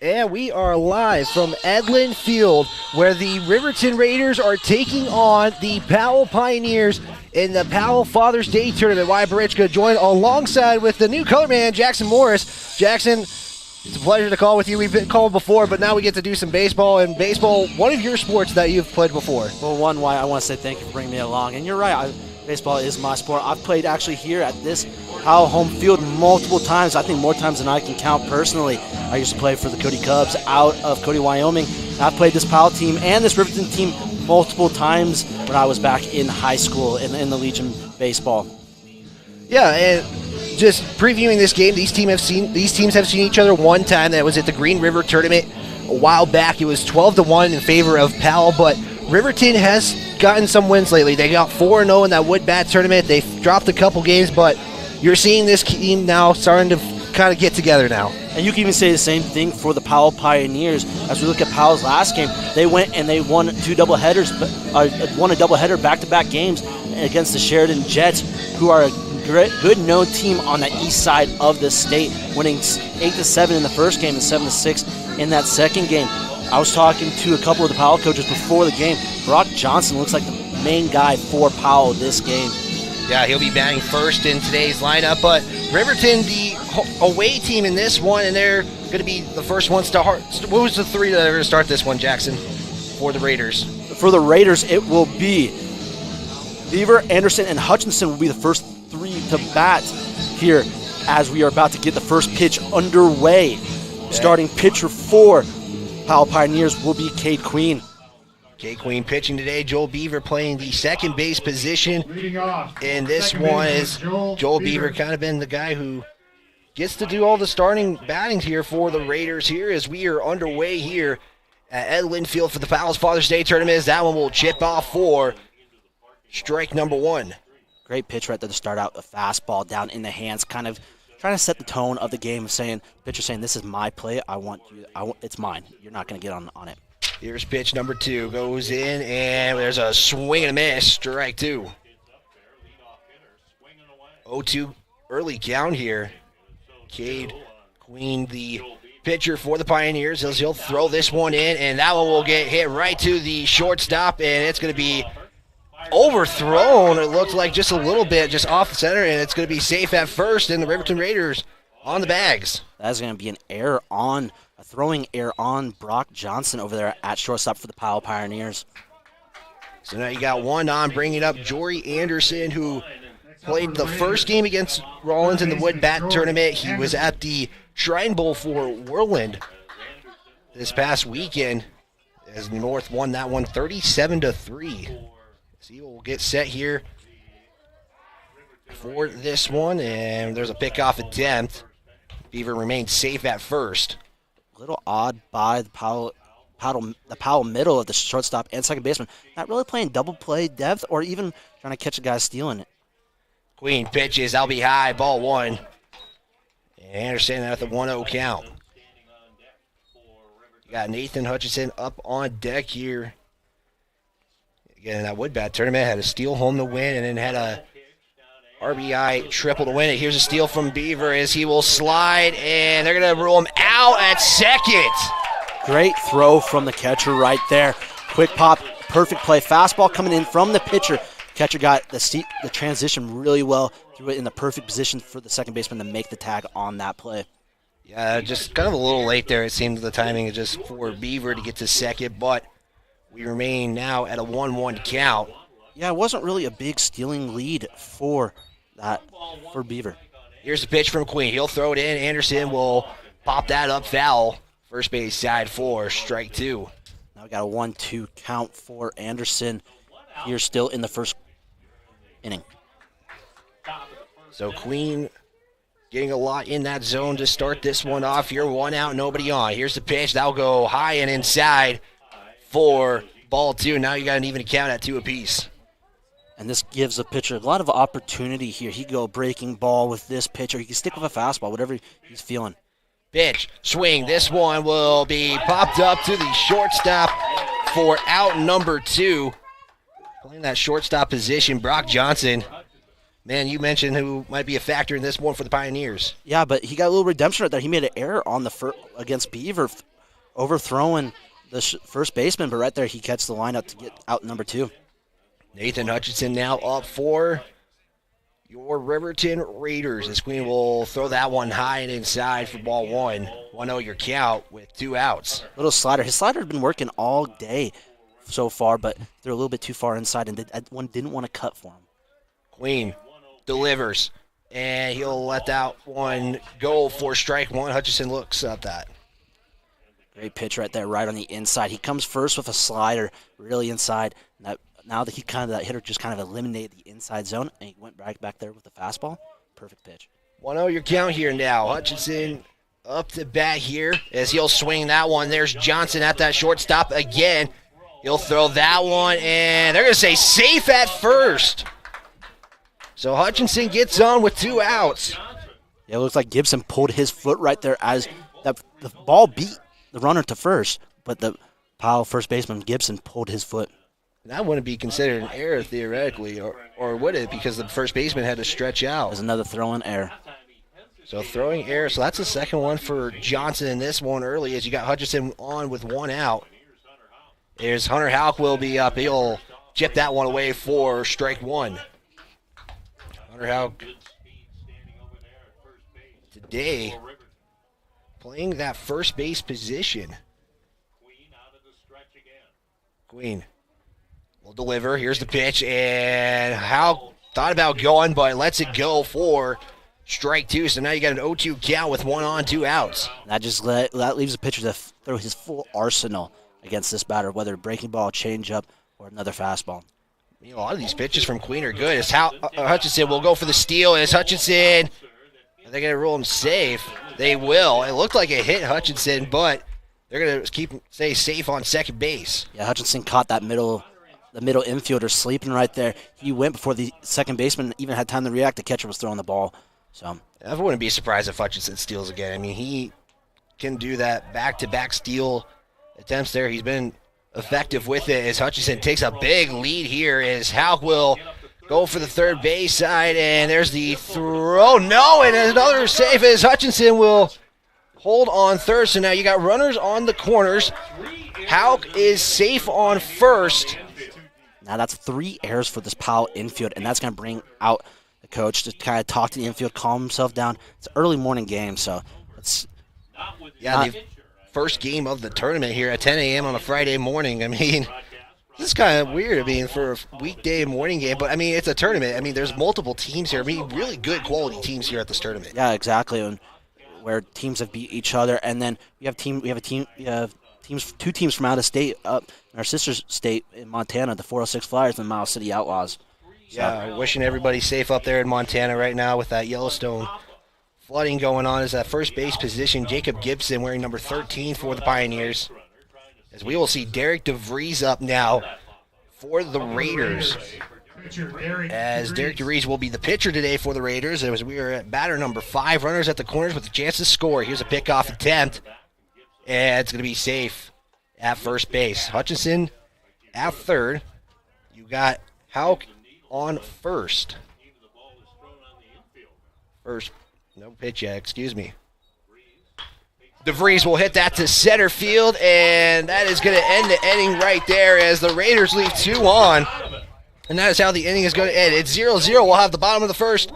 And we are live from Edlin Field, where the Riverton Raiders are taking on the Powell Pioneers in the Powell Father's Day Tournament. Wyatt Barichka joined alongside with the new color man, Jackson Morris. Jackson, it's a pleasure to call with you. We've been called before, but now we get to do some baseball. And baseball, one of your sports that you've played before. Well, Wyatt, I want to say thank you for bringing me along. And you're right, baseball is my sport. I've played actually here at this Powell home field multiple times. I think more times than I can count personally. I used to play for the Cody Cubs out of Cody, Wyoming. I've played this Powell team and this Riverton team multiple times when I was back in high school in the Legion baseball. Yeah, and just previewing this game, these teams have seen each other one time. That was at the Green River Tournament a while back. It was 12-1 in favor of Powell, but Riverton has gotten some wins lately. They got 4-0 in that wood bat tournament. They've dropped a couple games, but you're seeing this team now starting to kind of get together now. And you can even say the same thing for the Powell Pioneers. As we look at Powell's last game, they went and they won won a doubleheader back-to-back games against the Sheridan Jets, who are a good known team on the east side of the state, winning 8-7 in the first game and 7-6 in that second game. I was talking to a couple of the Powell coaches before the game. Brock Johnson looks like the main guy for Powell this game. Yeah, he'll be batting first in today's lineup, but Riverton, the away team in this one, and they're going to be the first ones to start. Who's the three that are going to start this one, Jackson, for the Raiders? For the Raiders, it will be Beaver, Anderson, and Hutchinson will be the first three to bat here as we are about to get the first pitch underway. Okay. Starting pitcher for Powell Pioneers will be Cade Queen. Cade Queen pitching today. Joel Beaver playing the second base position. And this one is Joel Beaver kind of been the guy who gets to do all the starting batting here for the Raiders here as we are underway here at Edlin Field for the Powell's Father's Day Tournament. That one will chip off for strike number one. Great pitch right there to start out, a fastball down in the hands, kind of trying to set the tone of the game, pitcher saying, this is my play, it's mine. You're not going to get on it. Here's pitch number two, goes in, and there's a swing and a miss, strike two. 0-2 early count here. Cade Queen, the pitcher for the Pioneers, he'll throw this one in, and that one will get hit right to the shortstop, and it's going to be overthrown. It looks like just a little bit, just off the center, and it's going to be safe at first, and the Riverton Raiders on the bags. That's going to be a throwing error on Brock Johnson over there at shortstop for the Powell Pioneers. So now you got one on, bringing up Jory Anderson, who played the first game against Rollins in the wood bat tournament. He was at the Shrine Bowl for Whirlwind this past weekend as North won that one 37-3. So he will get set here for this one, and there's a pickoff attempt. Beaver remains safe at first. A little odd by the Powell middle of the shortstop and second baseman. Not really playing double play depth or even trying to catch a guy stealing it. Queen pitches, that'll be high, ball one. And Anderson at the 1-0 count. You got Nathan Hutchinson up on deck here. Again, that wood bat tournament had a steal home to win and then had a RBI triple to win it. Here's a steal from Beaver as he will slide, and they're going to rule him out at second. Great throw from the catcher right there. Quick pop, perfect play. Fastball coming in from the pitcher. Catcher got the transition really well, threw it in the perfect position for the second baseman to make the tag on that play. Yeah, just kind of a little late there. It seems the timing is just for Beaver to get to second, but we remain now at a 1-1 count. Yeah, it wasn't really a big stealing lead for Beaver. Here's the pitch from Queen. He'll throw it in. Anderson will pop that up foul. First base side for strike two. Now we got a 1-2 count for Anderson here still in the first inning. So Queen getting a lot in that zone to start this one off here. One out, nobody on. Here's the pitch. That'll go high and inside for ball two. Now you got an even count at two apiece. And this gives the pitcher a lot of opportunity here. He can go breaking ball with this pitcher. He can stick with a fastball, whatever he's feeling. Pitch, swing. This one will be popped up to the shortstop for out number two. Playing that shortstop position, Brock Johnson. Man, you mentioned who might be a factor in this one for the Pioneers. Yeah, but he got a little redemption right there. He made an error on the against Beaver, overthrowing the first baseman, but right there he catches the lineup to get out number 2. Nathan Hutchinson now up for your Riverton Raiders. As Queen will throw that one high and inside for ball 1. 1-0 your count with 2 outs. Little slider. His slider had been working all day so far, but they're a little bit too far inside, and one didn't want to cut for him. Queen delivers, and he'll let that one go for strike 1. Hutchinson looks at that. Great pitch right there, right on the inside. He comes first with a slider, really inside. Now that that hitter just kind of eliminated the inside zone, and he went back there with the fastball. Perfect pitch. 1-0 your count here now. Hutchinson up to bat here as he'll swing that one. There's Johnson at that shortstop again. He'll throw that one, and they're going to say safe at first. So Hutchinson gets on with 2 outs. Yeah, it looks like Gibson pulled his foot right there as the ball beat the runner to first, but the Powell first baseman Gibson pulled his foot. That wouldn't be considered an error theoretically, or would it? Because the first baseman had to stretch out. There's another throw-in error. So throwing error. So that's the second one for Johnson in this one early as you got Hutchinson on with 1 out. There's Hunter Houck will be up. He'll chip that one away for strike 1. Hunter Houck today playing that first base position. Queen will deliver. Here's the pitch, and Houck thought about going, but lets it go for strike 2. So now you got an 0-2 count with 1 on, 2 outs. That leaves the pitcher to throw his full arsenal against this batter, whether breaking ball, changeup, or another fastball. A lot of these pitches from Queen are good. As Hutchinson will go for the steal. As Hutchinson, are they going to rule him safe? They will. It looked like it hit Hutchinson, but they're going to stay safe on second base. Yeah, Hutchinson caught the middle infielder sleeping right there. He went before the second baseman even had time to react. The catcher was throwing the ball. So I wouldn't be surprised if Hutchinson steals again. I mean, he can do that back-to-back steal attempts there. He's been effective with it as Hutchinson takes a big lead here as Houck will go for the third base side, and there's the throw. No, and another save as Hutchinson will hold on third. So now you got runners on the corners. Houck is safe on first. Now that's 3 errors for this Powell infield, and that's going to bring out the coach to kind of talk to the infield, calm himself down. It's an early morning game, so it's the first game of the tournament here at 10 a.m. on a Friday morning. I mean, this is kind of weird, I mean, for a weekday morning game, but, I mean, it's a tournament. I mean, there's multiple teams here. I mean, really good quality teams here at this tournament. Yeah, exactly, and where teams have beat each other, and then we have 2 teams from out of state up in our sister state in Montana, the 406 Flyers and the Miles City Outlaws. So, yeah, wishing everybody safe up there in Montana right now with that Yellowstone flooding going on. Is that first base position, Jacob Gibson wearing number 13 for the Pioneers. As we will see Derek DeVries up now for the Raiders. As Derek DeVries will be the pitcher today for the Raiders. As we are at batter number 5, runners at the corners with a chance to score. Here's a pickoff attempt, and it's going to be safe at first base. Hutchinson at third. You got Houck on first. No pitch yet, excuse me. DeVries will hit that to center field, and that is going to end the inning right there as the Raiders leave 2 on. And that is how the inning is going to end. It's 0-0. We'll have the bottom of the first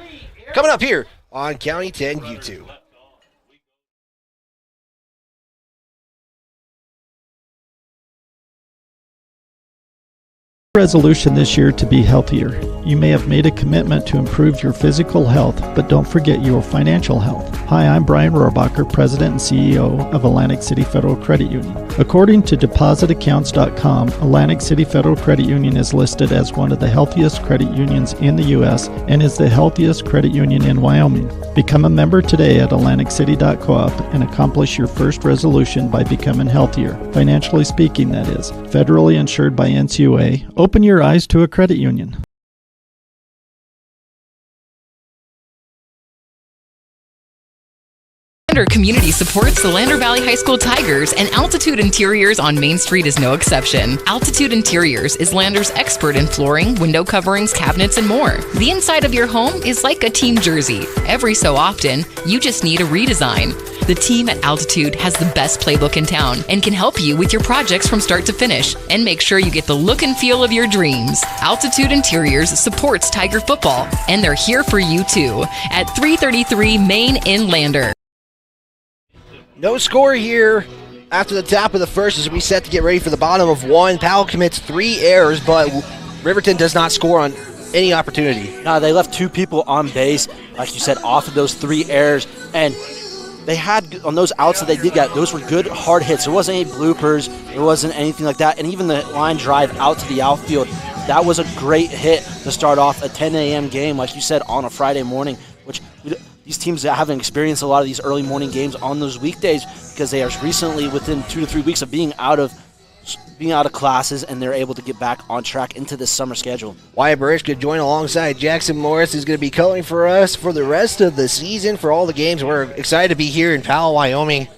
coming up here on County 10 YouTube. Resolution this year to be healthier. You may have made a commitment to improve your physical health, but don't forget your financial health. Hi, I'm Brian Rohrbacher, President and CEO of Atlantic City Federal Credit Union. According to DepositAccounts.com, Atlantic City Federal Credit Union is listed as one of the healthiest credit unions in the U.S. and is the healthiest credit union in Wyoming. Become a member today at AtlanticCity.coop and accomplish your first resolution by becoming healthier. Financially speaking, that is. Federally insured by NCUA. Open your eyes to a credit union. Lander Community supports the Lander Valley High School Tigers, and Altitude Interiors on Main Street is no exception. Altitude Interiors is Lander's expert in flooring, window coverings, cabinets, and more. The inside of your home is like a team jersey. Every so often, you just need a redesign. The team at Altitude has the best playbook in town and can help you with your projects from start to finish and make sure you get the look and feel of your dreams. Altitude Interiors supports Tiger football, and they're here for you too at 333 Main in Lander. No score here after the top of the first as we set to get ready for the bottom of one. Powell commits 3 errors, but Riverton does not score on any opportunity. No, they left 2 people on base, like you said, off of those 3 errors, and they had, on those outs that they did get, those were good hard hits. There wasn't any bloopers, there wasn't anything like that, and even the line drive out to the outfield, that was a great hit to start off a 10 a.m. game, like you said, on a Friday morning, which these teams that haven't experienced a lot of these early morning games on those weekdays because they are recently within 2 to 3 weeks of being out of classes, and they're able to get back on track into this summer schedule. Wyatt Burrish could join alongside Jackson Morris, who's going to be calling for us for the rest of the season for all the games. We're excited to be here in Powell, Wyoming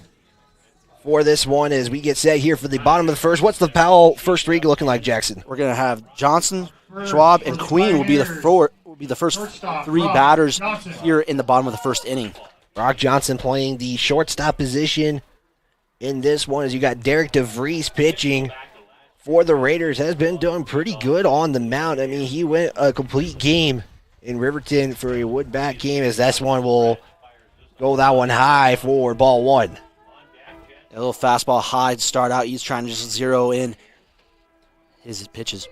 for this one as we get set here for the bottom of the first. What's the Powell first 3 looking like, Jackson? We're going to have Johnson, Schwab, and Queen will be the first 3 batters here in the bottom of the first inning. Brock Johnson playing the shortstop position in this one as you got Derek DeVries pitching for the Raiders. Has been doing pretty good on the mound. I mean, he went a complete game in Riverton for a wood-back game as this one will go that one high for ball 1. A little fastball high to start out. He's trying to just zero in his pitches.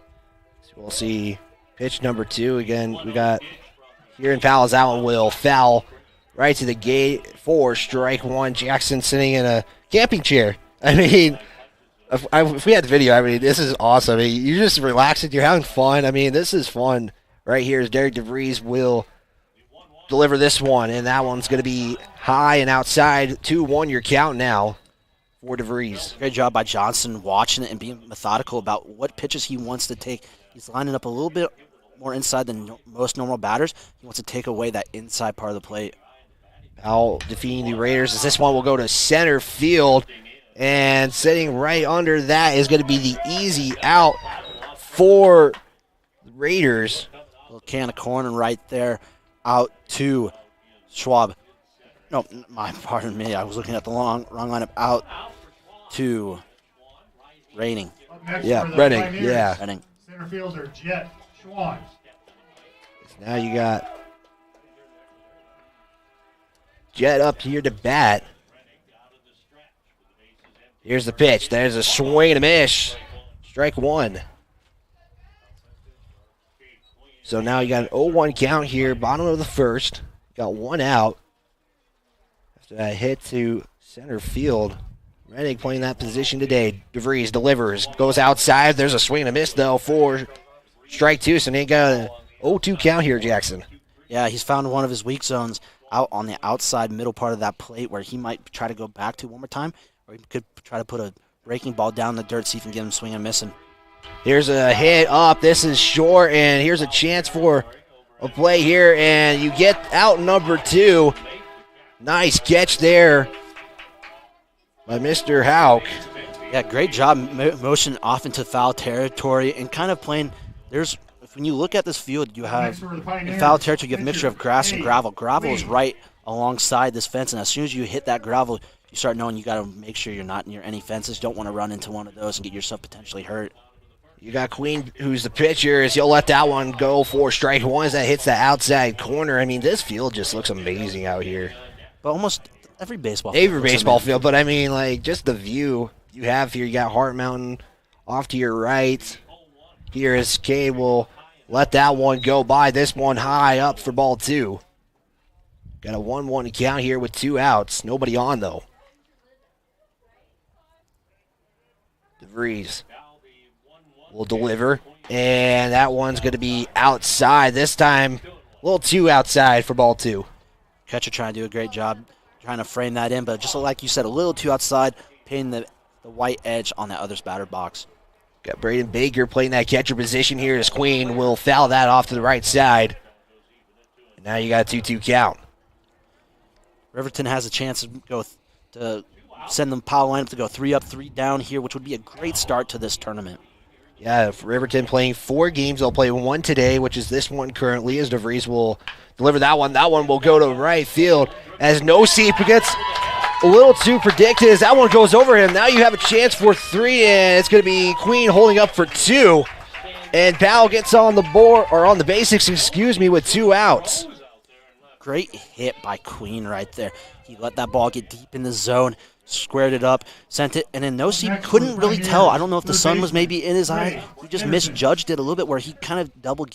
So we'll see pitch number 2. Again, we got here in Powell's out and will foul right to the gate for strike 1. Jackson sitting in a camping chair. I mean, if we had the video, I mean, this is awesome. I mean, you're just relaxing. You're having fun. I mean, this is fun right here as Derek DeVries will deliver this one, and that one's going to be high and outside. 2-1 your count now for DeVries. Great job by Johnson watching it and being methodical about what pitches he wants to take. He's lining up a little bit more inside than most normal batters. He wants to take away that inside part of the plate. Powell defeating the Raiders as this one will go to center field, and sitting right under that is going to be the easy out for the Raiders. Little can of corn right there out to Schwab. No, pardon me. I was looking at the wrong lineup. Out to Raining. Yeah, Reddick. Yeah. Reddick. Center fielder Jet Schwab. Now you got Jet up here to bat. Here's the pitch. There's a swing and a miss. Strike 1. So now you got an 0-1 count here, bottom of the first. Got 1 out. After that hit to center field. Reddick playing that position today. DeVries delivers, goes outside. There's a swing and a miss, though, for strike 2. So now you got an 0-2 count here, Jackson. Yeah, he's found one of his weak zones out on the outside middle part of that plate where he might try to go back to one more time, or he could try to put a breaking ball down the dirt, see if he can get him swinging and missing. Here's a hit up. This is short, and here's a chance for a play here, and you get out number 2. Nice catch there by Mr. Hauk. Yeah, great job motion off into foul territory and kind of playing. When you look at this field, you have in foul territory, you have a mixture of grass and gravel. Gravel is right alongside this fence, and as soon as you hit that gravel, you start knowing you got to make sure you're not near any fences. Don't want to run into one of those and get yourself potentially hurt. You got Queen, who's the pitcher, as he'll let that one go for strike 1 as that hits the outside corner. I mean, this field just looks amazing out here. But almost every baseball field, but I mean, like, just the view you have here. You got Hart Mountain off to your right. Here is Cade will let that one go by. This one high up for ball 2. Got a 1-1 count here with 2 outs. Nobody on, though. DeVries will deliver, and that one's going to be outside. This time, a little too outside for ball 2. Catcher trying to do a great job trying to frame that in, but just like you said, a little too outside, painting the white edge on that other's batter box. Got Braden Baker playing that catcher position here as Queen will foul that off to the right side. And now you got a 2-2 count. Riverton has a chance to send the Powell lineup to go 3 up, 3 down here, which would be a great start to this tournament. Yeah, if Riverton playing 4 games. They'll play 1 today, which is this one currently, as DeVries will deliver that one. That one will go to right field as No Seep gets a little too predicted as that one goes over him. Now you have a chance for 3, and it's going to be Queen holding up for 2. And Powell gets on the board, or on the basics, with 2 outs. Great hit by Queen right there. He let that ball get deep in the zone, squared it up, sent it, and then Nosey couldn't really tell. I don't know if the sun was maybe in his eye. He just misjudged it a little bit where he kind of double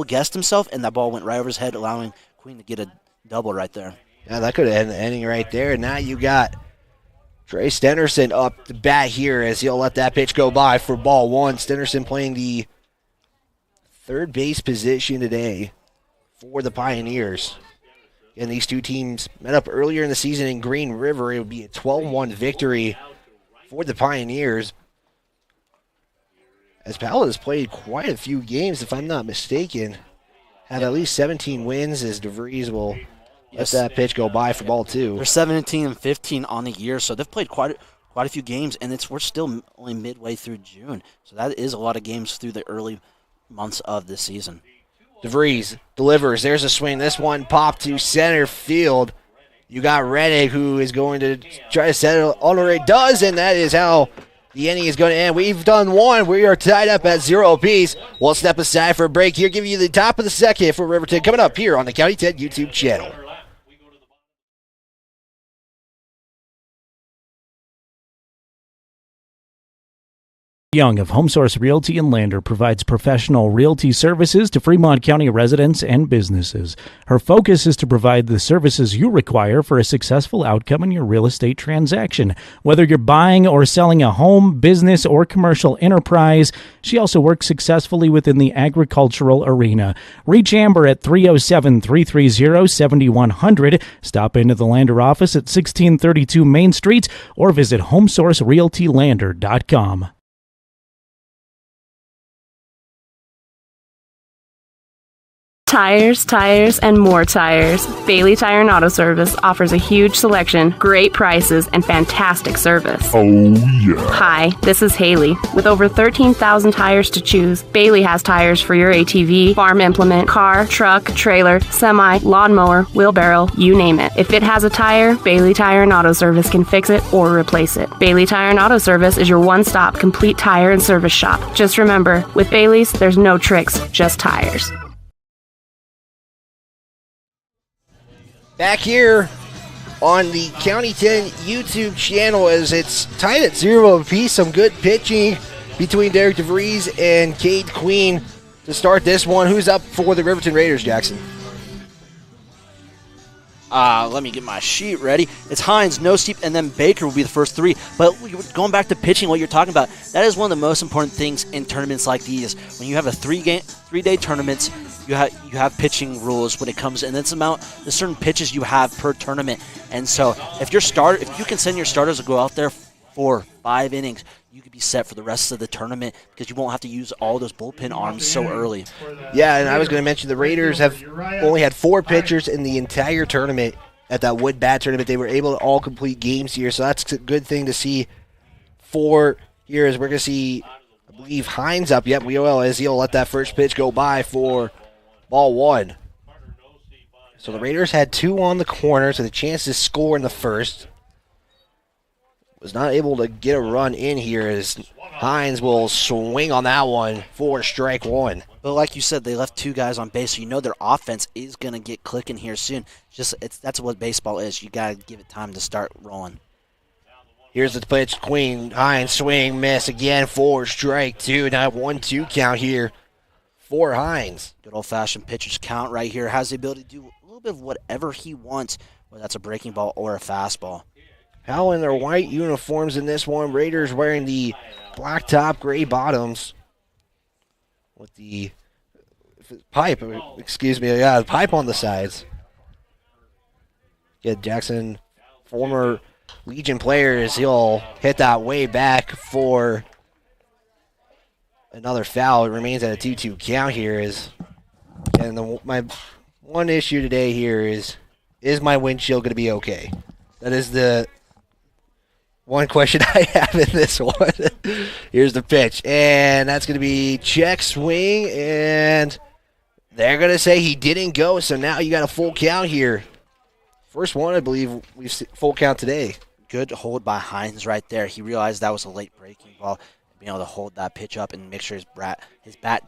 guessed himself, and that ball went right over his head, allowing Queen to get a double right there. Yeah, that could have ended the inning right there. Now you got Trey Stenderson up the bat here as he'll let that pitch go by for ball 1. Stenderson playing the third base position today for the Pioneers. And these two teams met up earlier in the season in Green River. It would be a 12-1 victory for the Pioneers. As Powell has played quite a few games, if I'm not mistaken, have at least 17 wins as DeVries will let that pitch go by for ball 2. They're 17-15 on the year, so they've played quite a few games, and we're still only midway through June. So that is a lot of games through the early months of the season. DeVries delivers. There's a swing. This one popped to center field. You got Reddick, who is going to try to set it on where it does, and that is how the inning is going to end. We've done 1. We are tied up at 0 apiece. We'll step aside for a break here, give you the top of the second for Riverton coming up here on the County 10 YouTube channel. Young of HomeSource Realty and Lander provides professional realty services to Fremont County residents and businesses. Her focus is to provide the services you require for a successful outcome in your real estate transaction. Whether you're buying or selling a home, business, or commercial enterprise, she also works successfully within the agricultural arena. Reach Amber at 307-330-7100. Stop into the Lander office at 1632 Main Street or visit HomeSourceRealtyLander.com. Tires, and more tires. Bailey Tire and Auto Service offers a huge selection, great prices, and fantastic service. Oh, yeah. Hi, this is Haley. With over 13,000 tires to choose, Bailey has tires for your ATV, farm implement, car, truck, trailer, semi, lawnmower, wheelbarrow, you name it. If it has a tire, Bailey Tire and Auto Service can fix it or replace it. Bailey Tire and Auto Service is your one-stop complete tire and service shop. Just remember, with Bailey's, there's no tricks, just tires. Back here on the County 10 YouTube channel as it's tied at 0 apiece. Some good pitching between Derek DeVries and Cade Queen to start this one. Who's up for the Riverton Raiders, Jackson? Let me get my sheet ready. It's Hines, Nosteep, and then Baker will be the first 3. But going back to pitching, what you're talking about, that is one of the most important things in tournaments like these. When you have a 3-day tournaments, you have pitching rules when it comes, and it's the certain pitches you have per tournament. And so if you can send your starters to go out there for 5 innings, you could be set for the rest of the tournament because you won't have to use all those bullpen arms so early. Yeah, and I was going to mention the Raiders have only had 4 pitchers in the entire tournament at that Wood Bat tournament. They were able to all complete games here, so that's a good thing to see for here as we're going to see, I believe, Hines up. Yep, we will, as he'll let that first pitch go by for ball 1. So the Raiders had 2 on the corner, so the chance to score in the first. Was not able to get a run in here as Hines will swing on that one for strike 1. But like you said, they left 2 guys on base, so you know their offense is going to get clicking here soon. That's what baseball is. You got to give it time to start rolling. Here's the pitch, Queen. Hines swing, miss again for strike 2. Now 1-2 count here for Hines. Good old-fashioned pitcher's count right here. Has the ability to do a little bit of whatever he wants, whether that's a breaking ball or a fastball. Powell in their white uniforms in this one. Raiders wearing the black top, gray bottoms with the pipe, the pipe on the sides. Yeah, Jackson, former Legion players, he'll hit that way back for another foul. It remains at a 2-2 count here. My one issue today here is my windshield going to be okay? That is the one question I have in this one. Here's the pitch, and that's going to be check swing, and they're going to say he didn't go, so now you got a full count here First one, I believe, we've seen full count today. Good hold by Hines right there. He realized that was a late breaking ball, being able to hold that pitch up and make sure his bat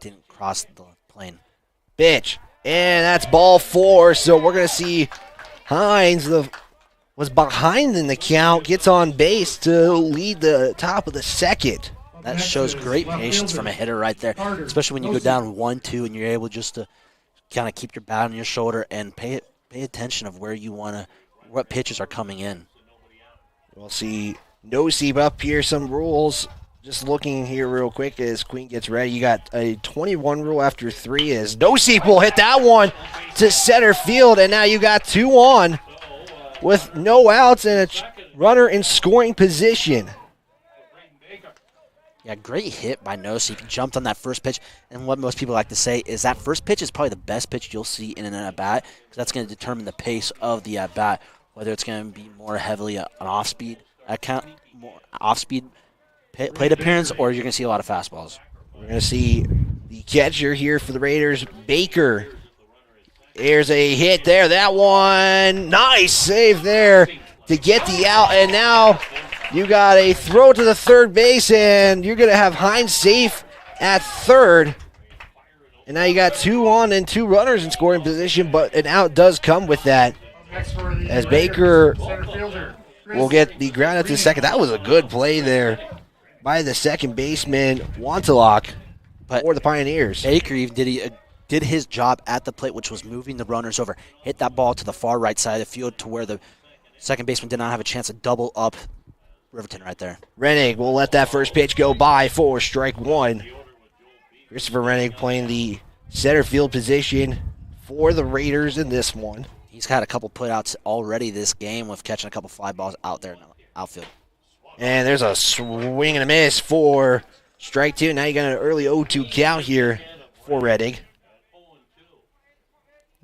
didn't cross the plane. Pitch, and that's ball 4. So we're going to see Hines, was behind in the count, gets on base to lead the top of the second. That shows great patience from a hitter right there, especially when you go down 1-2 and you're able just to kind of keep your bat on your shoulder and pay attention of where you want to, what pitches are coming in. We'll see no seep up here. Some rules. Just looking here real quick as Queen gets ready. You got a 21 rule after 3 as no seep will hit that one to center field, and now you got 2 on with no outs and a runner in scoring position. Yeah, great hit by Nosey. He jumped on that first pitch, and what most people like to say is that first pitch is probably the best pitch you'll see in an at-bat, because that's going to determine the pace of the at-bat, whether it's going to be more heavily an off-speed plate appearance, or you're going to see a lot of fastballs. We're going to see the catcher here for the Raiders, Baker. There's a hit there. That one, nice save there to get the out, and now you got a throw to the third base, and you're going to have Hines safe at third. And now you got 2 on and 2 runners in scoring position, but an out does come with that. As Baker will get the ground out to second. That was a good play there by the second baseman, Wantelak, for the Pioneers. Baker even did his job at the plate, which was moving the runners over. Hit that ball to the far right side of the field to where the second baseman did not have a chance to double up Riverton right there. Reddick will let that first pitch go by for strike 1. Christopher Reddick playing the center field position for the Raiders in this one. He's had a couple putouts already this game with catching a couple fly balls out there in the outfield. And there's a swing and a miss for strike 2. Now you got an early 0-2 count here for Reddick.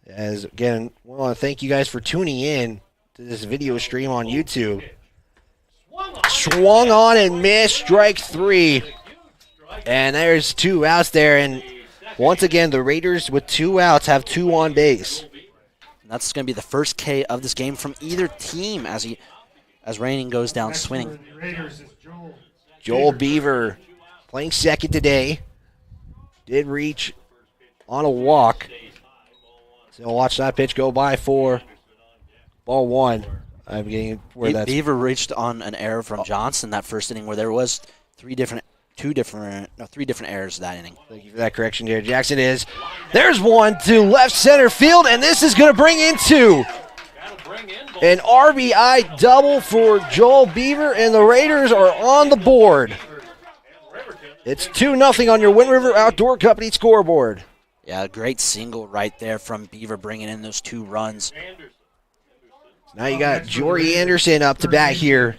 As again, I want to thank you guys for tuning in to this video stream on YouTube. Swung on and missed, strike 3. And there's 2 outs there. And once again, the Raiders with 2 outs have 2 on base. And that's going to be the first K of this game from either team as Raining goes down swinging. Joel Beaver playing second today. Did reach on a walk. So watch that pitch go by for ball 1. I'm getting where that's. Beaver reached on an error from Johnson that first inning, where there was 3 different errors that inning. Thank you for that correction here. Jackson is. There's one to left center field, and this is going to bring in 2. An RBI double for Joel Beaver, and the Raiders are on the board. It's 2-0 on your Wind River Outdoor Company scoreboard. Yeah, great single right there from Beaver bringing in those 2 runs. Now you got Jory Anderson up to bat here,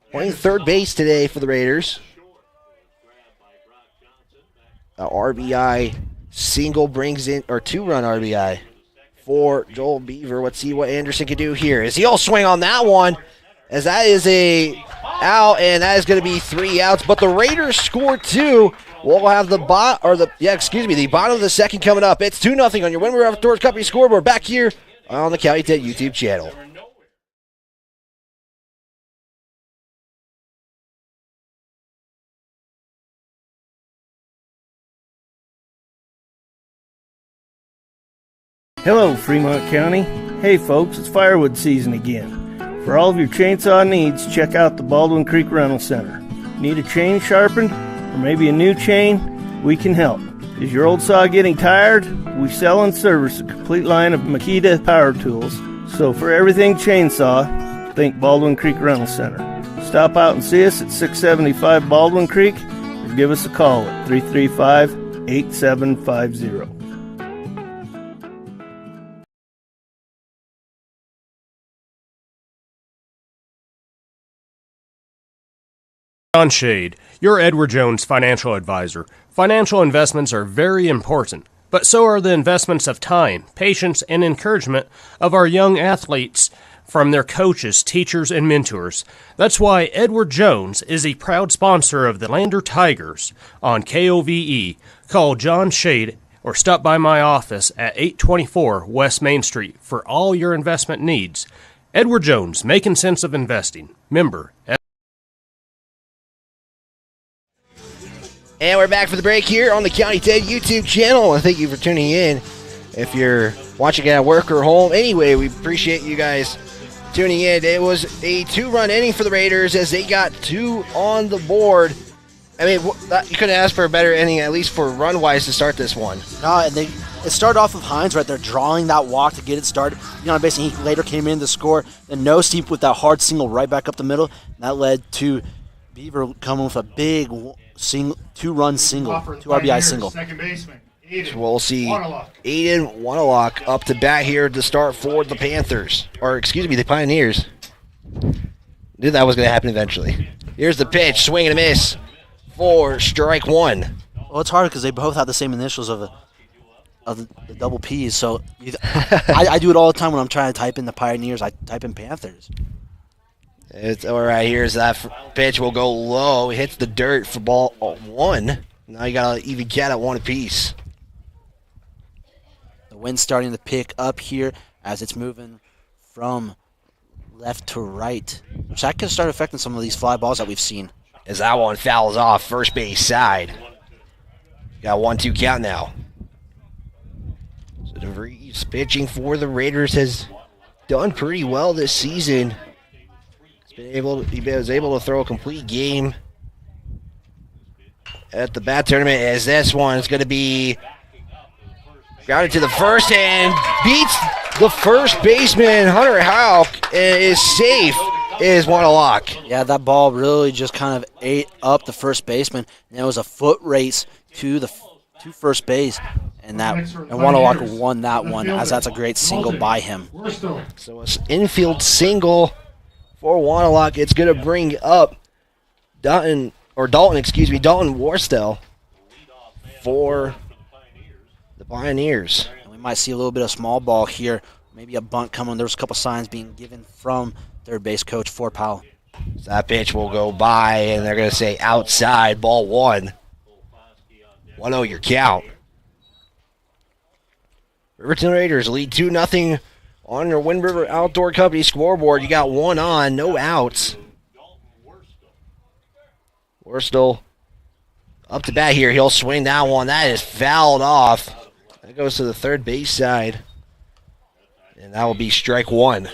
playing third base today for the Raiders. A RBI single brings in, or 2-run RBI for Joel Beaver. Let's see what Anderson can do here. As he'll swing on that one, as that is a out, and that is going to be 3 outs. But the Raiders score 2. We'll have the bottom of the second coming up. It's 2-0 on your Wind River Outdoors Company scoreboard back here on the County Tech YouTube channel. Hello, Fremont County. Hey folks, it's firewood season again. For all of your chainsaw needs, check out the Baldwin Creek Rental Center. Need a chain sharpened or maybe a new chain? We can help. Is your old saw getting tired? We sell and service a complete line of Makita power tools. So for everything chainsaw, think Baldwin Creek Rental Center. Stop out and see us at 675 Baldwin Creek or give us a call at 335-8750. John Shade, your Edward Jones financial advisor. Financial investments are very important, but so are the investments of time, patience, and encouragement of our young athletes from their coaches, teachers, and mentors. That's why Edward Jones is a proud sponsor of the Lander Tigers on KOVE. Call John Shade or stop by my office at 824 West Main Street for all your investment needs. Edward Jones, making sense of investing. Member. And we're back for the break here on the County 10 YouTube channel. And thank you for tuning in. If you're watching at work or home, anyway, we appreciate you guys tuning in. It was a 2-run inning for the Raiders as they got 2 on the board. I mean, you couldn't ask for a better inning, at least for run-wise, to start this one. No, and it started off with Hines right there, drawing that walk to get it started. Basically, he later came in to score. Then no steep with that hard single right back up the middle. And that led to Beaver coming with a big 2-run single, 2 RBI single. Second baseman. So we'll see Aiden Wanalock up to bat here to start for the Panthers. Or, excuse me, the Pioneers. Knew that was going to happen eventually. Here's the pitch, swing and a miss for strike 1. Well, it's hard because they both have the same initials of the double P's. So I do it all the time when I'm trying to type in the Pioneers. I type in Panthers. It's all right. Here's that pitch. Will go low. It hits the dirt for ball 1. Now you got to even get at 1 apiece. The wind's starting to pick up here as it's moving from left to right, which that could start affecting some of these fly balls that we've seen. As that one fouls off first base side. Got 1-2 count now. So DeVries pitching for the Raiders has done pretty well this season. He was able to throw a complete game at the bat tournament, as this one is going to be grounded to the first and beats the first baseman, Hunter Houck, and is safe, is Wanalock. Yeah, that ball really just kind of ate up the first baseman, and it was a foot race to first base, and Wanalock won that one, as that's a great single by him. So it's infield single for Wanalock. It's going to bring up Dalton Worstel for the Pioneers. And we might see a little bit of small ball here, maybe a bunt coming. There's a couple signs being given from third base coach for Powell. So that pitch will go by, and they're going to say outside, ball 1. 1-0 your count. Riverton Raiders lead 2-0 on your Wind River Outdoor Company scoreboard. You got 1 on, no outs. Worstel up to bat here. He'll swing that one. That is fouled off. That goes to the third base side. And that will be strike 1.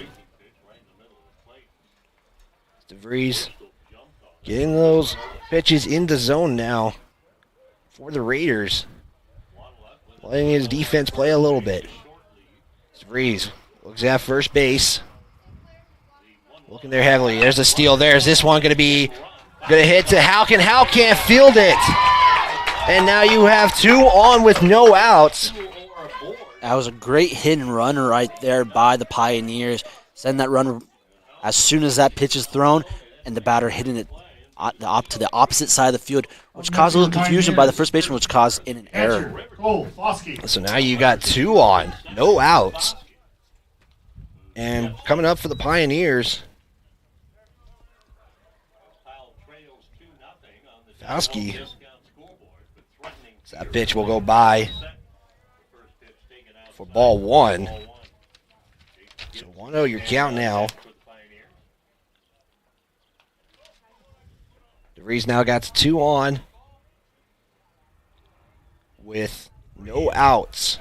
DeVries getting those pitches in the zone now for the Raiders. Letting his defense play a little bit. DeVries looks at first base. Looking there heavily. There's a steal there. Is this one going to hit to Houck, and Houck can't field it. And now you have 2 on with no outs. That was a great hit and run right there by the Pioneers. Send that runner as soon as that pitch is thrown, and the batter hitting it to the opposite side of the field, which caused a little confusion by the first baseman, which caused an error. So now you got 2 on, no outs. And coming up for the Pioneers, Fowski. So that pitch will go by for ball 1. So 1-0 your count now. DeVries now got 2 on with no outs.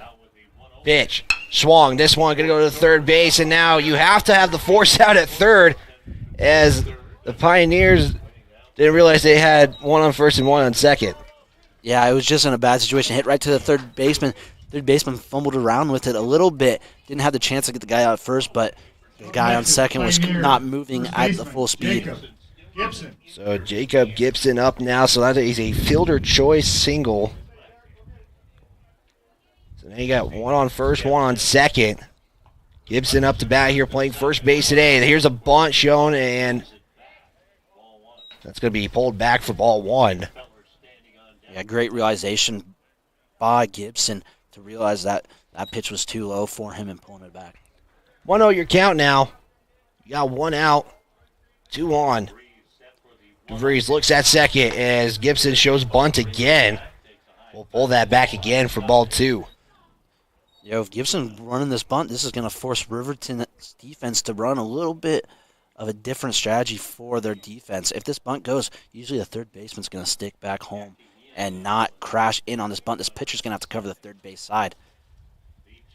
Pitch, swung. This one going to go to third base, and now you have to have the force out at third, as the Pioneers didn't realize they had 1 on first and 1 on second. Yeah, it was just in a bad situation. Hit right to the third baseman. Third baseman fumbled around with it a little bit. Didn't have the chance to get the guy out first, but the guy on second was not moving at the full speed. So Jacob Gibson up now. So that is a fielder choice single. So now you got 1 on first, 1 on second. Gibson up to bat here playing first base today. And here's a bunt shown, and that's going to be pulled back for ball 1. Yeah, great realization by Gibson to realize that that pitch was too low for him and pulling it back. 1-0 your count now. You got 1 out, 2 on. DeVries looks at second as Gibson shows bunt again. We'll pull that back again for ball 2. If Gibson running this bunt, this is going to force Riverton's defense to run a little bit of a different strategy for their defense. If this bunt goes, usually the third baseman's going to stick back home and not crash in on this bunt. This pitcher's going to have to cover the third base side.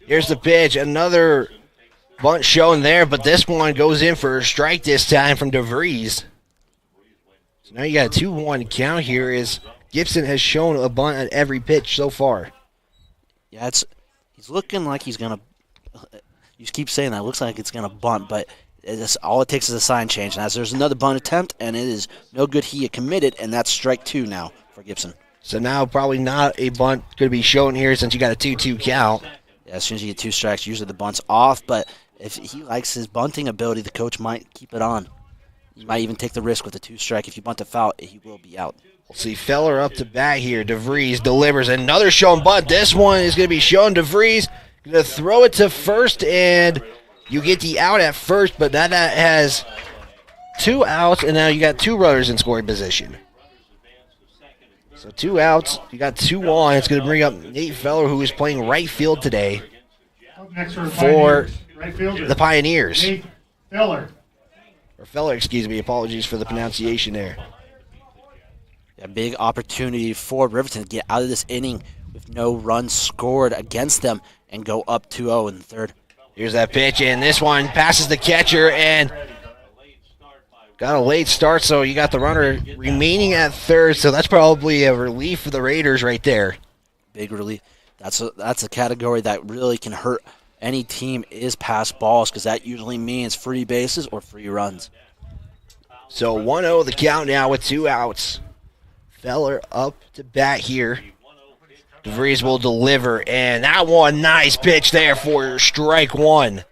Here's the pitch. Another bunt shown there, but this one goes in for a strike this time from DeVries. So now you got a 2-1 count here as Gibson has shown a bunt at every pitch so far. Yeah, he's looking like he's going to – you keep saying that. It looks like it's going to bunt, but all it takes is a sign change. And as there's another bunt attempt, and it is no good. He committed, and that's strike 2 now for Gibson. So now probably not a bunt going to be shown here since you got a 2-2 count. Yeah, as soon as you get 2 strikes, usually the bunt's off, but if he likes his bunting ability, the coach might keep it on. He might even take the risk with the 2-strike. If you bunt a foul, he will be out. We'll see Feller up to bat here. DeVries delivers another shown bunt. This one is going to be shown. DeVries going to throw it to first, and you get the out at first, but that has 2 outs, and now you got 2 runners in scoring position. So 2 outs, you got 2 on. It's going to bring up Nate Feller, who is playing right field today for the Pioneers. Nate Feller. Or Feller, excuse me. Apologies for the pronunciation there. A big opportunity for Riverton to get out of this inning with no runs scored against them and go up 2-0 in the third. Here's that pitch, and this one passes the catcher and got a late start, so you got the runner remaining at third, so that's probably a relief for the Raiders right there. Big relief. That's a category that really can hurt any team is pass balls, because that usually means free bases or free runs. So 1-0 the count now with 2 outs. Feller up to bat here. DeVries will deliver, and that one, nice pitch there for strike 1.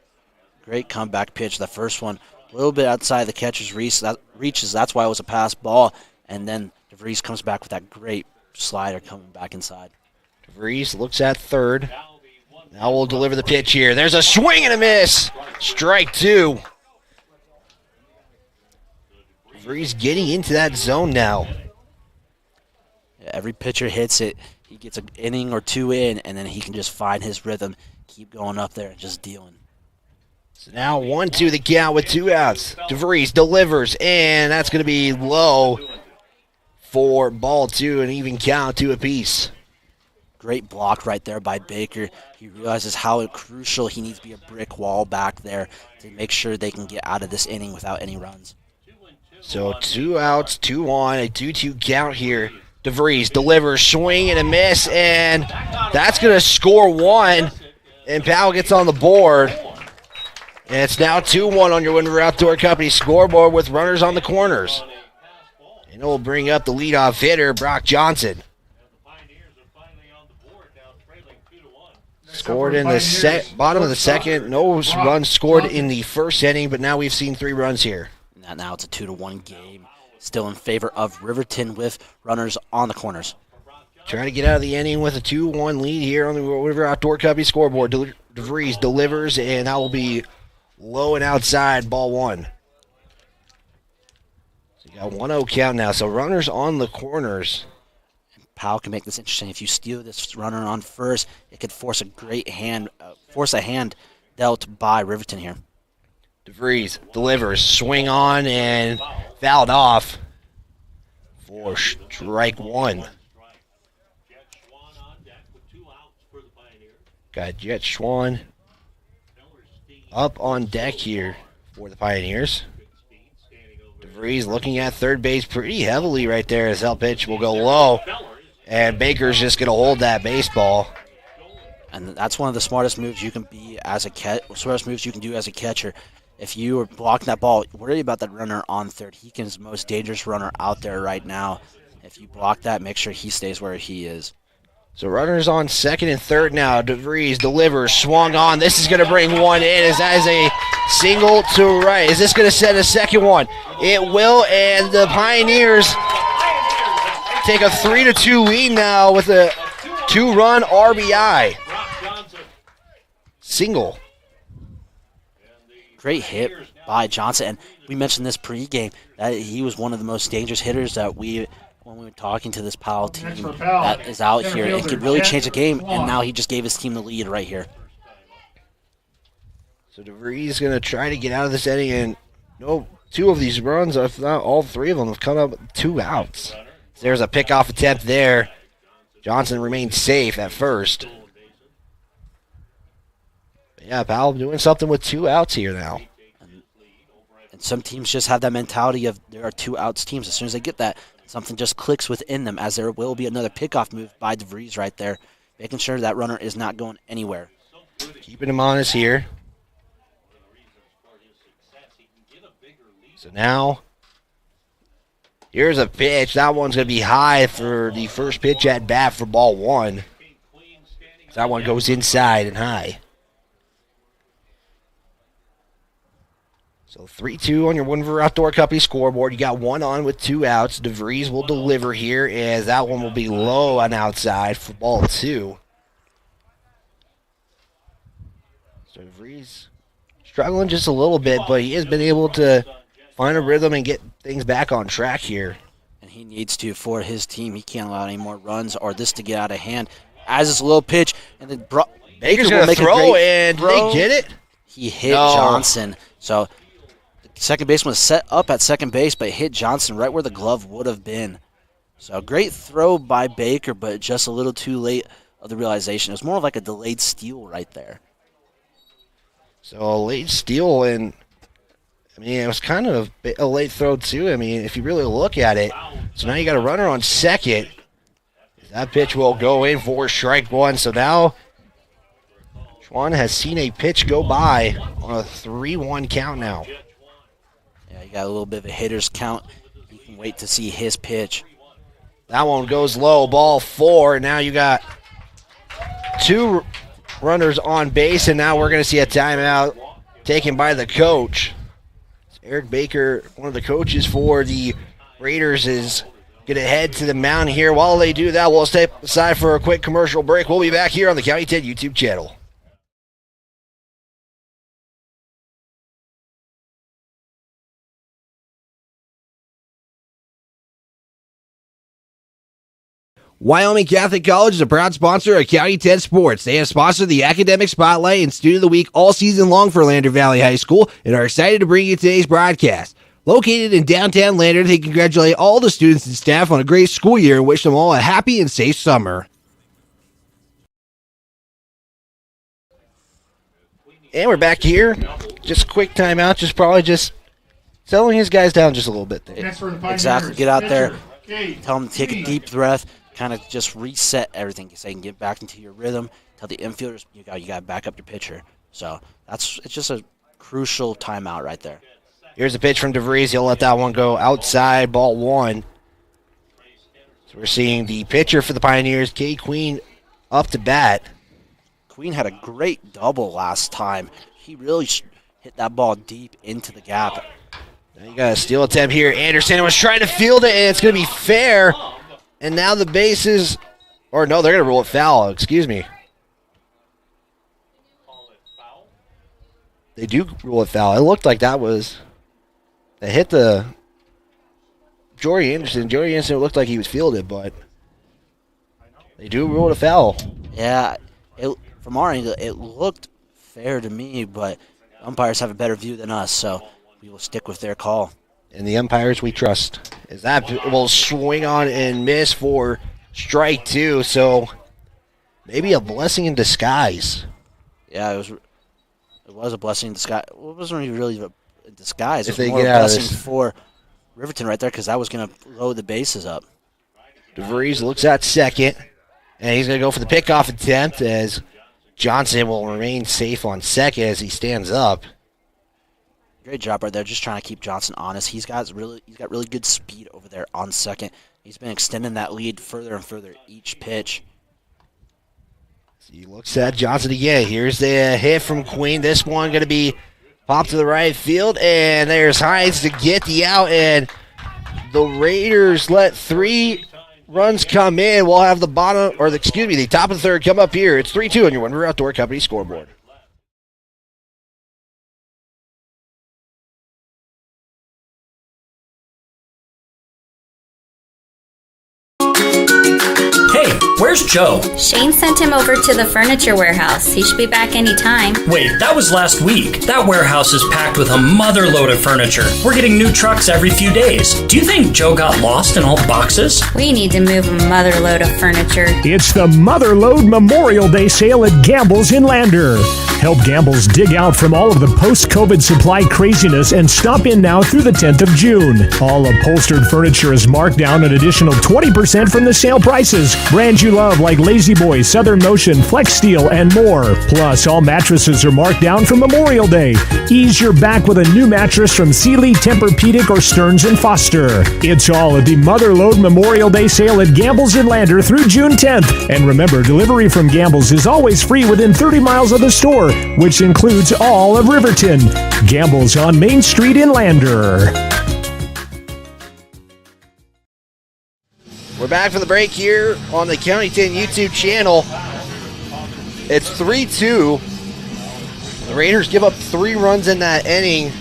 Great comeback pitch. The first one, a little bit outside the catcher's reaches. That's why it was a pass ball. And then DeVries comes back with that great slider coming back inside. DeVries looks at third. Now we'll deliver the pitch here. There's a swing and a miss. Strike 2. DeVries getting into that zone now. Every pitcher hits it. He gets an inning or 2 in, and then he can just find his rhythm, keep going up there and just dealing. So now 1-2 the count with 2 outs. DeVries delivers, and that's going to be low for ball 2, an even count, 2 apiece. Great block right there by Baker. He realizes how crucial he needs to be a brick wall back there to make sure they can get out of this inning without any runs. So 2 outs, 2 on, a 2-2 count here. DeVries delivers, swing and a miss, and that's going to score 1, and Powell gets on the board. And it's now 2-1 on your Wind River Outdoor Company scoreboard with runners on the corners. And it will bring up the leadoff hitter, Brock Johnson. Scored in the bottom of the second. No runs scored in the first inning, but now we've seen 3 runs here. Now it's a 2-1 game. Still in favor of Riverton with runners on the corners. Trying to get out of the inning with a 2-1 lead here on the River Outdoor Company scoreboard. DeVries delivers, and that will be low and outside, ball 1. So you got 1-0 count now. So runners on the corners. Powell can make this interesting. If you steal this runner on first, it could force a hand dealt by Riverton here. DeVries delivers, swing on, and fouled off for strike 1. Got Jet Schwan up on deck here for the Pioneers. DeVries looking at third base pretty heavily right there as that pitch will go low. And Baker's just going to hold that baseball. And that's one of the smartest moves you can be as smartest moves you can do as a catcher. If you are blocking that ball, worry about that runner on third. He is the most dangerous runner out there right now. If you block that, make sure he stays where he is. So runners on second and third now. DeVries delivers, swung on. This is going to bring 1 in as that is a single to right. Is this going to set a second one? It will, and the Pioneers take a 3-2 lead now with a 2-run RBI. Single. Great hit by Johnson, and we mentioned this pregame that he was one of the most dangerous hitters that we when we were talking to this Powell team Next for Powell. that is out Center here and fielder, could really Jet change the game, Swan. and now he just gave his team the lead right here. So DeVries is going to try to get out of this inning, and no, two of these runs, if not all three of them, have come up with 2 outs. There's a pickoff attempt there. Johnson remains safe at first. But yeah, Powell doing something with 2 outs here now. And some teams just have that mentality of there are 2 outs teams. As soon as they get that, something just clicks within them, as there will be another pickoff move by DeVries right there, making sure that runner is not going anywhere. Keeping him honest here. So now, here's a pitch. That one's going to be high for the first pitch at bat for ball 1. That one goes inside and high. So 3-2 on your Wood River Outdoor Company scoreboard. You got 1 on with 2 outs. DeVries will deliver here as that one will be low on outside for ball 2. So DeVries struggling just a little bit, but he has been able to find a rhythm and get things back on track here. And he needs to for his team. He can't allow any more runs or this to get out of hand. As this little pitch, and then Baker's going to throw, and throw. they get it? He hit Johnson. So the second baseman was set up at second base, but hit Johnson right where the glove would have been. So great throw by Baker, but just a little too late of the realization. It was more of like a delayed steal right there. So a late steal, and I mean, it was kind of a late throw too. I mean, if you really look at it. So now you got a runner on second. That pitch will go in for strike 1. So now Schwann has seen a pitch go by on a 3-1 count now. Yeah, you got a little bit of a hitter's count. You can wait to see his pitch. That one goes low, ball 4. Now you got 2 runners on base, and now we're going to see a timeout taken by the coach. Eric Baker, one of the coaches for the Raiders, is going to head to the mound here. While they do that, we'll step aside for a quick commercial break. We'll be back here on the County 10 YouTube channel. Wyoming Catholic College is a proud sponsor of County 10 Sports. They have sponsored the Academic Spotlight and Student of the Week all season long for Lander Valley High School and are excited to bring you today's broadcast. Located in downtown Lander, they congratulate all the students and staff on a great school year and wish them all a happy and safe summer. And we're back here. Just a quick timeout. Just settling his guys down just a little bit there. Exactly. Get out there. Tell them to take a deep breath. Kind of just reset everything so you can get back into your rhythm. Tell the infielders you got to back up your pitcher. So it's just a crucial timeout right there. Here's a pitch from DeVries. He'll let that one go outside, ball 1. So we're seeing the pitcher for the Pioneers, Kay Queen, up to bat. Queen had a great double last time. He really hit that ball deep into the gap. Now you got a steal attempt here. Anderson was trying to field it, and it's going to be fair. And now the bases, or no, they're going to rule it foul. Excuse me. They do rule it foul. It looked like that hit the Jory Anderson. Jory Anderson looked like he was fielded, but they do rule it a foul. Yeah, from our angle, it looked fair to me, but umpires have a better view than us, so we will stick with their call. And the umpires we trust. As that will swing on and miss for strike 2, so maybe a blessing in disguise. Yeah, it was a blessing in disguise. Well, it wasn't really a disguise. If it was they more get a out of blessing this for Riverton right there because that was going to load the bases up. DeVries looks at second, and he's going to go for the pickoff attempt as Johnson will remain safe on second as he stands up. Great job right there, just trying to keep Johnson honest. He's got really good speed over there on second. He's been extending that lead further and further each pitch. So he looks at Johnson again. Here's the hit from Queen. This one going to be popped to the right field, and there's Hines to get the out, and the Raiders let 3 runs come in. We'll have the top of the third come up here. It's 3-2 on your Wood River Outdoor Company scoreboard. Where's Joe? Shane sent him over to the furniture warehouse. He should be back any time. Wait, that was last week. That warehouse is packed with a motherload of furniture. We're getting new trucks every few days. Do you think Joe got lost in all the boxes? We need to move a motherload of furniture. It's the Motherload Memorial Day sale at Gamble's in Lander. Help Gamble's dig out from all of the post-COVID supply craziness and stop in now through the 10th of June. All upholstered furniture is marked down an additional 20% from the sale prices. Brands you love like Lazy Boy, Southern Motion, Flex Steel, and more. Plus, all mattresses are marked down for Memorial Day. Ease your back with a new mattress from Sealy, Tempur-Pedic, or Stearns & Foster. It's all at the Motherload Memorial Day sale at Gamble's in Lander through June 10th. And remember, delivery from Gamble's is always free within 30 miles of the store, which includes all of Riverton. Gamble's on Main Street in Lander. We're back from the break here on the County 10 YouTube channel. It's 3-2. The Raiders give up 3 runs in that inning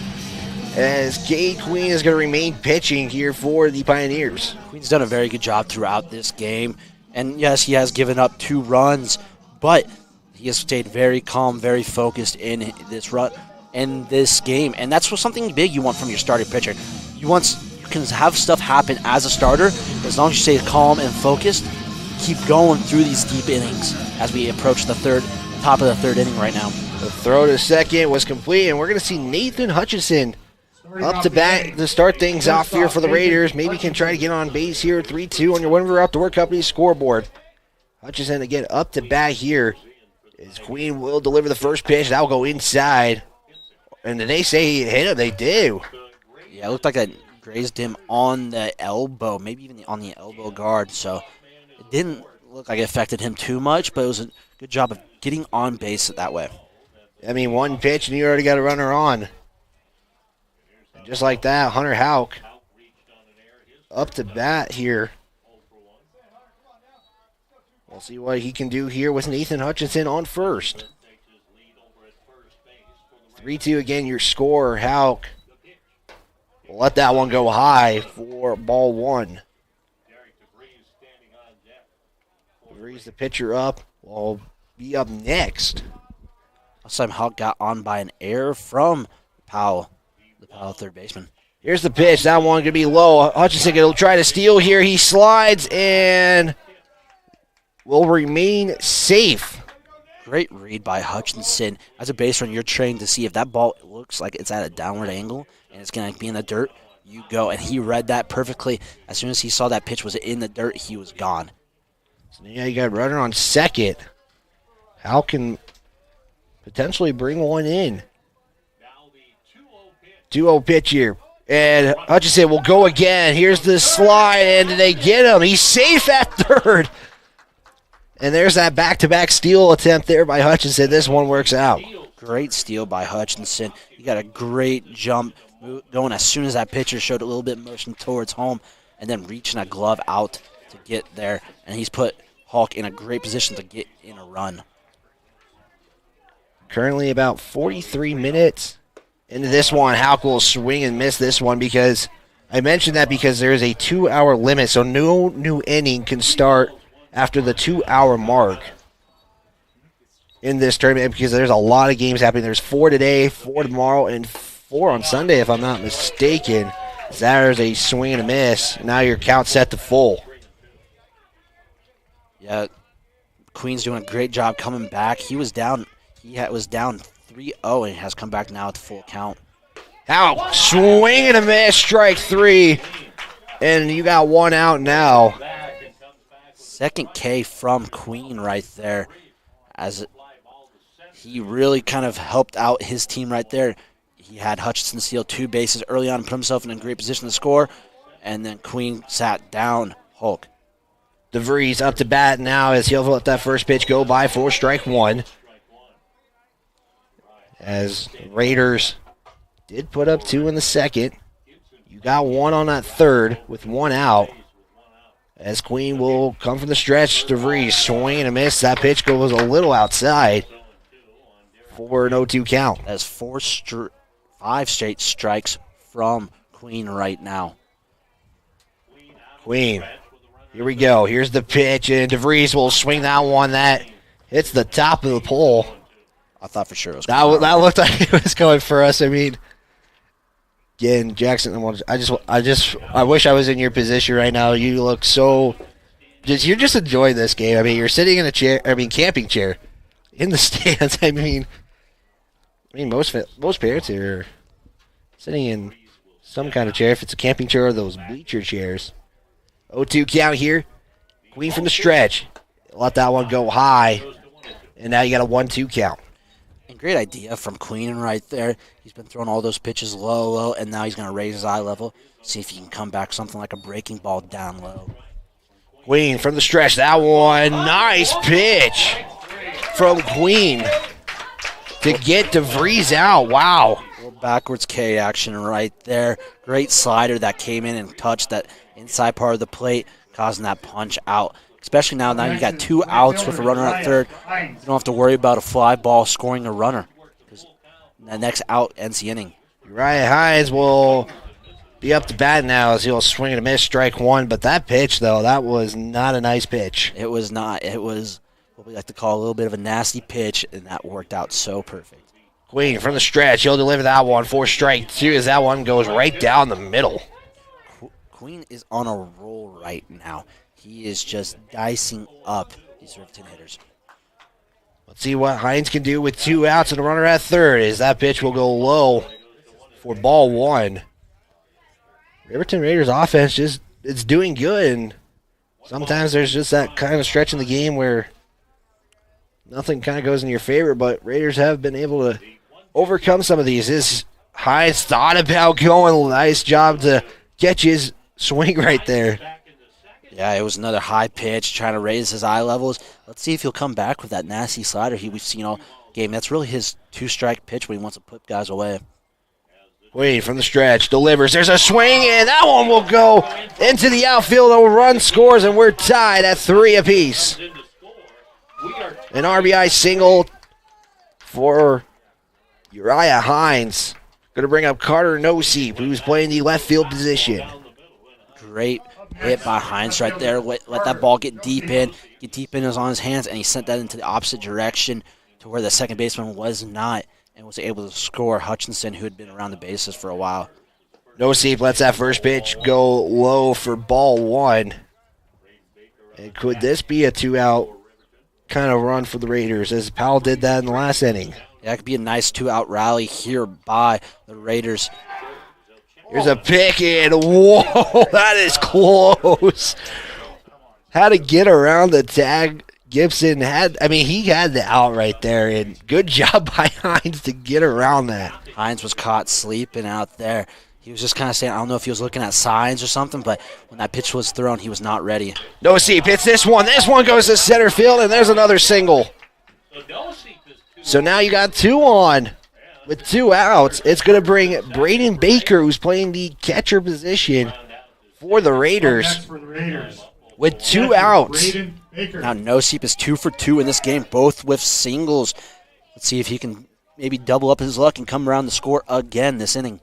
as Cade Queen is going to remain pitching here for the Pioneers. Queen's done a very good job throughout this game. And yes, he has given up 2 runs, but he has stayed very calm, very focused in this game. And that's something big you want from your starting pitcher. You can have stuff happen as a starter, as long as you stay calm and focused, keep going through these deep innings as we approach the top of the third inning right now. The throw to second was complete, and we're going to see Nathan Hutchison up to bat to start things off here for the Raiders. Maybe can try to get on base here. 3-2 on your Winter Outdoor Company scoreboard. Hutchison again up to bat here. As Queen will deliver the first pitch. That will go inside. And did they say he hit him? They do. Yeah, it looked like that grazed him on the elbow, maybe even on the elbow guard. So it didn't look like it affected him too much, but it was a good job of getting on base that way. I mean, one pitch and you already got a runner on. And just like that, Hunter Houck up to bat here. We'll see what he can do here with Nathan Hutchinson on first. 3-2 again, your score. Houck will let that one go high for ball 1. DeVries, the pitcher up, will be up next. Last time Houck got on by an error from Powell, the Powell third baseman. Here's the pitch. That one going to be low. Hutchinson going to try to steal here. He slides and will remain safe. Great read by Hutchinson. As a base runner, you're trained to see if that ball looks like it's at a downward angle and it's going to be in the dirt, you go. And he read that perfectly. As soon as he saw that pitch was in the dirt, he was gone. So yeah, you got a runner on second. How can potentially bring one in? 2-0 pitch here. And Hutchinson will go again. Here's the slide, and they get him. He's safe at third. And there's that back-to-back steal attempt there by Hutchinson. This one works out. Great steal by Hutchinson. He got a great jump going as soon as that pitcher showed a little bit of motion towards home and then reaching a glove out to get there. And he's put Hawk in a great position to get in a run. Currently about 43 minutes into this one. Houck will swing and miss this one because I mentioned that because there is a 2-hour limit, so no new inning can start after the 2-hour mark in this tournament because there's a lot of games happening. There's 4 today, 4 tomorrow, and 4 on Sunday, if I'm not mistaken. There's a swing and a miss. Now your count set to full. Yeah, Queen's doing a great job coming back. He was down 3-0 and has come back now at the full count. Now, swing and a miss, strike 3. And you got one out now. Second K from Queen right there, as he really kind of helped out his team right there. He had Hutchinson steal 2 bases early on and put himself in a great position to score, and then Queen sat down Hulk. DeVries up to bat now as he'll let that first pitch go by for strike 1. As Raiders did put up 2 in the second. You got 1 on that third with 1 out. As Queen will come from the stretch, DeVries swing and a miss. That pitch goes a little outside for an 0-2 count. That's 5 straight strikes from Queen right now. Queen Here we go. Here's the pitch, and DeVries will swing that one. That hits the top of the pole. I thought for sure it was that looked like it was going for us. I mean, again, Jackson, I wish I was in your position right now. You look so you're just enjoying this game. I mean, you're sitting in a chair. I mean, camping chair in the stands. I mean, most parents here are sitting in some kind of chair. If it's a camping chair or those bleacher chairs. 0-2 count here. Queen from the stretch. Let that one go high, and now you got a 1-2 count. And great idea from Queen right there. He's been throwing all those pitches low, and now he's going to raise his eye level, see if he can come back something like a breaking ball down low. Queen from the stretch. That one, nice pitch from Queen to get DeVries out. Wow. A little backwards K action right there. Great slider that came in and touched that inside part of the plate, causing that punch out. Especially now you got 2 outs with a runner at third. You don't have to worry about a fly ball scoring a runner, because the next out ends the inning. Uriah Hines will be up to bat now as he'll swing and a miss, strike one. But that pitch, though, that was not a nice pitch. It was not. It was what we like to call a little bit of a nasty pitch, and that worked out so perfect. Queen from the stretch. He'll deliver that one for strike two as that one goes right down the middle. Queen is on a roll right now. He is just dicing up these Riverton hitters. Let's see what Hines can do with 2 outs and a runner at third as that pitch will go low for ball one. Riverton Raiders offense it's doing good, and sometimes there's just that kind of stretch in the game where nothing kind of goes in your favor, but Raiders have been able to overcome some of these. This Hines thought about going. Nice job to catch his swing right there. Yeah, it was another high pitch, trying to raise his eye levels. Let's see if he'll come back with that nasty slider we've seen all game. That's really his 2-strike pitch when he wants to put guys away. Wait from the stretch, delivers. There's a swing, and that one will go into the outfield. A run scores, and we're tied at 3 apiece. An RBI single for Uriah Hines. Going to bring up Carter Noseep, who's playing the left field position. Great hit by Hines right there. Let that ball get deep in. It was on his hands, and he sent that into the opposite direction to where the second baseman was not, and was able to score Hutchinson, who had been around the bases for a while. Noseep lets that first pitch go low for ball one. And could this be a 2-out kind of run for the Raiders, as Powell did that in the last inning? Yeah, it could be a nice 2-out rally here by the Raiders. Here's a pick, and whoa, that is close. Had to get around the tag. Gibson he had the out right there, and good job by Hines to get around that. Hines was caught sleeping out there. He was just kind of saying, I don't know if he was looking at signs or something, but when that pitch was thrown, he was not ready. Noseep hits this one. This one goes to center field, and there's another single. So now you got 2 on. With 2 outs, it's going to bring Braden Baker, who's playing the catcher position for the Raiders, with 2 outs. Now Noseep is 2 for 2 in this game, both with singles. Let's see if he can maybe double up his luck and come around the score again this inning.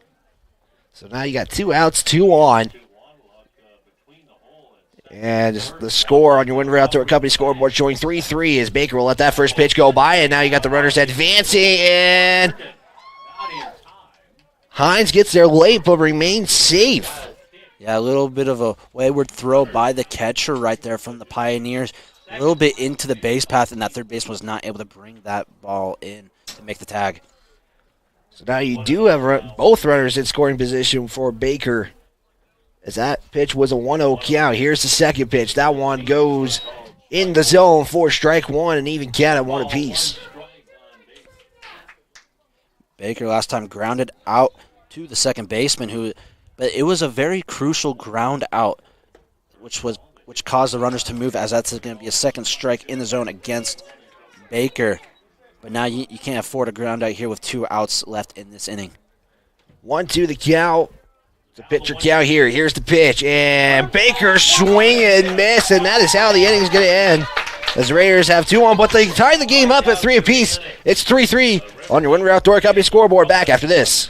So now you got 2 outs, 2 on. And the score on your Wind River Outdoor Company scoreboard showing 3-3 as Baker will let that first pitch go by, and now you got the runners advancing, and Hines gets there late but remains safe. Yeah, a little bit of a wayward throw by the catcher right there from the Pioneers. A little bit into the base path, and that third baseman was not able to bring that ball in to make the tag. So now you do have both runners in scoring position for Baker, as that pitch was a 1-0 count. Here's the second pitch. That one goes in the zone for strike one, and even count at 1 apiece. Baker last time grounded out to the second baseman, but it was a very crucial ground out, which caused the runners to move, as that's going to be a second strike in the zone against Baker. But now you can't afford a ground out here with 2 outs left in this inning. 1-2 the count. The pitcher count here. Here's the pitch, and Baker swing and miss, and that is how the inning is going to end. As the Raiders have 2 on, but they tie the game up at 3 apiece. It's 3-3 on your Wind River Outdoor Company scoreboard. Back after this.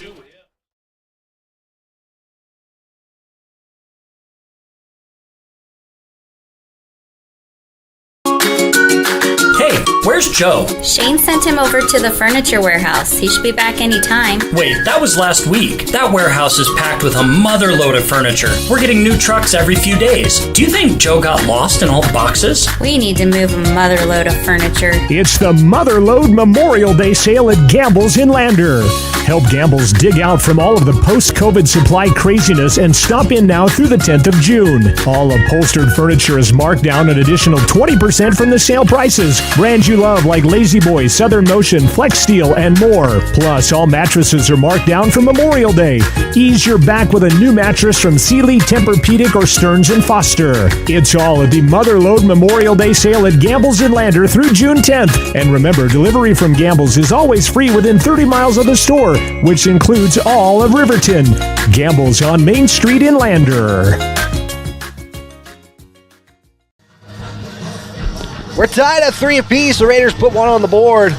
Where's Joe? Shane sent him over to the furniture warehouse. He should be back anytime. Wait, that was last week. That warehouse is packed with a mother load of furniture. We're getting new trucks every few days. Do you think Joe got lost in all the boxes? We need to move a mother load of furniture. It's the Motherlode Memorial Day sale at Gamble's in Lander. Help Gamble's dig out from all of the post-COVID supply craziness and stop in now through the 10th of June. All upholstered furniture is marked down an additional 20% from the sale prices. Brands you love like Lazy Boy, Southern Motion, Flex Steel, and more. Plus, all mattresses are marked down for Memorial Day. Ease your back with a new mattress from Sealy, Tempur-Pedic, or Stearns & Foster. It's all at the Motherlode Memorial Day sale at Gamble's in Lander through June 10th. And remember, delivery from Gamble's is always free within 30 miles of the store, which includes all of Riverton. Gamble's on Main Street in Lander. We're tied at 3 apiece. The Raiders put one on the board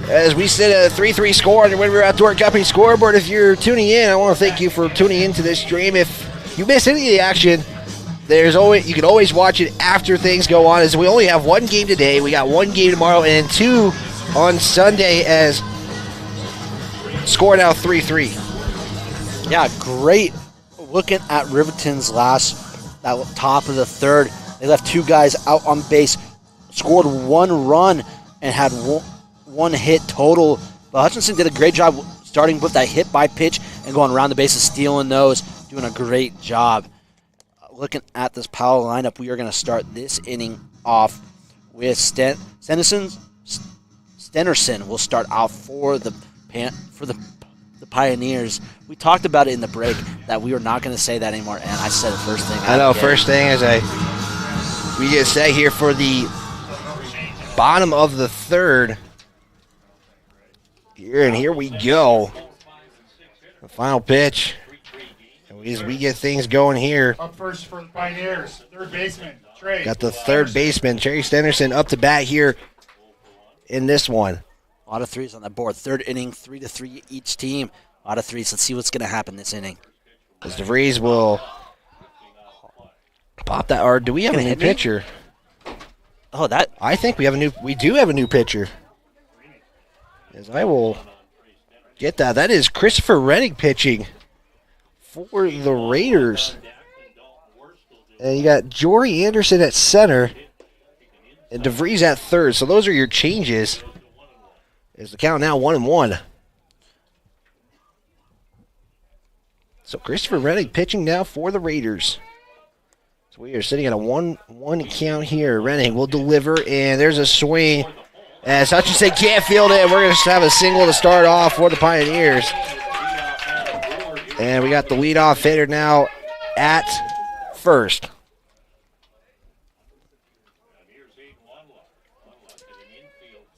as we sit at a 3-3 score on the Wind River Outdoor Company scoreboard. If you're tuning in, I want to thank you for tuning into this stream. If you miss any of the action, you can always watch it after things go on, as we only have one game today. We got one game tomorrow and 2 on Sunday, as score now 3-3. Yeah, great. Looking at Riverton's that top of the third, they left 2 guys out on base, scored 1 run, and had one hit total. But Hutchinson did a great job starting with that hit by pitch and going around the bases, stealing those, doing a great job. Looking at this Powell lineup, we are going to start this inning off with Stenderson will start out for the Pioneers. We talked about it in the break that we were not going to say that anymore, and I said it first thing. I know, first thing as we get set here for the bottom of the third. Here we go. The final pitch. As we get things going here. Up first for the Pioneers, third baseman, Trey. Got the third baseman, Jory Anderson, up to bat here in this one. A lot of threes on the board. Third inning, 3-3 each team. A lot of threes. Let's see what's going to happen this inning. As DeVries will pop that. Or do we have a new pitcher? Oh, that. I think we do have a new pitcher. As I will get that. That is Christopher Reddick pitching for the Raiders. And you got Jory Anderson at center and DeVries at third. So those are your changes. Is the count now 1-1. So Christopher Reddick pitching now for the Raiders. So we are sitting at a 1-1 count here. Reddick will deliver, and there's a swing. As Hutchinson can't field it, we're going to have a single to start off for the Pioneers. And we got the leadoff hitter now at first.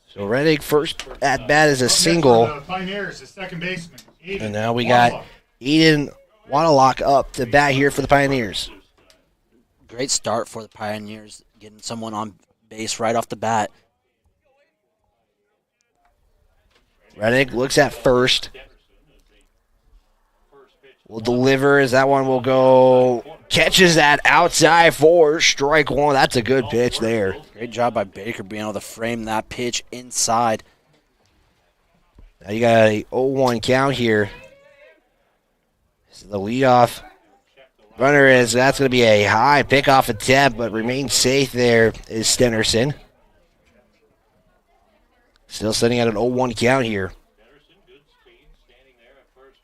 So Reddick first at bat is a single. Pioneers, the second baseman. And now we got Eden Wadalock up to bat here for the Pioneers. Great start for the Pioneers, getting someone on base right off the bat. Reddick looks at first. Will deliver as that one will go. Catches that outside for strike one. That's a good pitch there. Great job by Baker being able to frame that pitch inside. Now you got a 0-1 count here. This is the leadoff runner that's going to be a high pickoff attempt, but remains safe there is Stenderson. Still sitting at an 0-1 count here.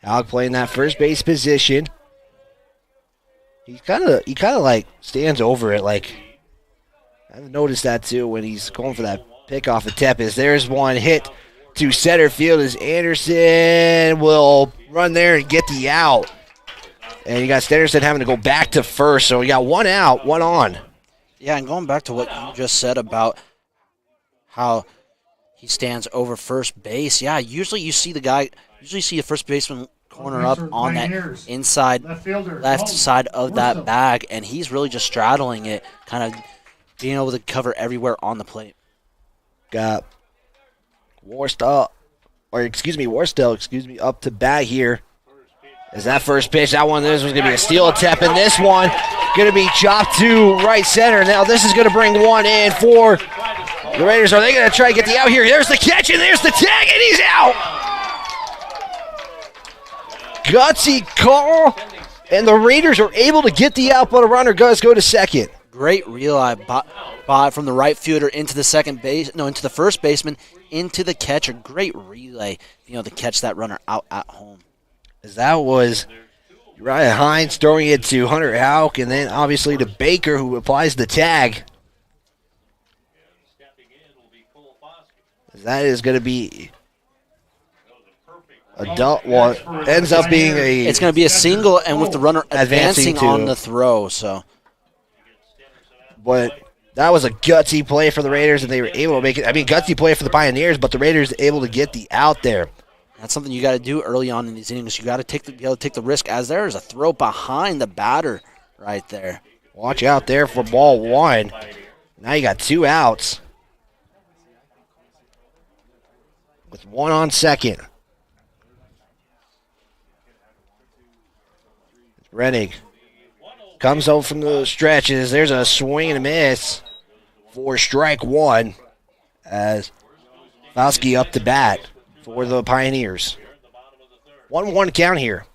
Alec playing that first base position. He kind of like stands over it. Like, I've noticed that too when he's going for that pickoff attempt. There's one hit to center field as Anderson will run there and get the out. And you got Stenderson having to go back to first. So you got 1 out, 1 on. Yeah, and going back to what you just said about how he stands over first base. Yeah, usually you see a first baseman corner up on that inside left side of that bag, and he's really just straddling it, kind of being able to cover everywhere on the plate. Got Warstell up to bat here. As that first pitch, this was going to be a steal attempt, and this one going to be chopped to right center. Now this is going to bring one in for The Raiders, are they going to try to get the out here? There's the catch, and there's the tag, and he's out. Gutsy call, and the Raiders are able to get the out, but a runner does go to second. Great relay from the right fielder into the first baseman, into the catcher. Great relay, to catch that runner out at home. As that was Ryan Hines throwing it to Hunter Houck, and then obviously to Baker, who applies the tag. As that is going to be ends up being a... It's going to be a single, and with the runner advancing on the throw, so... But that was a gutsy play for the Raiders, and they were able to make it. I mean, gutsy play for the Pioneers, but the Raiders able to get the out there. That's something you got to do early on in these innings. You got to take the risk, as there is a throw behind the batter right there. Watch out there for ball one. Now you got 2 outs with 1 on second. Reddick comes home from the stretches. There's a swing and a miss for strike 1 as Fauski up to bat for the Pioneers. 1-1 count here.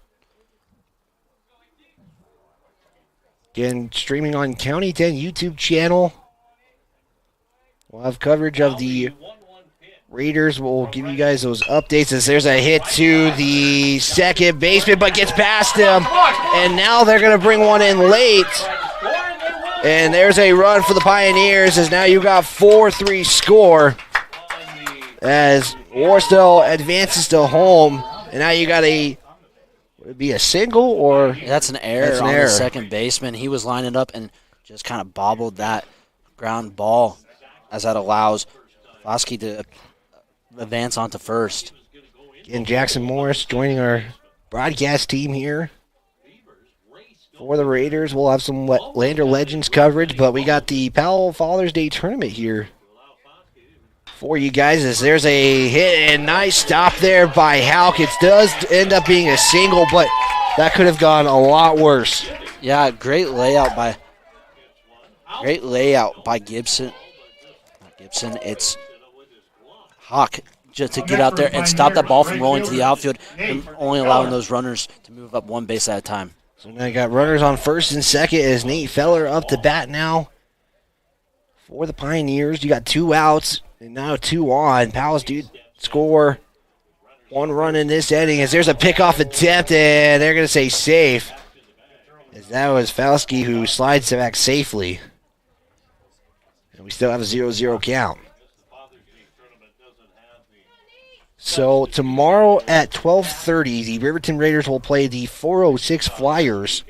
Again, streaming on County 10 YouTube channel. We'll have coverage of the Raiders. We'll give you guys those updates as there's a hit to the second baseman, but gets past him. And now they're going to bring one in late. And there's a run for the Pioneers as now you got 4-3 score as Warstell advances to home. And now you got would it be a single or? That's an error on the second baseman. He was lining up and just kind of bobbled that ground ball as that allows Fosky to advance onto first. Again, Jackson Morris joining our broadcast team here for the Raiders. We'll have some Lander Legends coverage, but we got the Powell Father's Day Tournament here for you guys as there's a hit and nice stop there by Houck. It does end up being a single, but that could have gone a lot worse. Yeah, great layout by Gibson. Not Gibson, it's Hawk just to get out there and stop that ball from rolling to the outfield and only allowing those runners to move up one base at a time. So now you got runners on first and second as Nate Feller up to bat now for the Pioneers. You got 2 outs and now 2 on. Powell's due score 1 run in this inning as there's a pickoff attempt and they're going to say safe. As that was Fauski who slides back safely. And we still have a 0-0 count. So tomorrow at 12:30, the Riverton Raiders will play the 406 Flyers.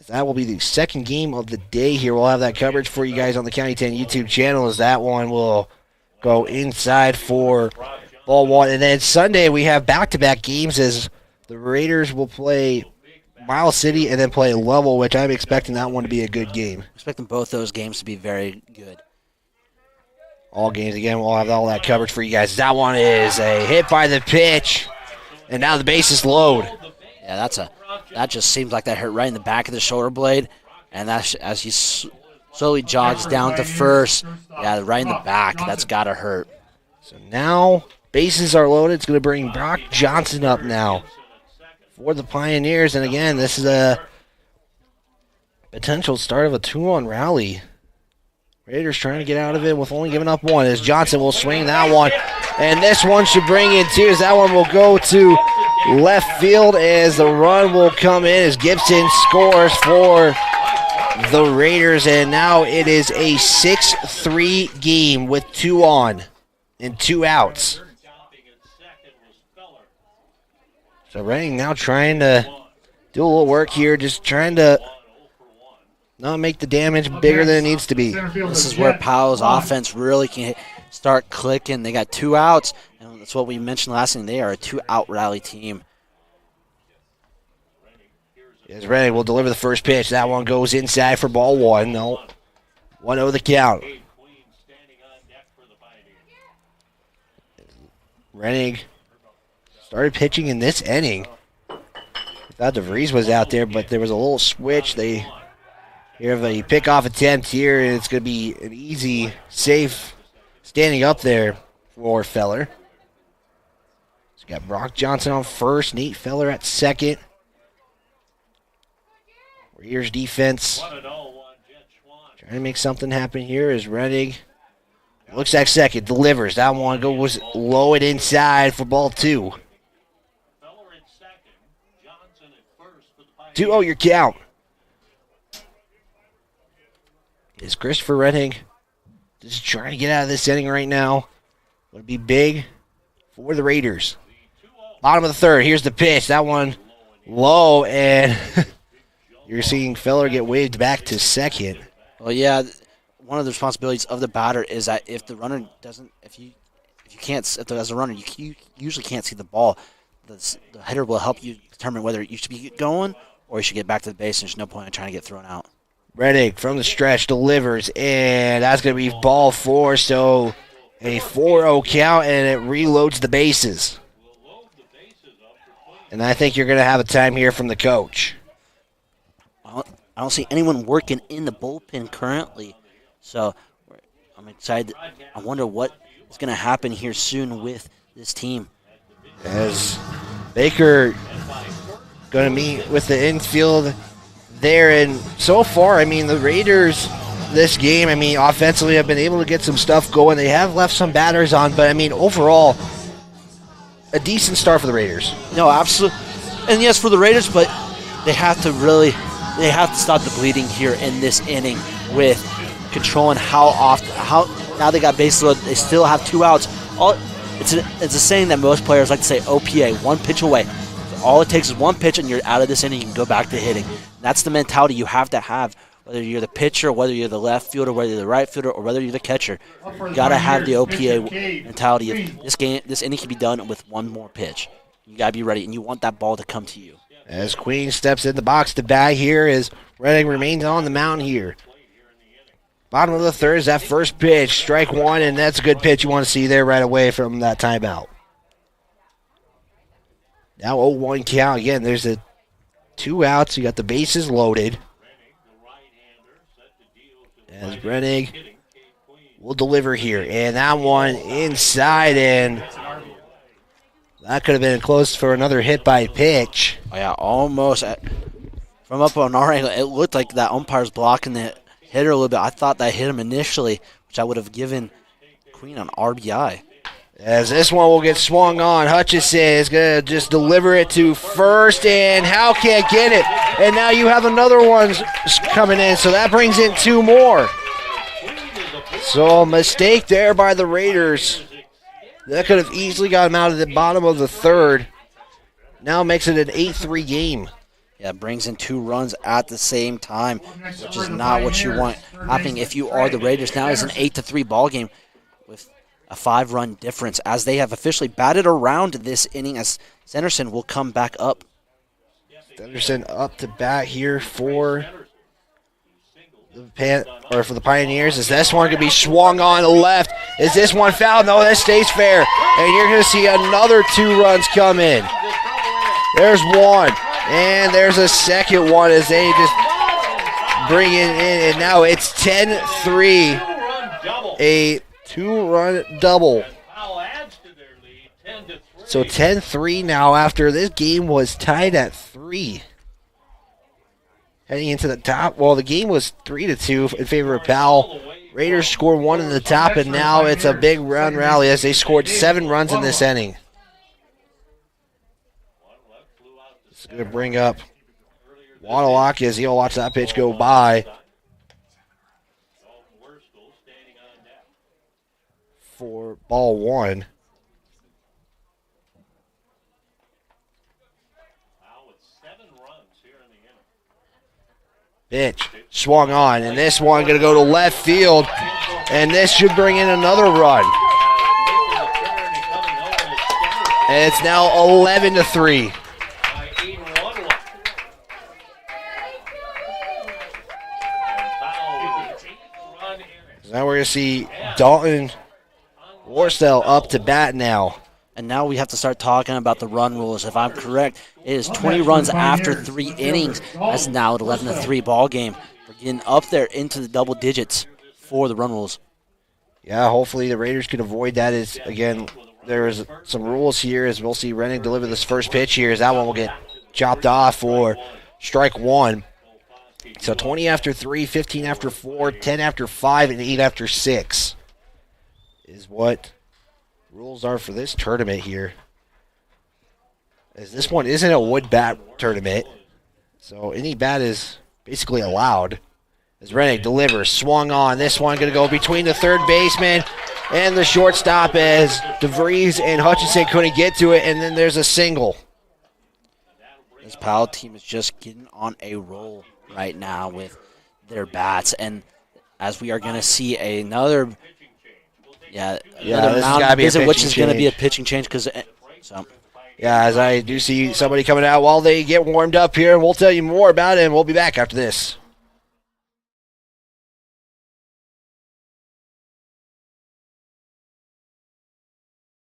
That will be the second game of the day here. We'll have that coverage for you guys on the County 10 YouTube channel as that one will go inside for ball 1. And then Sunday we have back-to-back games as the Raiders will play Miles City and then play Lovell, which I'm expecting that one to be a good game. Expecting both those games to be very good. All games, again, we'll have all that coverage for you guys. That one is a hit by the pitch, and now the bases load. Yeah, that just seems like that hurt right in the back of the shoulder blade, and that's as he slowly jogs down to first. Yeah, right in the back. That's got to hurt. So now bases are loaded. It's going to bring Brock Johnson up now for the Pioneers, and again, this is a potential start of a 2-on rally. Raiders trying to get out of it with only giving up 1 as Johnson will swing that one. And this one should bring in 2 as that one will go to left field as the run will come in as Gibson scores for the Raiders. And now it is a 6-3 game with 2 on and 2 outs. So Reddick now trying to do a little work here, just trying to not make the damage bigger than it needs to be. This is where Powell's offense really can start clicking. They got 2 outs, and that's what we mentioned last time. They are a 2-out rally team. As Reddick will deliver the first pitch. That one goes inside for ball 1. No. 1-0 the count. Reddick started pitching in this inning. I thought DeVries was out there, but there was a little switch. They You have a pickoff attempt here, and it's going to be an easy, safe standing up there for Feller. So you got Brock Johnson on first, Nate Feller at second. Here's defense. Trying to make something happen here is Reddick. Looks like second, delivers. That one goes low and inside for ball 2. 2-0 your count. Is Christopher Reddick just trying to get out of this inning right now? Would be big for the Raiders. Bottom of the third. Here's the pitch. That one low, and you're seeing Feller get waved back to second. Well, yeah, one of the responsibilities of the batter is that if the runner doesn't, if as a runner you usually can't see the ball, the hitter will help you determine whether you should be going or you should get back to the base, and there's no point in trying to get thrown out. Reddick from the stretch delivers, and that's going to be ball 4, so a 4-0 count, and it reloads the bases. And I think you're going to have a time here from the coach. I don't see anyone working in the bullpen currently, so I'm excited. I wonder what is going to happen here soon with this team. As Baker going to meet with the infield there, and so far, I mean, the Raiders this game, I mean, offensively have been able to get some stuff going. They have left some batters on, but I mean, overall, a decent start for the Raiders. No, absolutely. And yes, for the Raiders, but they have to stop the bleeding here in this inning with controlling how now they got base loaded. They still have 2 outs. It's a saying that most players like to say, OPA, 1 pitch away. All it takes is 1 pitch and you're out of this inning. You can go back to hitting. That's the mentality you have to have, whether you're the pitcher, whether you're the left fielder, whether you're the right fielder, or whether you're the catcher. You got to have the OPA mentality of this inning can be done with 1 more pitch. You got to be ready, and you want that ball to come to you. As Queen steps in the box to bat here, as Reddick remains on the mound here. Bottom of the third is that first pitch, strike 1, and that's a good pitch you want to see there right away from that timeout. Now 0-1 count. Again, there's 2 outs. You got the bases loaded. As Reddick will deliver here. And that one inside, and that could have been close for another hit by pitch. Oh, yeah, almost. From up on our angle, it looked like that umpire's blocking the hitter a little bit. I thought that hit him initially, which I would have given Queen an RBI. As this one will get swung on, Hutchison is going to just deliver it to first, and Howe can't get it. And now you have another one coming in, so that brings in 2 more. So a mistake there by the Raiders. That could have easily got him out of the bottom of the third. Now makes it an 8-3 game. Yeah, brings in 2 runs at the same time, which is not what you want happening if you are the Raiders. Now it's an 8-3 ball game with a 5-run difference as they have officially batted around this inning as Sanderson will come back up. Sanderson up to bat here for the Pioneers. Is this one going to be swung on the left? Is this one foul? No, that stays fair. And you're going to see another 2 runs come in. There's 1. And there's a second one as they just bring it in. And now it's 10-3. A 2-run double. So 10-3 now after this game was tied at 3. Heading into the top. Well, the game was 3-2 in favor of Powell. Raiders scored 1 in the top, and now it's a big run rally as they scored 7 runs in this inning. It's going to bring up Wadalaki as he'll watch that pitch go by. For ball 1. Pitch swung on, and this one going to go to left field, and this should bring in another run. And it's now 11-3. Now we're going to see Dalton Worstel up to bat now. And now we have to start talking about the run rules. If I'm correct, it is 20 runs after 3 innings. That's now an 11-3 ball game. We're getting up there into the double digits for the run rules. Yeah, hopefully the Raiders can avoid that. As again, there's some rules here as we'll see Reddick deliver this first pitch here as that one will get chopped off for strike one. So 20 after 3, 15 after 4, 10 after 5, and 8 after 6 is what rules are for this tournament here. As this one isn't a wood bat tournament, so any bat is basically allowed. As Reddick delivers, swung on. This one going to go between the third baseman and the shortstop as DeVries and Hutchinson couldn't get to it, and then there's a single. This Powell team is just getting on a roll right now with their bats, and as we are going to see another mound visit, which is going to be a pitching change because yeah, as I do see somebody coming out while they get warmed up here, and we'll tell you more about it, and we'll be back after this.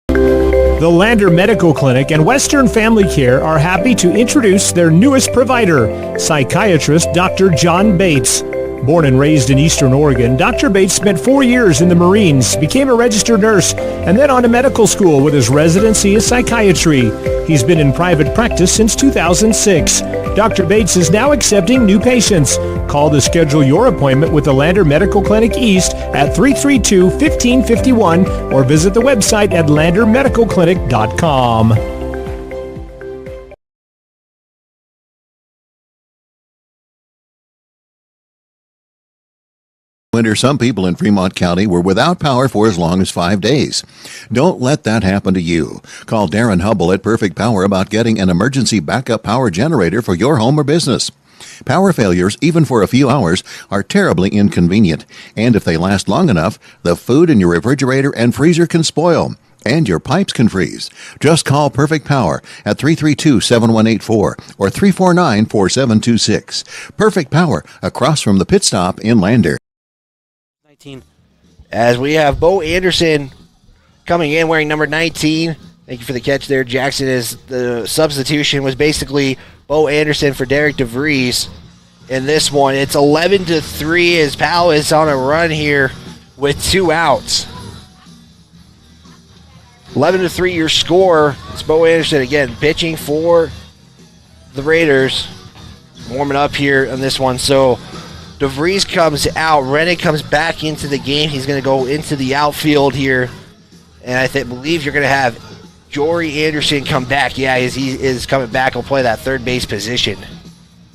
The Lander Medical Clinic and Western Family Care are happy to introduce their newest provider, psychiatrist Dr. John Bates. Born and raised in Eastern Oregon, Dr. Bates spent 4 years in the Marines, became a registered nurse, and then on to medical school with his residency in psychiatry. He's been in private practice since 2006. Dr. Bates is now accepting new patients. Call to schedule your appointment with the Lander Medical Clinic East at 332-1551 or visit the website at landermedicalclinic.com. Winter, some people in Fremont County were without power for as long as 5 days. Don't let that happen to you. Call Darren Hubble at Perfect Power about getting an emergency backup power generator for your home or business. Power failures, even for a few hours, are terribly inconvenient, and if they last long enough, the food in your refrigerator and freezer can spoil, and your pipes can freeze. Just call Perfect Power at 332-7184 or 349-4726. Perfect Power, across from the pit stop in Lander. As we have Bo Anderson coming in wearing number 19. Thank you for the catch there, Jackson, as the substitution was basically Bo Anderson for Derek DeVries. In this one, it's 11-3 as Powell is on a run here with 2 outs. 11-3 your score. It's Bo Anderson again pitching for the Raiders. Warming up here on this one. So DeVries comes out. Reddick comes back into the game. He's going to go into the outfield here. And I believe you're going to have Jory Anderson come back. Yeah, he is coming back. He'll play that third base position.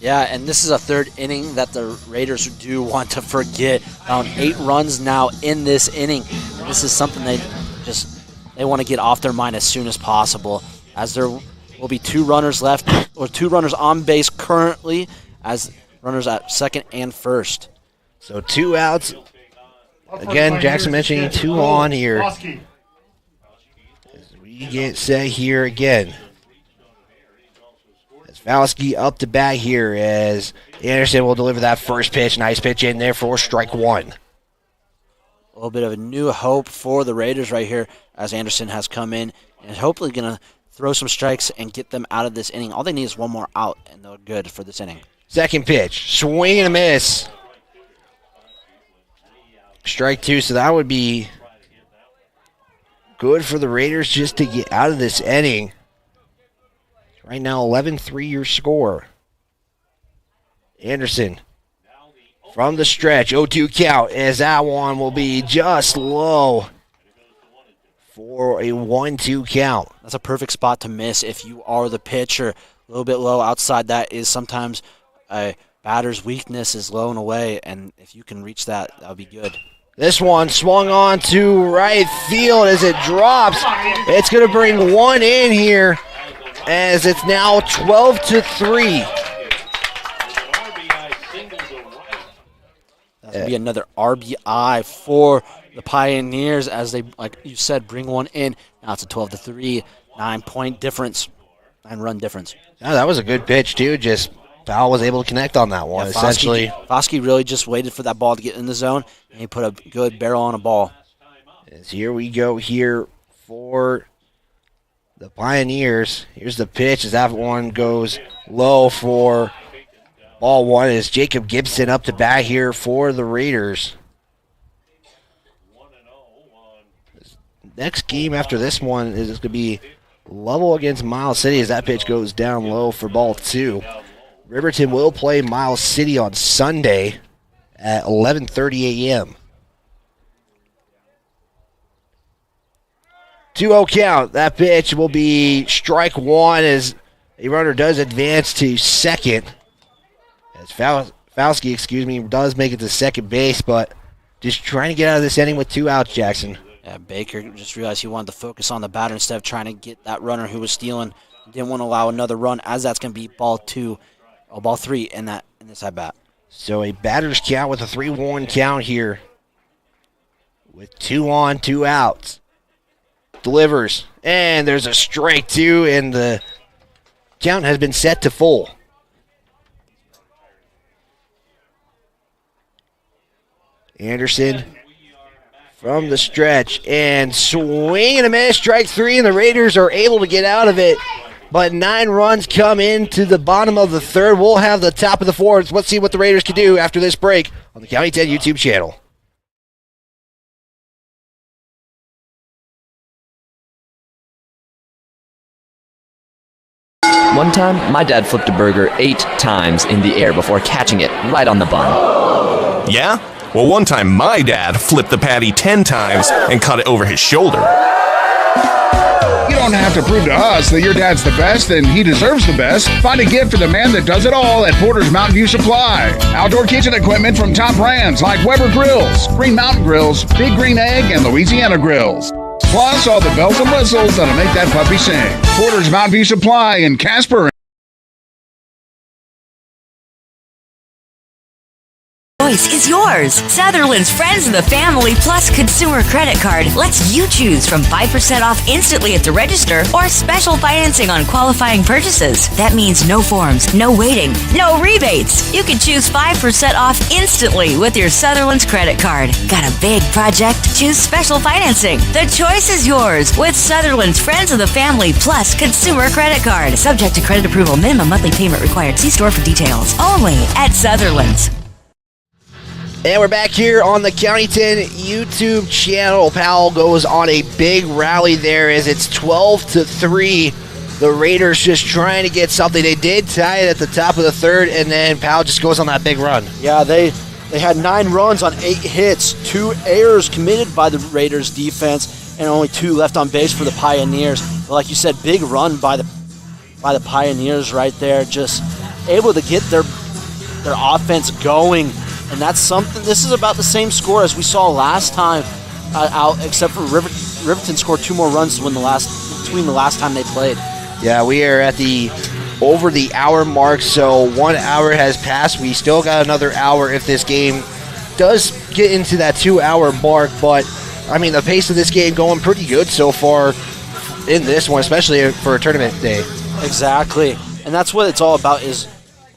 Yeah, and this is a third inning that the Raiders do want to forget. 8 runs now in this inning. This is something they want to get off their mind as soon as possible, as there will be 2 runners left, or 2 runners on base currently, as runners at second and first. So 2 outs. Again, Jackson mentioning 2 on here. As we get set here again. As Valsky up to bat here as Anderson will deliver that first pitch. Nice pitch in there for strike 1. A little bit of a new hope for the Raiders right here as Anderson has come in and is hopefully going to throw some strikes and get them out of this inning. All they need is 1 more out, and they're good for this inning. Second pitch, swing and a miss. Strike 2, so that would be good for the Raiders just to get out of this inning. Right now, 11-3 your score. Anderson from the stretch, 0-2 count, as that one will be just low for a 1-2 count. That's a perfect spot to miss if you are the pitcher. A little bit low outside that is sometimes a batter's weakness is low and away, and if you can reach that, that would be good. This one swung on to right field as it drops. It's going to bring 1 in here as it's now 12-3. That's going to be another RBI for the Pioneers as they, like you said, bring 1 in. Now it's a 12-3, 9-point difference, 9-run difference. Yeah, that was a good pitch, too. Just Powell was able to connect on that one, essentially. Foskey really just waited for that ball to get in the zone, and he put a good barrel on a ball. As here we go here for the Pioneers. Here's the pitch as that one goes low for Ball one is Jacob Gibson up to bat here for the Raiders. Next game after this one is going to be Lovell against Miles City as that pitch goes down low for ball two. Riverton will play Miles City on Sunday at 11:30 a.m. 2-0 count. That pitch will be strike one as a runner does advance to second. As Fowski, does make it to second base, but just trying to get out of this inning with 2 outs, Jackson. Yeah, Baker just realized he wanted to focus on the batter instead of trying to get that runner who was stealing. Didn't want to allow another run, as that's going to be ball three in this at bat. So a batter's count with a 3-1 count here, with 2 on, 2 outs. Delivers, and there's a strike two, and the count has been set to full. Anderson from the stretch, and swing and a miss, strike three, and the Raiders are able to get out of it. But 9 runs come into the bottom of the third. We'll have the top of the fourth. Let's see what the Raiders can do after this break on the County 10 YouTube channel. One time, my dad flipped a burger 8 times in the air before catching it right on the bun. Yeah? Well, one time my dad flipped the patty 10 times and caught it over his shoulder. You don't have to prove to us that your dad's the best and he deserves the best. Find a gift for the man that does it all at Porter's Mountain View Supply. Outdoor kitchen equipment from top brands like Weber Grills, Green Mountain Grills, Big Green Egg, and Louisiana Grills. Plus all the bells and whistles that'll make that puppy sing. Porter's Mountain View Supply in Casper. Choice is yours. Sutherland's Friends of the Family Plus Consumer Credit Card lets you choose from 5% off instantly at the register or special financing on qualifying purchases. That means no forms, no waiting, no rebates. You can choose 5% off instantly with your Sutherland's credit card. Got a big project? Choose special financing. The choice is yours with Sutherland's Friends of the Family Plus Consumer Credit Card. Subject to credit approval. Minimum monthly payment required. See store for details. Only at Sutherland's. And we're back here on the County 10 YouTube channel. Powell goes on a big rally there as it's 12-3. The Raiders just trying to get something. They did tie it at the top of the third, and then Powell just goes on that big run. Yeah, they had 9 runs on 8 hits, 2 errors committed by the Raiders defense, and only 2 left on base for the Pioneers. But like you said, big run by the Pioneers right there, just able to get their offense going. And that's something. This is about the same score as we saw last time out, except for Riverton scored 2 more runs between the last time they played. Yeah, we are at the over the hour mark, so 1 hour has passed. We still got another hour if this game does get into that 2-hour mark. But I mean, the pace of this game going pretty good so far in this one, especially for a tournament day. Exactly, and that's what it's all about. Is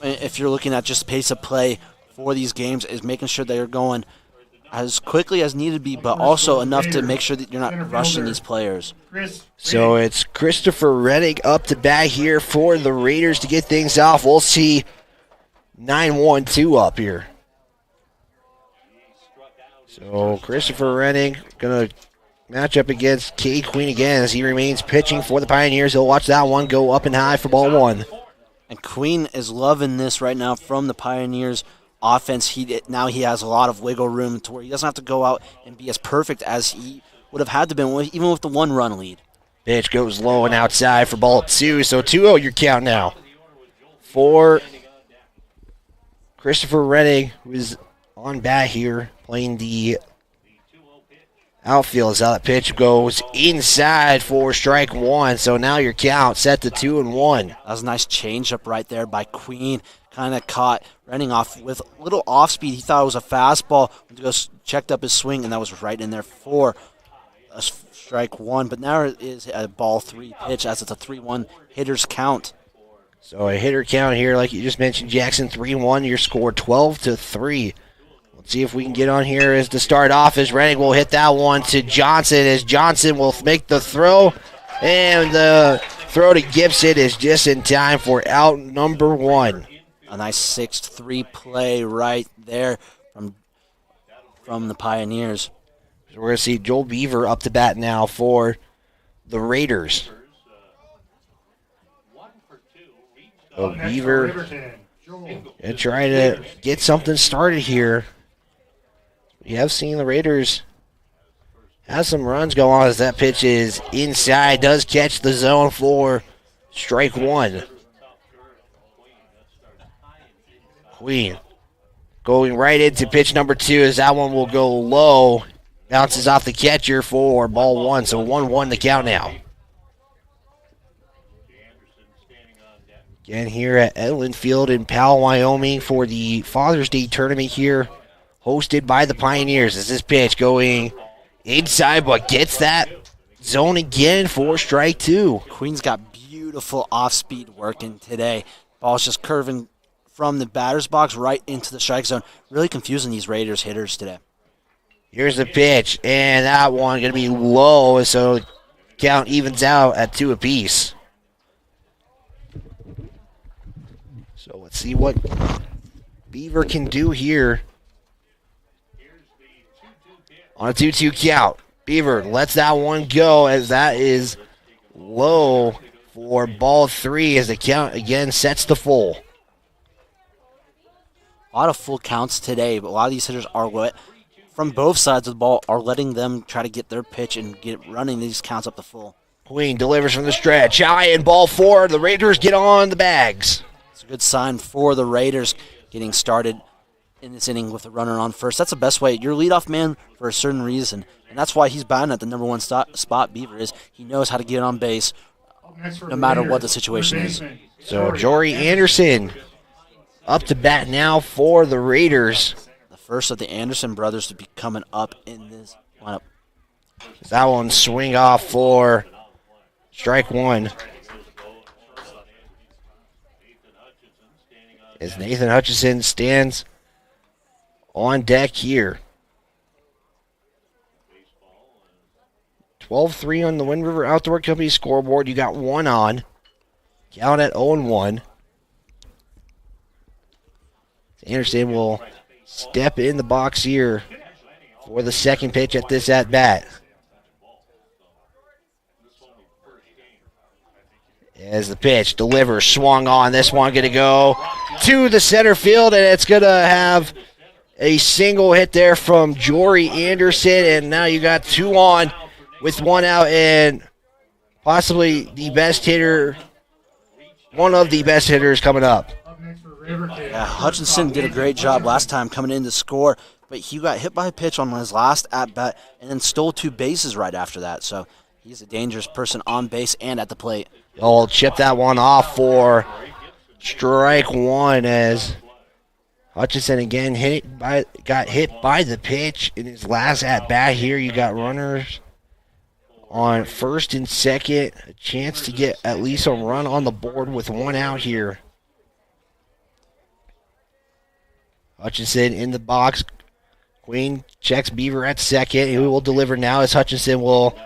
if you're looking at just pace of play for these games, is making sure that you're going as quickly as needed to be, but also enough to make sure that you're not rushing these players. So it's Christopher Reddick up to bat here for the Raiders to get things off. We'll see 9-1-2 up here. So Christopher Reddick going to match up against Cade Queen again as he remains pitching for the Pioneers. He'll watch that one go up and high for ball 1. And Queen is loving this right now from the Pioneers offense. Now he has a lot of wiggle room to where he doesn't have to go out and be as perfect as he would have had to be, even with the 1-run lead. Pitch goes low and outside for ball 2. So 2-0 your count now for Christopher Reddick, who is on bat here playing the outfield. As that pitch goes inside for strike 1. So now your count set to 2-1. That was a nice changeup right there by Queen. Kind of caught Reddick off with a little off speed. He thought it was a fastball. He goes checked up his swing, and that was right in there for a strike 1. But now it is a ball 3 pitch as it's a 3-1 hitter's count. So a hitter count here, like you just mentioned, Jackson, 3-1. Your score 12-3. Let's see if we can get on here as to start off as Reddick will hit that one to Johnson as Johnson will make the throw. And the throw to Gibson is just in time for out number 1. A nice 6-3 play right there from the Pioneers. So we're going to see Joel Beaver up to bat now for the Raiders. So Beaver and try to get something started here. We have seen the Raiders have some runs go on as that pitch is inside. Does catch the zone for strike one. Queen going right into pitch number 2 as that one will go low. Bounces off the catcher for ball 1. So 1-1 the count now. Again here at Edlin Field in Powell, Wyoming for the Father's Day tournament here, hosted by the Pioneers. As this pitch going inside, but gets that zone again for strike 2. Queen's got beautiful off-speed working today. Ball's just curving from the batter's box right into the strike zone. Really confusing these Raiders hitters today. Here's the pitch, and that one going to be low, so count evens out at 2 apiece. So let's see what Beaver can do here. On a 2-2 count, Beaver lets that one go as that is low for ball 3 as the count again sets the full. A lot of full counts today, but a lot of these hitters are from both sides of the ball are letting them try to get their pitch and get running these counts up to full. Queen delivers from the stretch. High and ball 4. The Raiders get on the bags. It's a good sign for the Raiders getting started in this inning with a runner on first. That's the best way. Your leadoff man for a certain reason, and that's why he's batting at the number 1 spot, Beaver is. He knows how to get on base no matter what the situation is. So Jory Anderson up to bat now for the Raiders. The first of the Anderson brothers to be coming up in this lineup. That one swing off for strike 1. As Nathan Hutchinson stands on deck here. 12-3 on the Wind River Outdoor Company scoreboard. You got 1 on. Count at 0-1. Anderson will step in the box here for the second pitch at this at-bat. As the pitch delivers, swung on. This one going to go to the center field, and it's going to have a single hit there from Jory Anderson, and now you got 2 on with 1 out, and possibly the best hitter, one of the best hitters coming up. Yeah, Hutchinson did a great job last time coming in to score, but he got hit by a pitch on his last at-bat and then stole 2 bases right after that, so he's a dangerous person on base and at the plate. He'll chip that one off for strike 1 as Hutchinson again got hit by the pitch in his last at-bat here. You got runners on first and second, a chance to get at least a run on the board with 1 out here. Hutchinson in the box. Queen checks Beaver at second. He will deliver now as Hutchinson will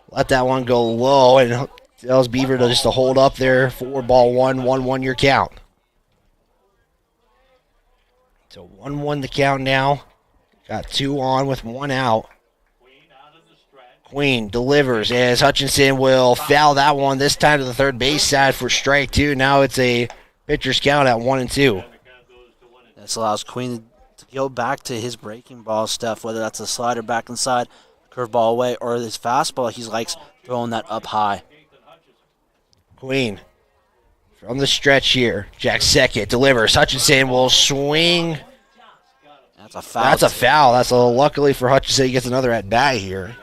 let that one go low and tells Beaver to just to hold up there for ball 1, 1-1 your count. So 1-1 the count now. Got 2 on with 1 out. Queen delivers as Hutchinson will foul that one this time to the third base side for strike 2. Now it's a pitcher's count at 1-2. This allows Queen to go back to his breaking ball stuff, whether that's a slider back inside, curveball away, or his fastball. He likes throwing that up high. Queen from the stretch here. Jack second delivers. Hutchinson will swing. That's a foul. That's a foul. That's luckily for Hutchinson, he gets another at bat here.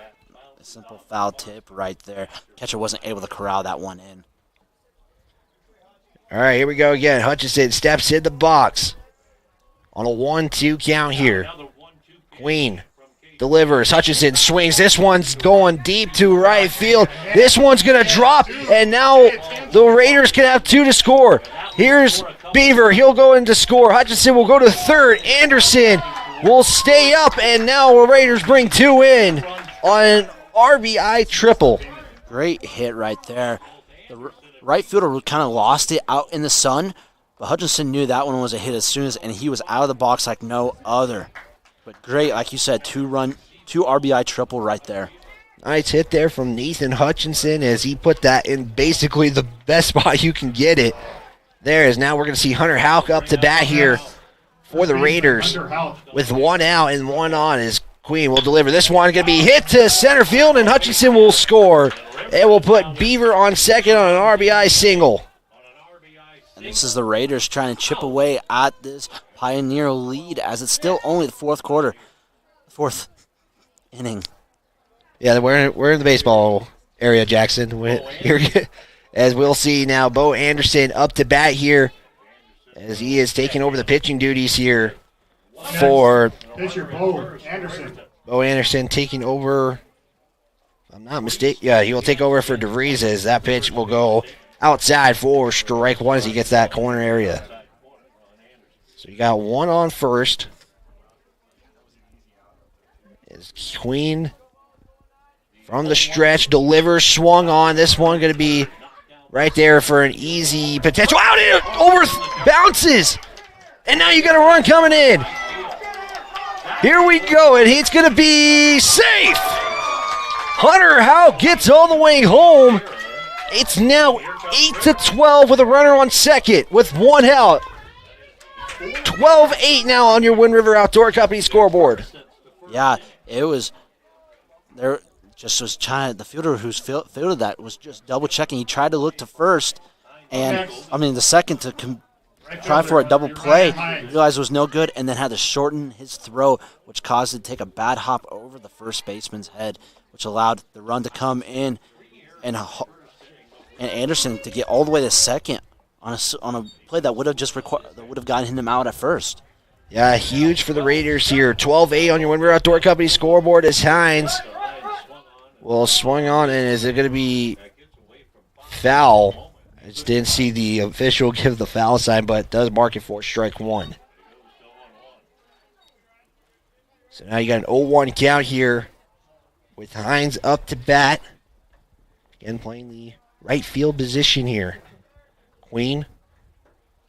A simple foul tip right there. Catcher wasn't able to corral that one in. All right, here we go again. Hutchinson steps in the box on a 1-2 count here. Queen delivers. Hutchinson swings. This one's going deep to right field. This one's going to drop, and now the Raiders can have 2 to score. Here's Beaver. He'll go in to score. Hutchinson will go to third. Anderson will stay up, and now the Raiders bring 2 in on an RBI triple. Great hit right there. The right fielder kind of lost it out in the sun, But Hutchinson knew that one was a hit as soon as, and he was out of the box like no other. But great, like you said, two RBI triple right there. Nice hit there from Nathan Hutchinson as he put that in basically the best spot you can get it. There is now we're going to see Hunter Houck up to bat here for the Raiders with one out and one on as Queen will deliver. This one going to be hit to center field, and Hutchinson will score. It will put Beaver on second on an RBI single. And this is the Raiders trying to chip away at this Pioneer lead as it's still only the fourth inning. Yeah, we're in the baseball area, Jackson. As we'll see now, Bo Anderson up to bat here as he is taking over the pitching duties here for Pitcher Bo Anderson. Bo Anderson taking over. If I'm not mistaken. Yeah, he will take over for DeVries as that pitch will go outside for strike one as he gets that corner area. So you got one on first. Is Queen from the stretch, delivers, swung on. This one going to be right there for an easy potential. Out it over bounces. And now you got a run coming in. Here we go, and it's going to be safe. Hunter Houck gets all the way home. It's now 8-12 with a runner on second with one out. 12-8 now on your Wind River Outdoor Company scoreboard. Yeah, it was there. Just was trying. The fielder who's fielded that was just double checking. He tried to look to first, and the second to try for a double play. He realized it was no good, and then had to shorten his throw, which caused it to take a bad hop over the first baseman's head, which allowed the run to come in, and Anderson to get all the way to second on a play that would have gotten him out at first. Yeah, huge for the Raiders here. 12-8 on your Wind River Outdoor Company scoreboard as Hines will swing on, and is it going to be foul? I just didn't see the official give the foul sign, but it does mark it for strike one. So now you got an 0-1 count here with Hines up to bat. Again, playing the right field position here. Queen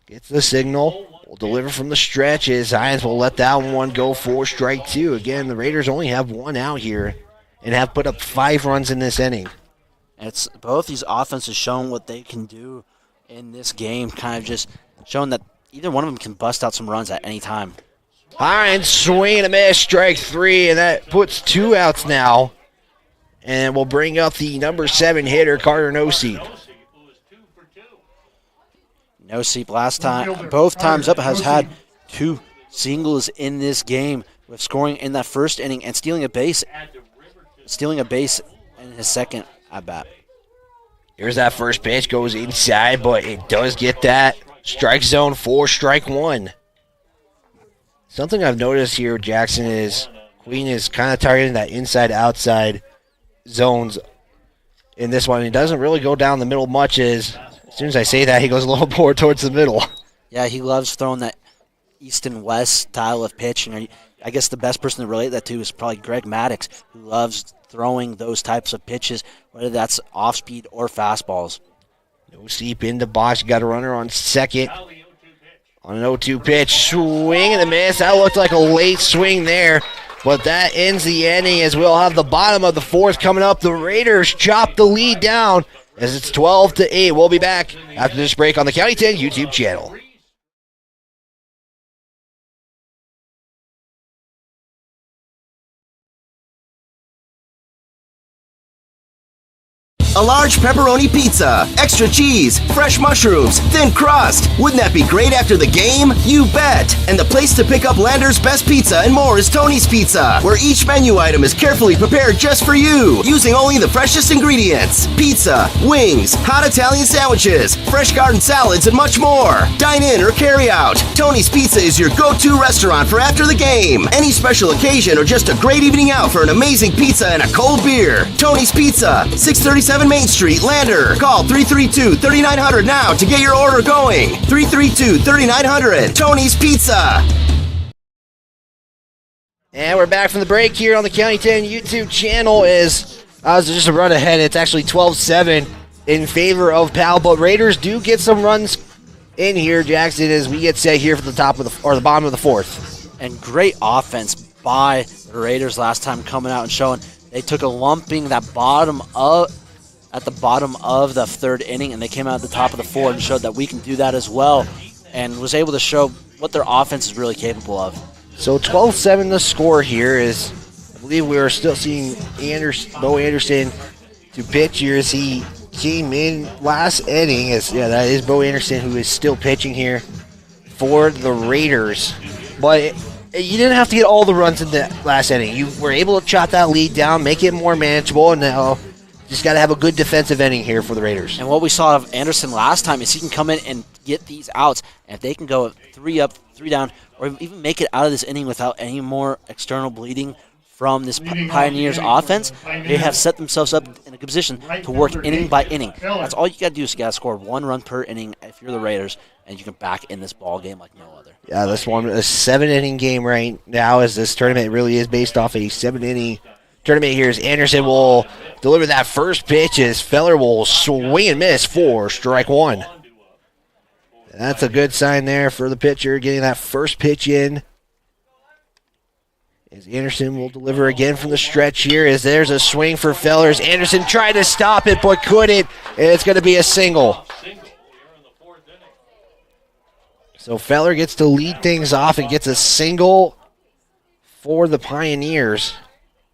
gets the signal. Will deliver from the stretch as Hines will let that one go for strike two. Again, the Raiders only have one out here and have put up 5 runs in this inning. It's both these offenses showing what they can do in this game, kind of just showing that either one of them can bust out some runs at any time. Hines swing and a miss, strike three, and that puts 2 outs now. And we'll bring up the number 7 hitter, Carter Noseep. Noseep both times up has had 2 singles in this game, with scoring in that first inning and stealing a base in his second at bat. Here's that first pitch, goes inside, but it does get that strike zone for strike one. Something I've noticed here, Jackson, is Queen is kind of targeting that inside-outside zones in this one. He doesn't really go down the middle much. As soon as I say that, he goes a little more towards the middle. Yeah, he loves throwing that east and west style of pitching. I guess the best person to relate that to is probably Greg Maddox, who loves throwing those types of pitches, whether that's off-speed or fastballs. Noseep in the box. You got a runner on second. On an 0-2 pitch, swing and a miss. That looked like a late swing there, but that ends the inning as we'll have the bottom of the fourth coming up. The Raiders chop the lead down as it's 12-8. We'll be back after this break on the County 10 YouTube channel. A large pepperoni pizza, extra cheese, fresh mushrooms, thin crust. Wouldn't that be great after the game? You bet! And the place to pick up Lander's best pizza and more is Tony's Pizza, where each menu item is carefully prepared just for you, using only the freshest ingredients. Pizza, wings, hot Italian sandwiches, fresh garden salads, and much more. Dine in or carry out. Tony's Pizza is your go-to restaurant for after the game, any special occasion, or just a great evening out for an amazing pizza and a cold beer. Tony's Pizza, 637 Main Street, Lander. Call 332-3900 now to get your order going. 332-3900. Tony's Pizza. And we're back from the break here on the County 10 YouTube channel. As I was just a run ahead, it's actually 12-7 in favor of Powell, but Raiders do get some runs in here, Jackson, as we get set here for the bottom of the fourth. And great offense by the Raiders last time coming out and showing they took a lumping at the bottom of the third inning, and they came out at the top of the fourth and showed that we can do that as well, and was able to show what their offense is really capable of. So 12-7 the score here is, I believe we are still seeing Bo Anderson to pitch here as he came in last inning. That is Bo Anderson who is still pitching here for the Raiders. But you didn't have to get all the runs in the last inning. You were able to chop that lead down, make it more manageable, and now just got to have a good defensive inning here for the Raiders. And what we saw of Anderson last time is he can come in and get these outs, and if they can go 3 up, 3 down, or even make it out of this inning without any more external bleeding from this Pioneers offense, they have set themselves up in a good position to work inning by inning. That's all you got to do is you got to score 1 run per inning if you're the Raiders, and you can back in this ball game like no other. Yeah, this one a 7-inning game right now, as this tournament really is based off a 7-inning tournament here. As Anderson will deliver that first pitch as Feller will swing and miss for strike 1. And that's a good sign there for the pitcher, getting that first pitch in. As Anderson will deliver again from the stretch here, as there's a swing for Feller. As Anderson tried to stop it but couldn't, and it's going to be a single. So Feller gets to lead things off and gets a single for the Pioneers.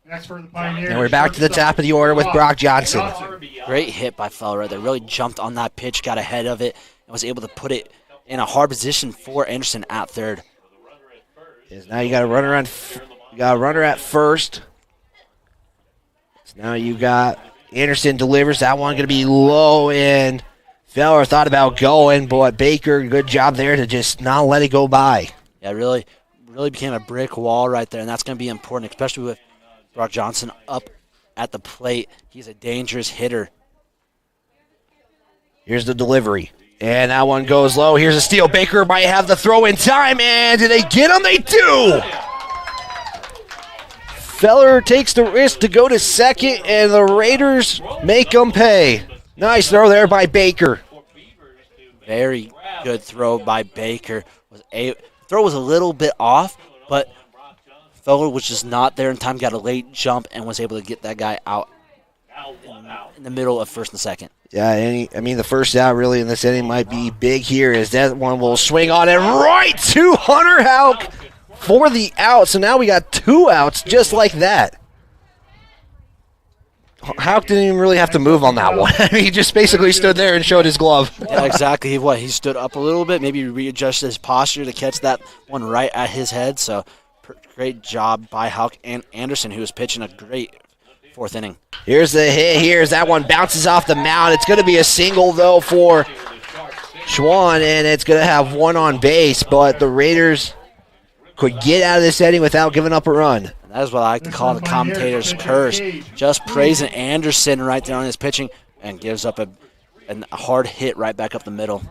Next for the Pioneers. And we're back to the top of the order with Brock Johnson. Great hit by Feller right there. Really jumped on that pitch, got ahead of it, and was able to put it in a hard position for Anderson at third. Now you got a runner at first. So now you got Anderson delivers. That one going to be low, and Feller thought about going, but Baker, good job there to just not let it go by. Yeah, really became a brick wall right there, and that's going to be important, especially with Brock Johnson up at the plate. He's a dangerous hitter. Here's the delivery, and that one goes low. Here's a steal. Baker might have the throw in time, and do they get him? They do! Feller takes the risk to go to second, and the Raiders make them pay. Nice throw there by Baker. Very good throw by Baker. Throw was a little bit off, but Feller was just not there in time, got a late jump, and was able to get that guy out in the middle of first and second. Yeah, the first out really in this inning might be big here, as that one will swing on it right to Hunter Houck for the out. So now we got 2 outs just like that. Houck didn't even really have to move on that one. He just basically stood there and showed his glove. Yeah, exactly. He stood up a little bit, maybe readjusted his posture to catch that one right at his head. So great job by Houck and Anderson, who was pitching a great 4th inning. Here's the hit. Here's that one bounces off the mound. It's going to be a single, though, for Schwann, and it's going to have 1 on base, but the Raiders could get out of this inning without giving up a run. That is what I like to call the commentator's curse. Just praising Anderson right there on his pitching, and gives up a hard hit right back up the middle.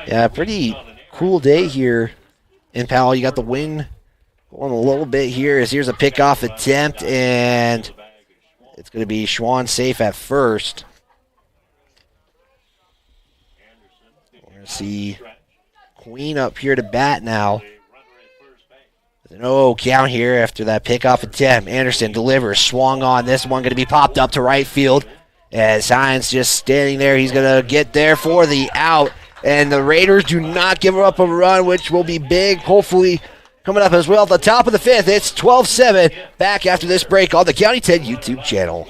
Yeah, pretty cool day here in Powell. You got the wind going a little bit here. Here's a pickoff attempt, and it's going to be Schwann safe at first. We're going to see Queen up here to bat now. There's an 0 count here after that pickoff attempt. Anderson delivers, swung on. This one going to be popped up to right field. As Hines just standing there, he's going to get there for the out. And the Raiders do not give up a run, which will be big, hopefully coming up as well. At the top of the 5th, it's 12-7. Back after this break on the County 10 YouTube channel.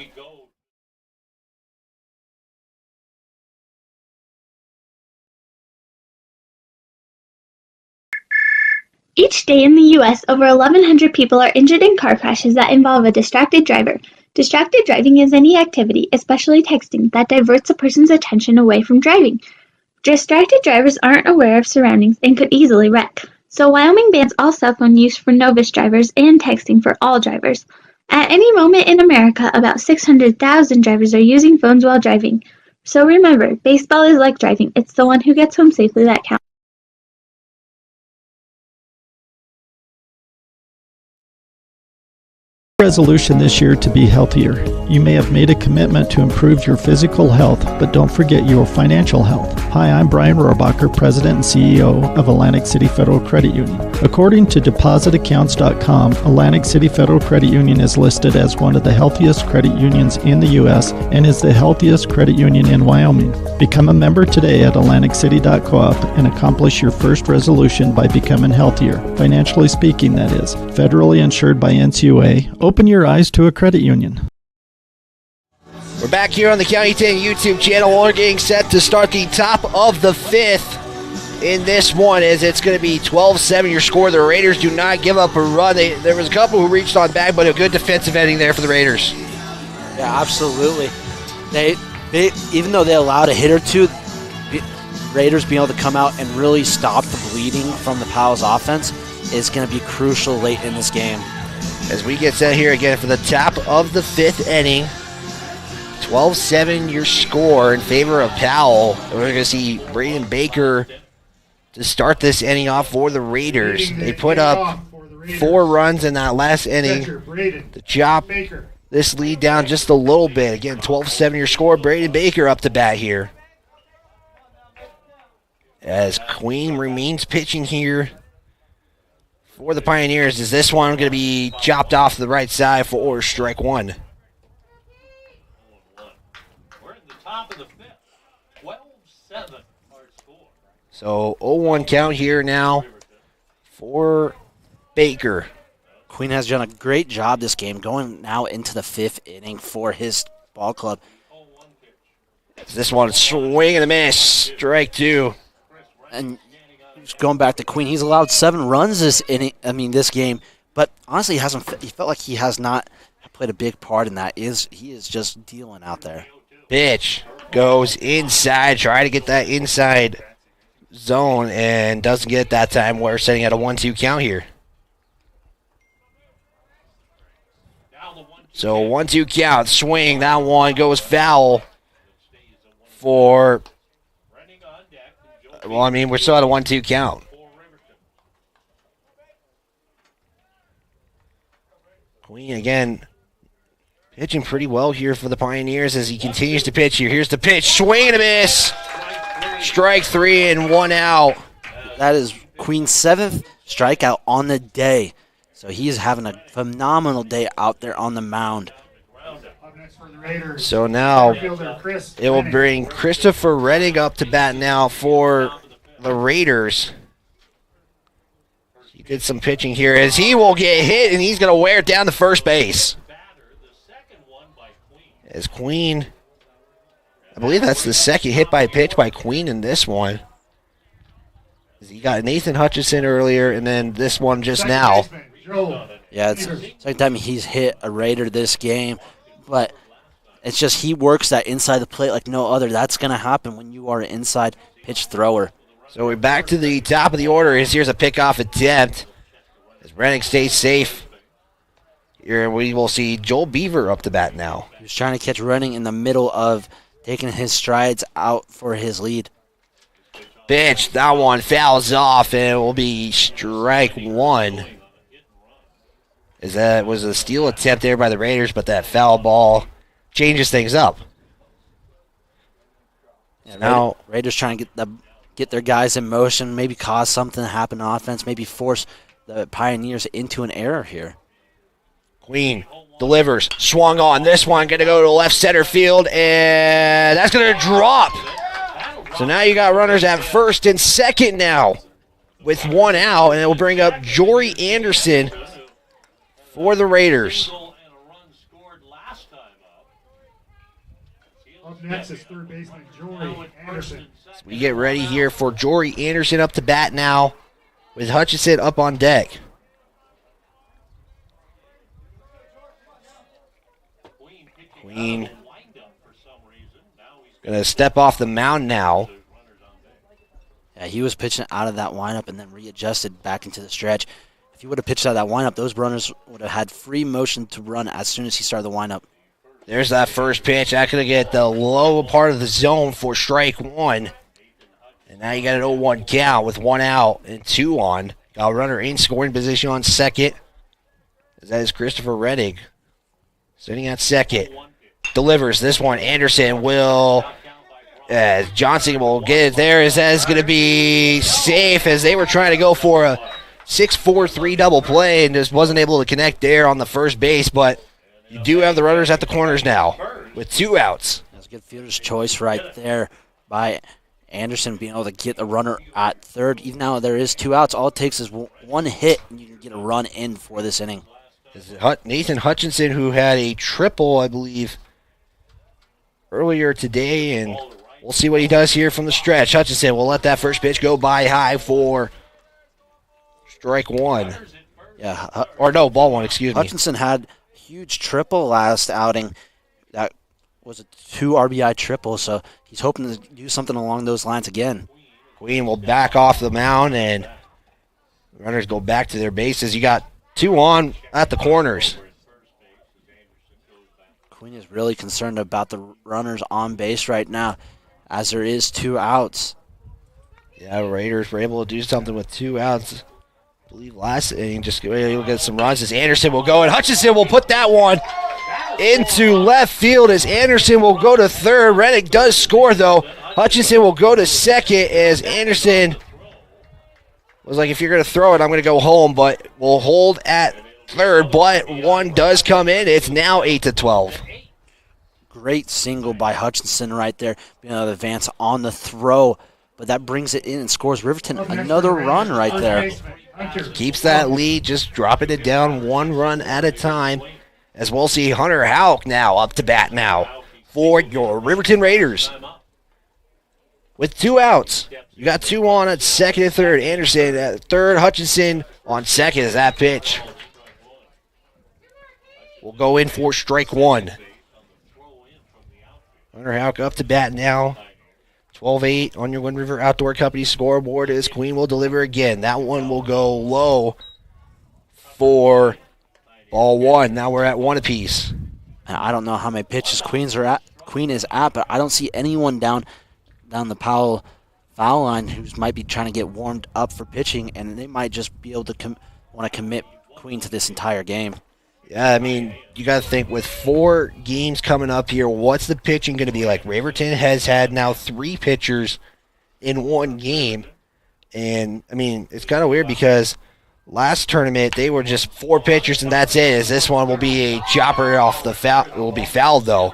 Each day in the U.S., over 1,100 people are injured in car crashes that involve a distracted driver. Distracted driving is any activity, especially texting, that diverts a person's attention away from driving. Distracted drivers aren't aware of surroundings and could easily wreck. So Wyoming bans all cell phone use for novice drivers and texting for all drivers. At any moment in America, about 600,000 drivers are using phones while driving. So remember, baseball is like driving. It's the one who gets home safely that counts. Resolution this year to be healthier. You may have made a commitment to improve your physical health, but don't forget your financial health. Hi, I'm Brian Rohrabacher, President and CEO of Atlantic City Federal Credit Union. According to DepositAccounts.com, Atlantic City Federal Credit Union is listed as one of the healthiest credit unions in the U.S. and is the healthiest credit union in Wyoming. Become a member today at AtlanticCity.coop and accomplish your first resolution by becoming healthier, financially speaking, that is. Federally insured by NCUA. Open your eyes to a credit union. We're back here on the County 10 YouTube channel. We're getting set to start the top of the fifth in this one, as it's going to be 12-7 your score. The Raiders do not give up a run. There was a couple who reached on back, but a good defensive ending there for the Raiders. Yeah, absolutely. They even though they allowed a hit or two, Raiders being able to come out and really stop the bleeding from the Powell's offense is going to be crucial late in this game. As we get set here again for the top of the fifth inning, 12-7 your score in favor of Powell. We're going to see Braden Baker to start this inning off for the Raiders. They put up 4 runs in that last inning to chop this lead down just a little bit. Again, 12-7 your score. Braden Baker up to bat here. As Queen remains pitching here for the Pioneers. Is this one going to be chopped off to the right side for strike one? Top of the fifth, 12-7 our score. So 0-1 count here now for Baker. Queen has done a great job this game, going now into the fifth inning for his ball club. This one swing and a miss, strike two. And just going back to Queen, he's allowed 7 runs this inning. This game, but honestly, he felt like he has not played a big part in that. He is just dealing out there. Pitch goes inside, try to get that inside zone, and doesn't get it that time. We're sitting at a 1-2 count here. So 1-2 count, swing, that one goes foul for, we're still at a 1-2 count. Queen again pitching pretty well here for the Pioneers as he continues to pitch here. Here's the pitch, swing and a miss. Strike 3 and 1 out. That is Queen's 7th strikeout on the day. So he's having a phenomenal day out there on the mound. So now it will bring Christopher Reddick up to bat now for the Raiders. He did some pitching here as he will get hit, and he's going to wear it down to first base. As Queen, I believe that's the second hit by pitch by Queen in this one. He got Nathan Hutchison earlier, and then this one just now. Yeah, it's the second time he's hit a Raider this game, but it's just he works that inside the plate like no other. That's going to happen when you are an inside pitch thrower. So we're back to the top of the order. Here's a pickoff attempt as Reddick stays safe. Here we will see Joel Beaver up to bat now. He's trying to catch running in the middle of taking his strides out for his lead. Pitch, that one fouls off, and it will be strike 1. As that was a steal attempt there by the Raiders, but that foul ball changes things up. Yeah, now Raiders trying to get their guys in motion, maybe cause something to happen on offense, maybe force the Pioneers into an error here. Queen delivers, swung on. This one going to go to left center field, and that's going to drop. So now you got runners at first and second now with 1 out, and it will bring up Jory Anderson for the Raiders. Up next is third baseman Jory Anderson. So we get ready here for Jory Anderson up to bat now with Hutchison up on deck. Queen going to step off the mound now. Yeah, he was pitching out of that windup and then readjusted back into the stretch. If he would have pitched out of that windup, those runners would have had free motion to run as soon as he started the windup. There's that first pitch. That's going to get the low part of the zone for strike 1. And now you got an 0-1 count with 1 out and 2 on. Got a runner in scoring position on second. That is Christopher Reddick sitting at second. Delivers this one. Anderson will As Johnson will get it there, as that is going to be safe, as they were trying to go for a 6-4-3 double play and just wasn't able to connect there on the first base, but you do have the runners at the corners now with 2 outs. That's a good fielder's choice right there by Anderson being able to get the runner at third. Even now there is 2 outs, all it takes is one hit and you can get a run in for this inning. This is Nathan Hutchinson, who had a triple, I believe, earlier today, and we'll see what he does here from the stretch. Hutchinson will let that first pitch go by high for strike 1. Yeah, or no, ball 1, excuse me. Hutchinson had a huge triple last outing. That was a 2 RBI triple, so he's hoping to do something along those lines again. Queen will back off the mound, and runners go back to their bases. You got 2 on at the corners. Queen is really concerned about the runners on base right now, as there is 2 outs. Yeah, Raiders were able to do something with 2 outs. I believe last inning, just able to get some runs as Anderson will go, and Hutchinson will put that one into left field as Anderson will go to third. Reddick does score, though. Hutchinson will go to second as Anderson was like, if you're going to throw it, I'm going to go home, but will hold at third, but one does come in. It's now 8-12. Great single by Hutchinson right there, being able to advance on the throw, but that brings it in and scores Riverton another run right there. Keeps that lead, just dropping it down 1 run at a time, as we'll see Hunter Houck now up to bat now for your Riverton Raiders. With 2 outs, you got 2 on at second and third. Anderson at third, Hutchinson on second as that pitch will go in for strike 1. Hunter Houck up to bat now. 12-8 on your Wind River Outdoor Company scoreboard as Queen will deliver again. That one will go low for ball 1. Now we're at 1 apiece. I don't know how many pitches Queen is at, but I don't see anyone down the Powell foul line who might be trying to get warmed up for pitching, and they might just be able to want to commit Queen to this entire game. Yeah, I mean, you got to think with 4 games coming up here, what's the pitching going to be like? Riverton has had now 3 pitchers in 1 game. And, I mean, it's kind of weird because last tournament they were just 4 pitchers and that's it. As this one will be a chopper off the foul. It will be fouled, though.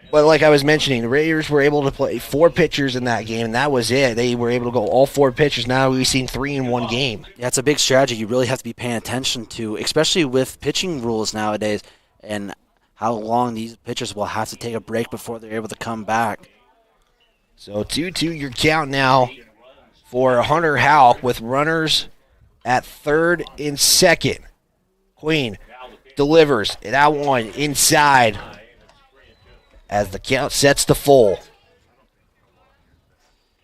But like I was mentioning, the Raiders were able to play 4 pitchers in that game, and that was it. They were able to go all 4 pitchers. Now we've seen 3 in 1 game. Yeah, it's a big strategy you really have to be paying attention to, especially with pitching rules nowadays and how long these pitchers will have to take a break before they're able to come back. So 2-2 your count now for Hunter Houck with runners at third and second. Queen delivers it out 1 inside as the count sets to full.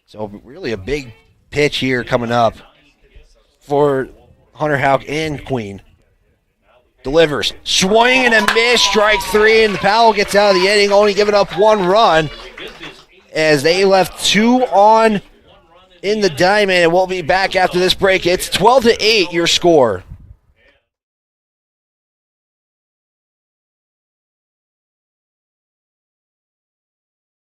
So really a big pitch here coming up for Hunter Houck and Queen. Delivers. Swing and a miss. Strike 3, and Powell gets out of the inning, only giving up 1 run as they left 2 on in the diamond, and we'll be back after this break. It's 12-8 your score.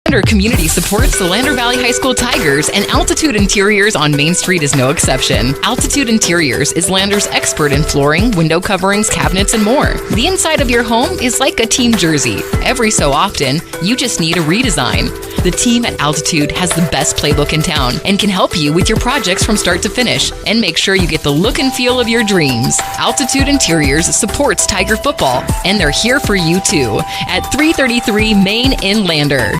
Lander Community supports the Lander Valley High School Tigers, and Altitude Interiors on Main Street is no exception. Altitude Interiors is Lander's expert in flooring, window coverings, cabinets, and more. The inside of your home is like a team jersey. Every so often, you just need a redesign. The team at Altitude has the best playbook in town and can help you with your projects from start to finish and make sure you get the look and feel of your dreams. Altitude Interiors supports Tiger football, and they're here for you too at 333 Main in Lander.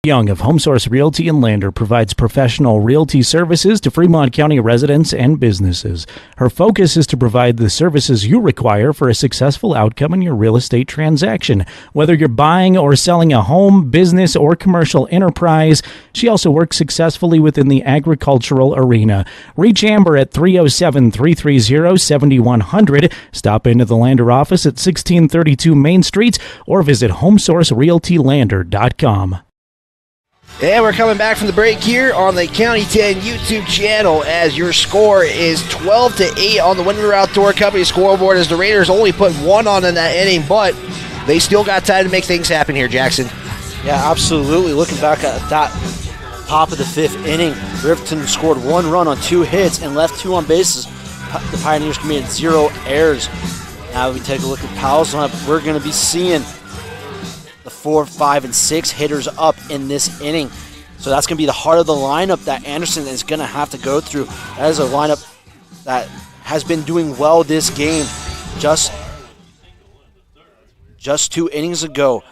Young of HomeSource Realty and Lander provides professional realty services to Fremont County residents and businesses. Her focus is to provide the services you require for a successful outcome in your real estate transaction. Whether you're buying or selling a home, business, or commercial enterprise, she also works successfully within the agricultural arena. Reach Amber at 307-330-7100. Stop into the Lander office at 1632 Main Street or visit HomeSourceRealtyLander.com. And we're coming back from the break here on the County 10 YouTube channel as your score is 12-8 on the Winter Outdoor Company scoreboard as the Raiders only put 1 on in that inning, but they still got time to make things happen here, Jackson. Yeah, absolutely. Looking back at that top of the 5th inning, Riverton scored 1 run on 2 hits and left 2 on bases. The Pioneers committed 0 errors. Now we take a look at Powell's lineup. We're going to be seeing the 4, 5, and 6 hitters up in this inning. So that's going to be the heart of the lineup that Anderson is going to have to go through. That is a lineup that has been doing well this game. Just 2 innings ago,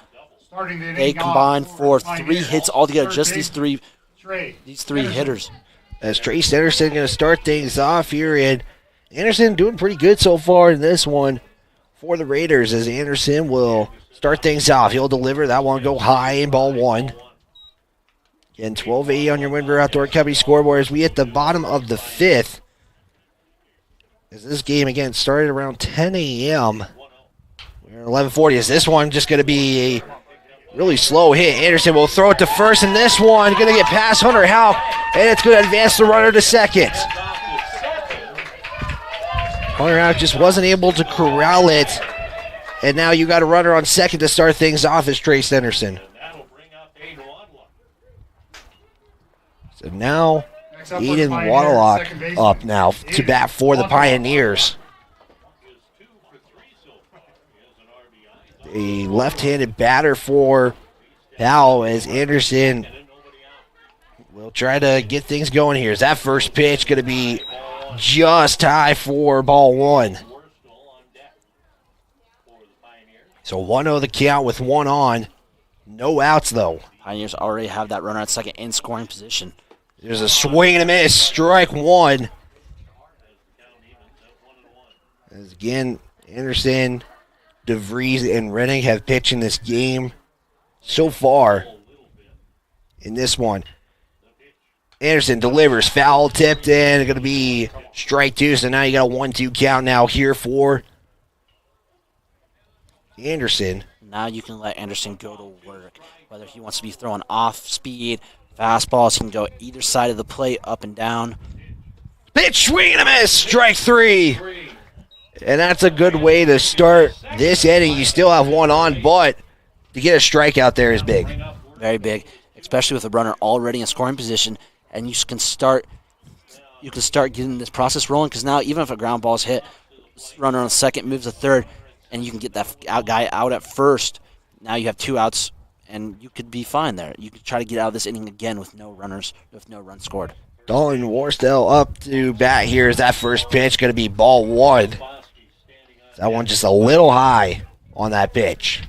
they combined for 3 hits altogether. Just these three hitters. As Trace Anderson going to start things off here, and Anderson doing pretty good so far in this one for the Raiders as Anderson will start things off. He'll deliver. That one go high in ball 1. Again, 12-8 on your Winter Outdoor Company scoreboard as we hit the bottom of the 5th. As this game, again, started around 10 a.m. We're at 11:40. Is this one just going to be a really slow hit? Anderson will throw it to first, and this one going to get past Hunter Houck, and it's going to advance the runner to second. Hunter Houck just wasn't able to corral it, and now you got a runner on second to start things off as Trace Anderson. So now Aiden Waddalock up now to bat for the Pioneers. A left-handed batter for Powell as Anderson will try to get things going here. Is that first pitch going to be just high for ball 1? So 1-0 the count with 1 on. No outs, though. Pioneers already have that runner at second in scoring position. There's a swing and a miss. Strike 1. As again, Anderson, DeVries, and Reddick have pitched in this game so far in this one. Anderson delivers. Foul tipped in. Going to be strike 2. So now you got a 1-2 count now here for Anderson. Now you can let Anderson go to work. Whether he wants to be throwing off speed, fastballs, he can go either side of the plate, up and down. Pitch, swing and a miss. Strike 3. And that's a good way to start this inning. You still have 1 on, but to get a strikeout there is big. Very big, especially with a runner already in scoring position, and you can start getting this process rolling because now even if a ground ball is hit, runner on second moves to third, and you can get that guy out at first. Now you have 2 outs, and you could be fine there. You could try to get out of this inning again with no runs scored. Dalton Warsdale up to bat here. Is that first pitch going to be ball 1? That one just a little high on that pitch.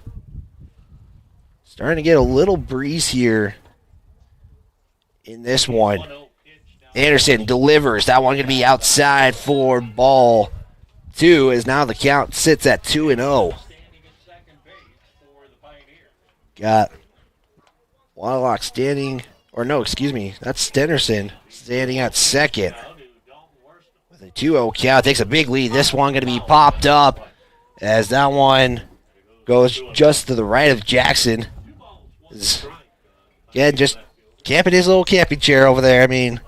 Starting to get a little breeze here in this one. Anderson delivers. That one going to be outside for ball 2 as now the count sits at 2-0. Got Waddalock standing, or no, excuse me, that's Stennerson standing at second. With a 2-0 count, takes a big lead. This one going to be popped up as that one goes just to the right of Jackson. Again, just camping his little camping chair over there. I mean,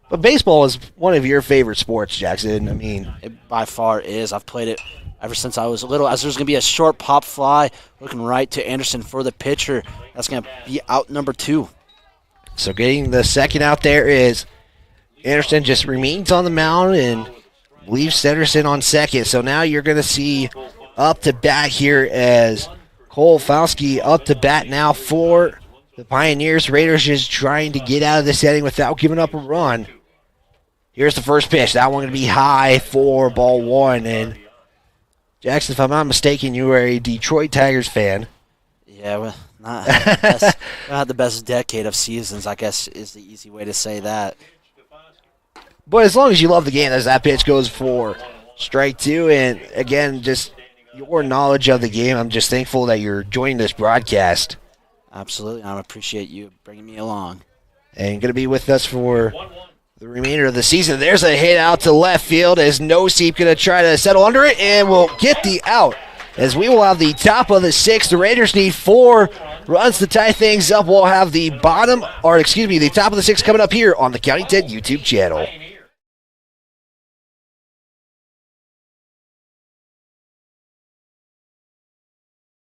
but baseball is one of your favorite sports, Jackson. I mean, it by far is. I've played it ever since I was little. As there's going to be a short pop fly looking right to Anderson for the pitcher. That's going to be out number 2. So getting the second out there is Anderson just remains on the mound and leaves Stennerson on second. So now you're going to see up to bat here as Cole Falski up to bat now for the Pioneers. Raiders just trying to get out of this inning without giving up a run. Here's the first pitch. That one going to be high for ball 1. And Jackson, if I'm not mistaken, you are a Detroit Tigers fan. Yeah, well, not the best decade of seasons, I guess, is the easy way to say that. But as long as you love the game, as that pitch goes for strike 2. And again, just your knowledge of the game, I'm just thankful that you're joining this broadcast. Absolutely. I appreciate you bringing me along. And going to be with us for the remainder of the season. There's a hit out to left field as No-Seep going to try to settle under it and will get the out. As we will have the top of the 6th. The Raiders need 4 runs to tie things up. We'll have the the top of the 6 coming up here on the County 10 YouTube channel.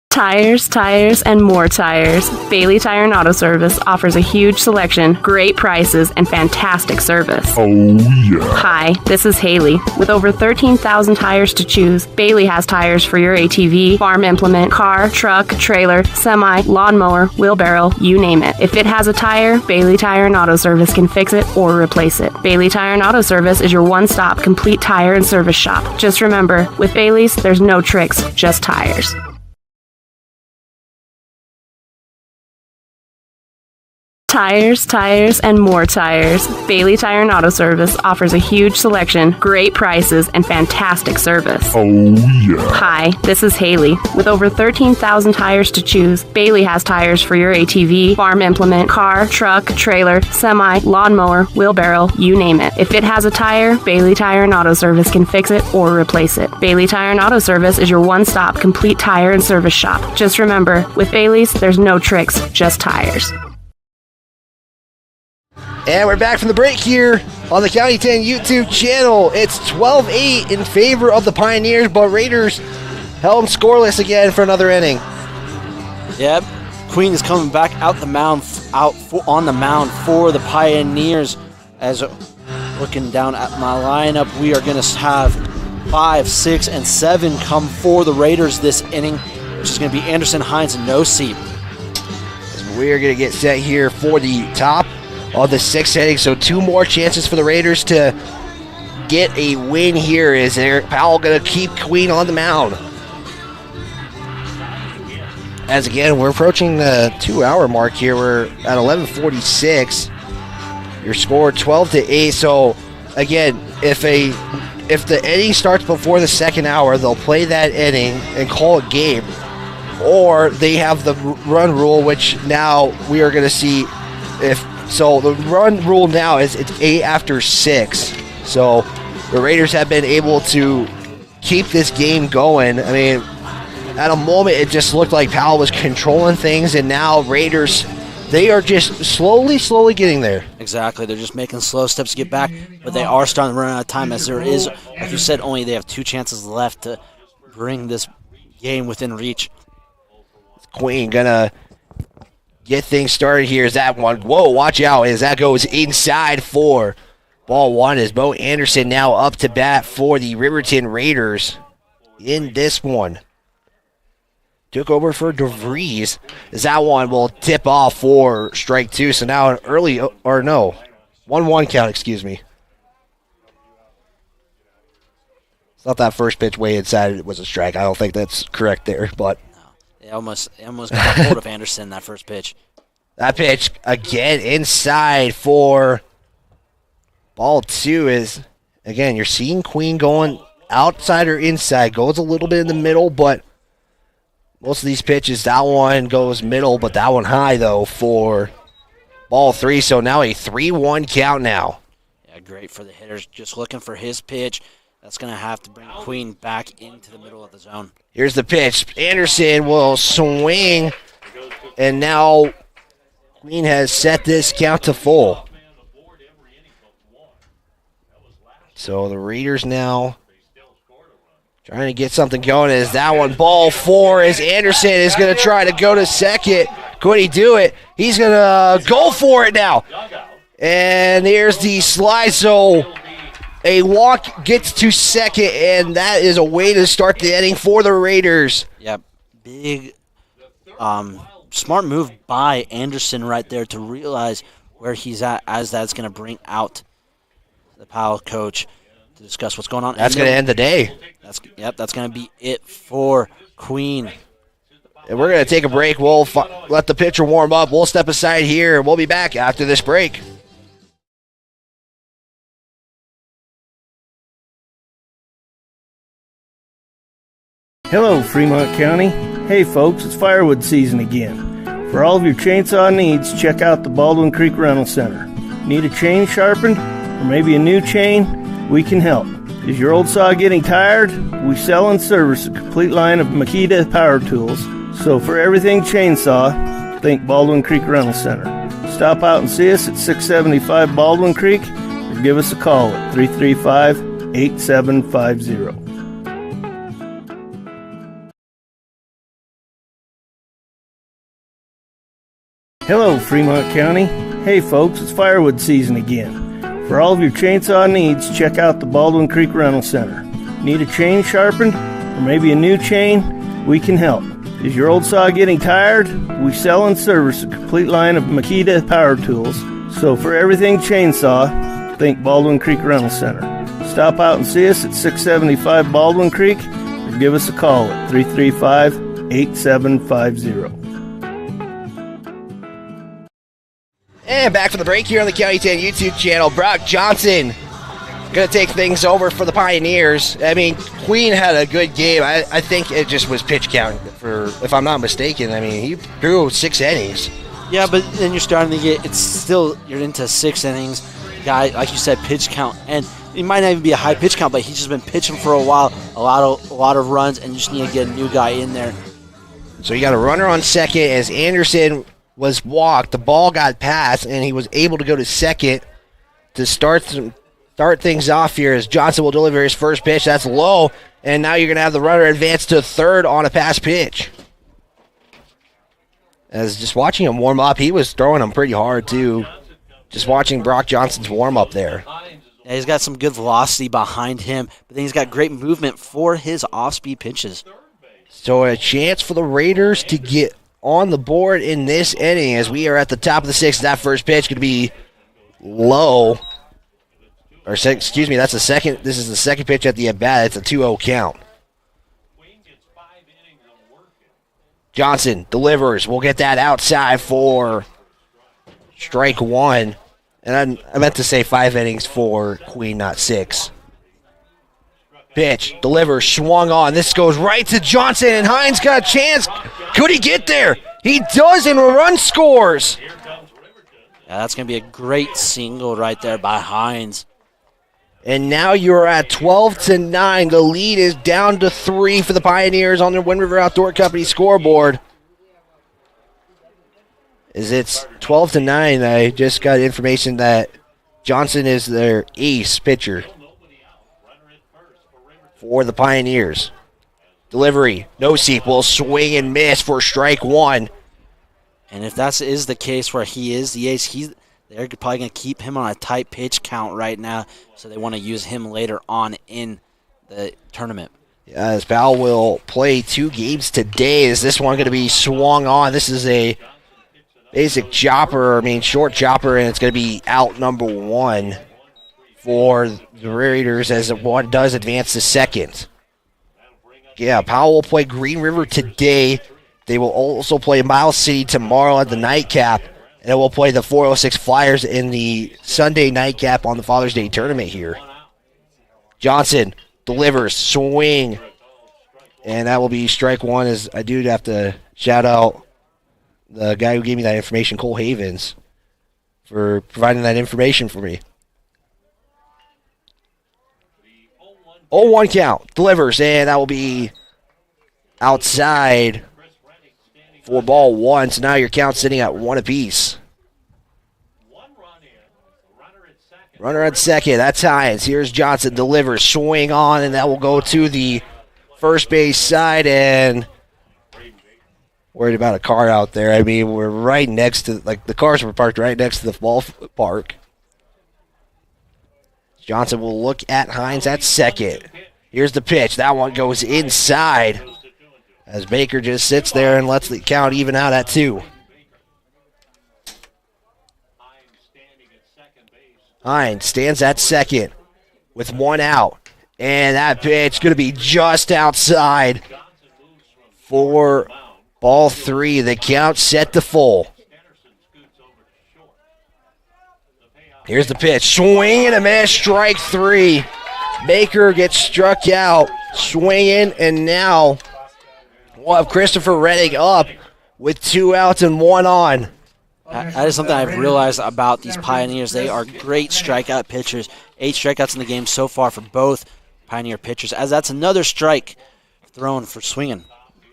Tires, and more tires. Bailey Tire and Auto Service offers a huge selection, great prices, and fantastic service. Oh, yeah. Hi, this is Haley. With over 13,000 tires to choose, Bailey has tires for your ATV, farm implement, car, truck, trailer, semi, lawnmower, wheelbarrow, you name it. If it has a tire, Bailey Tire and Auto Service can fix it or replace it. Bailey Tire and Auto Service is your one-stop complete tire and service shop. Just remember, with Bailey's, there's no tricks, just tires. Tires, and more tires. Bailey Tire and Auto Service offers a huge selection, great prices, and fantastic service. Oh, yeah. Hi, this is Haley. With over 13,000 tires to choose, Bailey has tires for your ATV, farm implement, car, truck, trailer, semi, lawnmower, wheelbarrow, you name it. If it has a tire, Bailey Tire and Auto Service can fix it or replace it. Bailey Tire and Auto Service is your one-stop complete tire and service shop. Just remember, with Bailey's, there's no tricks, just tires. And we're back from the break here on the County 10 YouTube channel. It's 12-8 in favor of the Pioneers, but Raiders held them scoreless again for another inning. Yep, Queen is coming back on the mound for the Pioneers. As looking down at my lineup, we are going to have 5, 6, and 7 come for the Raiders this inning, which is going to be Anderson, Hines, and No Seat. We're going to get set here for the top of the 6th inning, so 2 more chances for the Raiders to get a win here. Is there Powell going to keep Queen on the mound? As again, we're approaching the 2-hour mark here. We're at 11:46. Your score 12-8. So again, if the inning starts before the 2nd hour, they'll play that inning and call it game, or they have the run rule, which now we are going to see if. So the run rule now is it's 8 after 6. So the Raiders have been able to keep this game going. I mean, at a moment it just looked like Powell was controlling things, and now Raiders, they are just slowly getting there. Exactly. They're just making slow steps to get back, but they are starting to run out of time, as there is, like you said, only they have 2 chances left to bring this game within reach. Queen gonna get things started here. Is that one? Whoa, watch out as that goes inside for ball 1. Is Bo Anderson now up to bat for the Riverton Raiders in this one. Took over for DeVries. As that one will tip off for strike 2. So now an early, or no, 1-1 count, excuse me. It's not that first pitch way inside it was a strike. I don't think that's correct there, but. They almost got a hold of Anderson that first pitch. That pitch again inside for ball 2 is, again, you're seeing Queen going outside or inside. Goes a little bit in the middle, but most of these pitches, that one goes middle, but that one high, though, for ball 3. So now a 3-1 count now. Yeah, great for the hitters. Just looking for his pitch. That's going to have to bring Queen back into the middle of the zone. Here's the pitch. Anderson will swing, and now Queen has set this count to full. So the Raiders now trying to get something going. As that one, ball 4, as Anderson is going to try to go to second. Could he do it? He's going to go for it now. And there's the slide. So a walk gets to second, and that is a way to start the inning for the Raiders. Yep, big, smart move by Anderson right there to realize where he's at, as that's going to bring out the Powell coach to discuss what's going on. That's going to end the day. That's going to be it for Queen. And we're going to take a break. We'll let the pitcher warm up. We'll step aside here, and we'll be back after this break. Hello, Fremont County. Hey, folks, it's firewood season again. For all of your chainsaw needs, check out the Baldwin Creek Rental Center. Need a chain sharpened, or maybe a new chain? We can help. Is your old saw getting tired? We sell and service a complete line of Makita power tools. So for everything chainsaw, think Baldwin Creek Rental Center. Stop out and see us at 675 Baldwin Creek or give us a call at 335-8750. Hello, Fremont County. Hey folks, it's firewood season again. For all of your chainsaw needs, check out the Baldwin Creek Rental Center. Need a chain sharpened or maybe a new chain? We can help. Is your old saw getting tired? We sell and service a complete line of Makita power tools. So for everything chainsaw, think Baldwin Creek Rental Center. Stop out and see us at 675 Baldwin Creek or give us a call at 335-8750. And back from the break here on the County 10 YouTube channel. Brock Johnson going to take things over for the Pioneers. I mean, Queen had a good game. I think it just was pitch count, if I'm not mistaken. I mean, he threw 6 innings. Yeah, but then you're starting to get, you're into 6 innings. Guy, like you said, pitch count. And it might not even be a high pitch count, but he's just been pitching for a while. A lot of runs, and you just need to get a new guy in there. So you got a runner on second as Anderson was walked. The ball got passed, and he was able to go to second to start things off here as Johnson will deliver his first pitch. That's low, and now you're going to have the runner advance to third on a pass pitch. As just watching him warm up, he was throwing them pretty hard, too. Just watching Brock Johnson's warm-up there. Yeah, he's got some good velocity behind him, but then he's got great movement for his off-speed pitches. So a chance for the Raiders to get on the board in this inning as we are at the top of the 6th. That first pitch going to be low. Excuse me, that's the second. This is the second pitch at the at-bat. It's a 2-0 count. Johnson delivers. We'll get that outside for strike 1. And I meant to say 5 innings for Queen, not 6. Pitch, delivers, swung on. This goes right to Johnson, and Hines got a chance. Could he get there? He does, and a run scores. Yeah, that's going to be a great single right there by Hines. And now you're at 12-9. The lead is down to 3 for the Pioneers on their Wind River Outdoor Company scoreboard. As it's 12-9, I just got information that Johnson is their ace pitcher for the Pioneers. Delivery, no sequel, swing and miss for strike 1. And if that is the case where he is the ace, they're probably going to keep him on a tight pitch count right now, so they want to use him later on in the tournament. Yeah, as Powell will play 2 games today. Is this one going to be swung on? This is a basic short chopper, and it's going to be out number 1 for the Raiders as one does advance to second. Yeah, Powell will play Green River today. They will also play Miles City tomorrow at the nightcap, and then we'll play the 406 Flyers in the Sunday nightcap on the Father's Day tournament here. Johnson delivers, swing, and that will be strike 1. As I do have to shout out the guy who gave me that information, Cole Havens, for providing that information for me. 0-1 count, delivers, and that will be outside for ball 1. So now your count's sitting at 1 apiece. Runner at second, that's Hines. Here's Johnson, delivers, swing on, and that will go to the first base side, and worried about a car out there. I mean, we're right next to, the cars were parked right next to the ballpark. Johnson will look at Hines at second. Here's the pitch. That one goes inside as Baker just sits there and lets the count even out at 2. Hines stands at second with 1 out. And that pitch going to be just outside for ball 3. The count set to full. Here's the pitch. Swing and a miss. Strike 3. Baker gets struck out. Swinging, and now we'll have Christopher Reddick up with 2 outs and 1 on. That is something I've realized about these Pioneers. They are great strikeout pitchers. 8 strikeouts in the game so far for both Pioneer pitchers, as that's another strike thrown for swinging.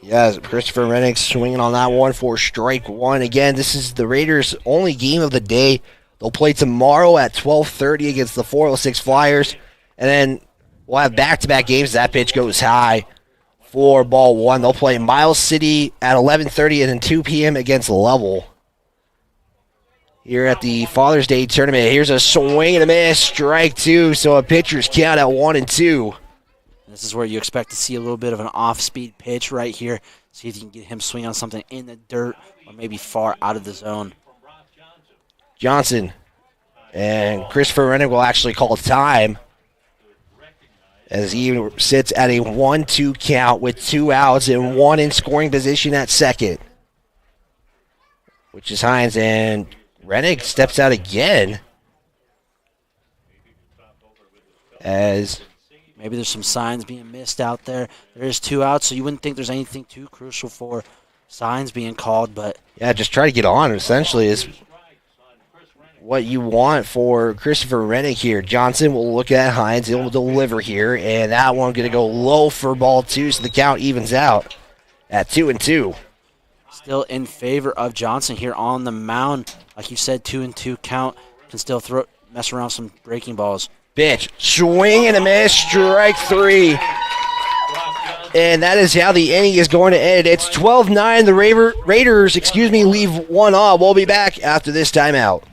Yeah, Christopher Reddick swinging on that one for strike one. Again, this is the Raiders' only game of the day. They'll play tomorrow at 12:30 against the 406 Flyers. And then we'll have back-to-back games. That pitch goes high for ball one. They'll play Miles City at 11:30 and then 2 p.m. against Level. Here at the Father's Day tournament, here's a swing and a miss, strike two. So a pitcher's count at 1-2. This is where you expect to see a little bit of an off-speed pitch right here. See if you can get him swinging on something in the dirt or maybe far out of the zone. Johnson and Christopher Reddick will actually call time as he sits at a 1-2 count with 2 outs and 1 in scoring position at second, which is Hines, and Reddick steps out again as maybe there's some signs being missed out there. There's 2 outs, so you wouldn't think there's anything too crucial for signs being called, but yeah, just try to get on, essentially, is what you want for Christopher Reddick here. Johnson will look at Hines. He'll deliver here, and that one going to go low for ball two, so the count evens out at 2-2. Still in favor of Johnson here on the mound. Like you said, 2-2 count. Can still mess around some breaking balls. Pitch, swing and a miss, strike three. And that is how the inning is going to end. It's 12-9. The Raiders, leave one off. We'll be back after this timeout.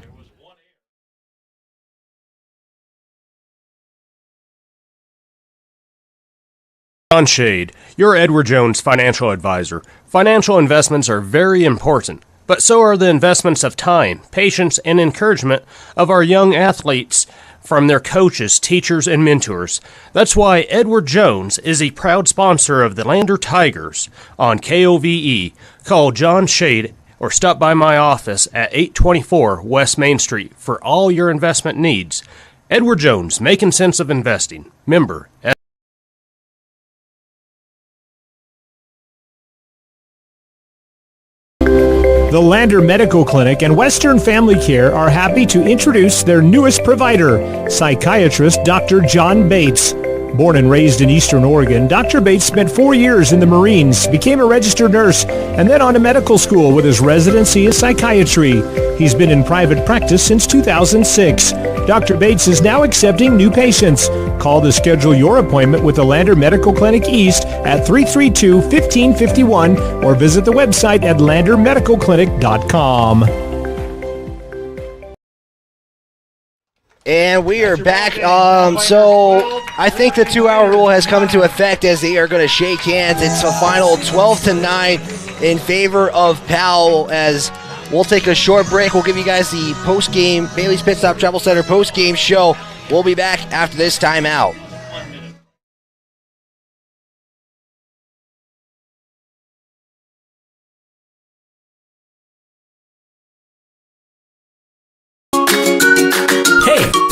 John Shade, your Edward Jones financial advisor. Financial investments are very important, but so are the investments of time, patience, and encouragement of our young athletes from their coaches, teachers, and mentors. That's why Edward Jones is a proud sponsor of the Lander Tigers on KOVE. Call John Shade or stop by my office at 824 West Main Street for all your investment needs. Edward Jones, making sense of investing. Member The Lander Medical Clinic and Western Family Care are happy to introduce their newest provider, psychiatrist Dr. John Bates. Born and raised in Eastern Oregon, Dr. Bates spent 4 years in the Marines, became a registered nurse, and then on to medical school with his residency in psychiatry. He's been in private practice since 2006. Dr. Bates is now accepting new patients. Call to schedule your appointment with the Lander Medical Clinic East at 332-1551 or visit the website at landermedicalclinic.com. And we are back. So I think the 2-hour rule has come into effect as they are going to shake hands. It's a final 12-9 in favor of Powell. As we'll take a short break. We'll give you guys the post-game Bailey's Pit Stop Travel Center post-game show. We'll be back after this timeout.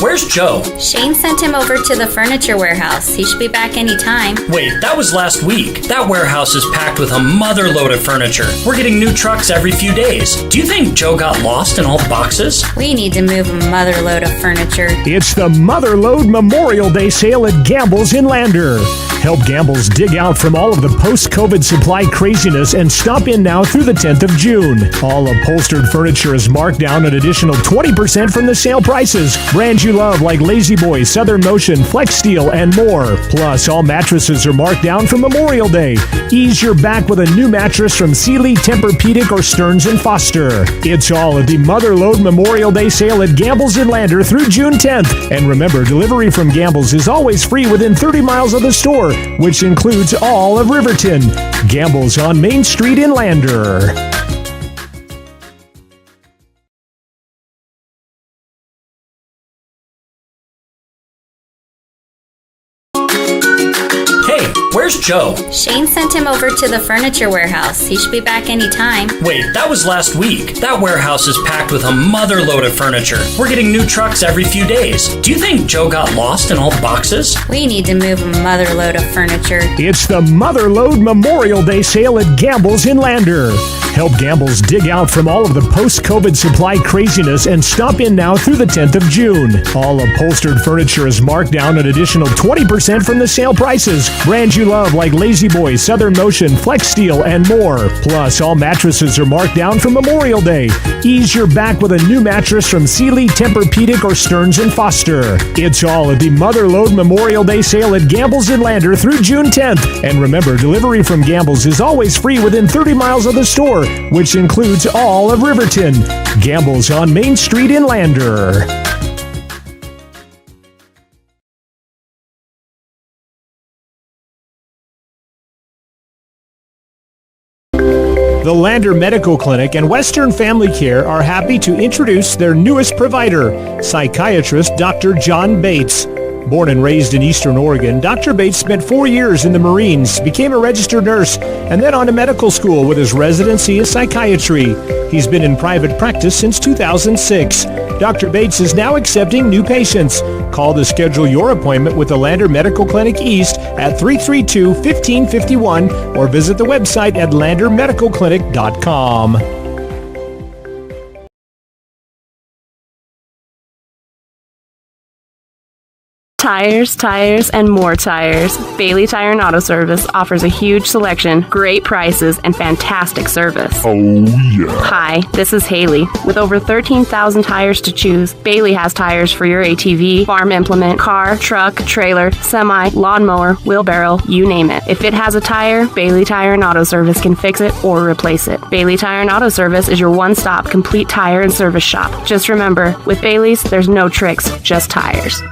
Where's Joe? Shane sent him over to the furniture warehouse. He should be back any time. Wait, that was last week. That warehouse is packed with a motherload of furniture. We're getting new trucks every few days. Do you think Joe got lost in all the boxes? We need to move a motherload of furniture. It's the Motherload Memorial Day sale at Gamble's in Lander. Help Gamble's dig out from all of the post-COVID supply craziness and stop in now through the 10th of June. All upholstered furniture is marked down an additional 20% from the sale prices. Brands you love like Lazy Boy, Southern Motion, Flex Steel, and more. Plus, all mattresses are marked down for Memorial Day. Ease your back with a new mattress from Sealy, Tempur-Pedic, or Stearns & Foster. It's all at the Motherload Memorial Day sale at Gamble's in Lander through June 10th. And remember, delivery from Gamble's is always free within 30 miles of the store, which includes all of Riverton. Gamble's on Main Street in Lander. Where's Joe? Shane sent him over to the furniture warehouse. He should be back any time. Wait, that was last week. That warehouse is packed with a motherload of furniture. We're getting new trucks every few days. Do you think Joe got lost in all the boxes? We need to move a motherload of furniture. It's the Motherload Memorial Day sale at Gamble's in Lander. Help Gambles dig out from all of the post-COVID supply craziness and stop in now through the 10th of June. All upholstered furniture is marked down an additional 20% from the sale prices. Brands you love like Lazy Boy, Southern Motion, Flex Steel, and more. Plus, all mattresses are marked down for Memorial Day. Ease your back with a new mattress from Sealy, Tempur-Pedic, or Stearns & Foster. It's all at the Motherlode Memorial Day sale at Gambles in Lander through June 10th. And remember, delivery from Gambles is always free within 30 miles of the store, which includes all of Riverton. Gambles on Main Street in Lander. The Lander Medical Clinic and Western Family Care are happy to introduce their newest provider, psychiatrist Dr. John Bates. Born and raised in Eastern Oregon, Dr. Bates spent 4 years in the Marines, became a registered nurse, and then on to medical school with his residency in psychiatry. He's been in private practice since 2006. Dr. Bates is now accepting new patients. Call to schedule your appointment with the Lander Medical Clinic East at 332-1551 or visit the website at landermedicalclinic.com. Tires, and more tires. Bailey Tire and Auto Service offers a huge selection, great prices, and fantastic service. Oh, yeah. Hi, this is Haley. With over 13,000 tires to choose, Bailey has tires for your ATV, farm implement, car, truck, trailer, semi, lawnmower, wheelbarrow, you name it. If it has a tire, Bailey Tire and Auto Service can fix it or replace it. Bailey Tire and Auto Service is your one-stop complete tire and service shop. Just remember, with Bailey's, there's no tricks, just tires.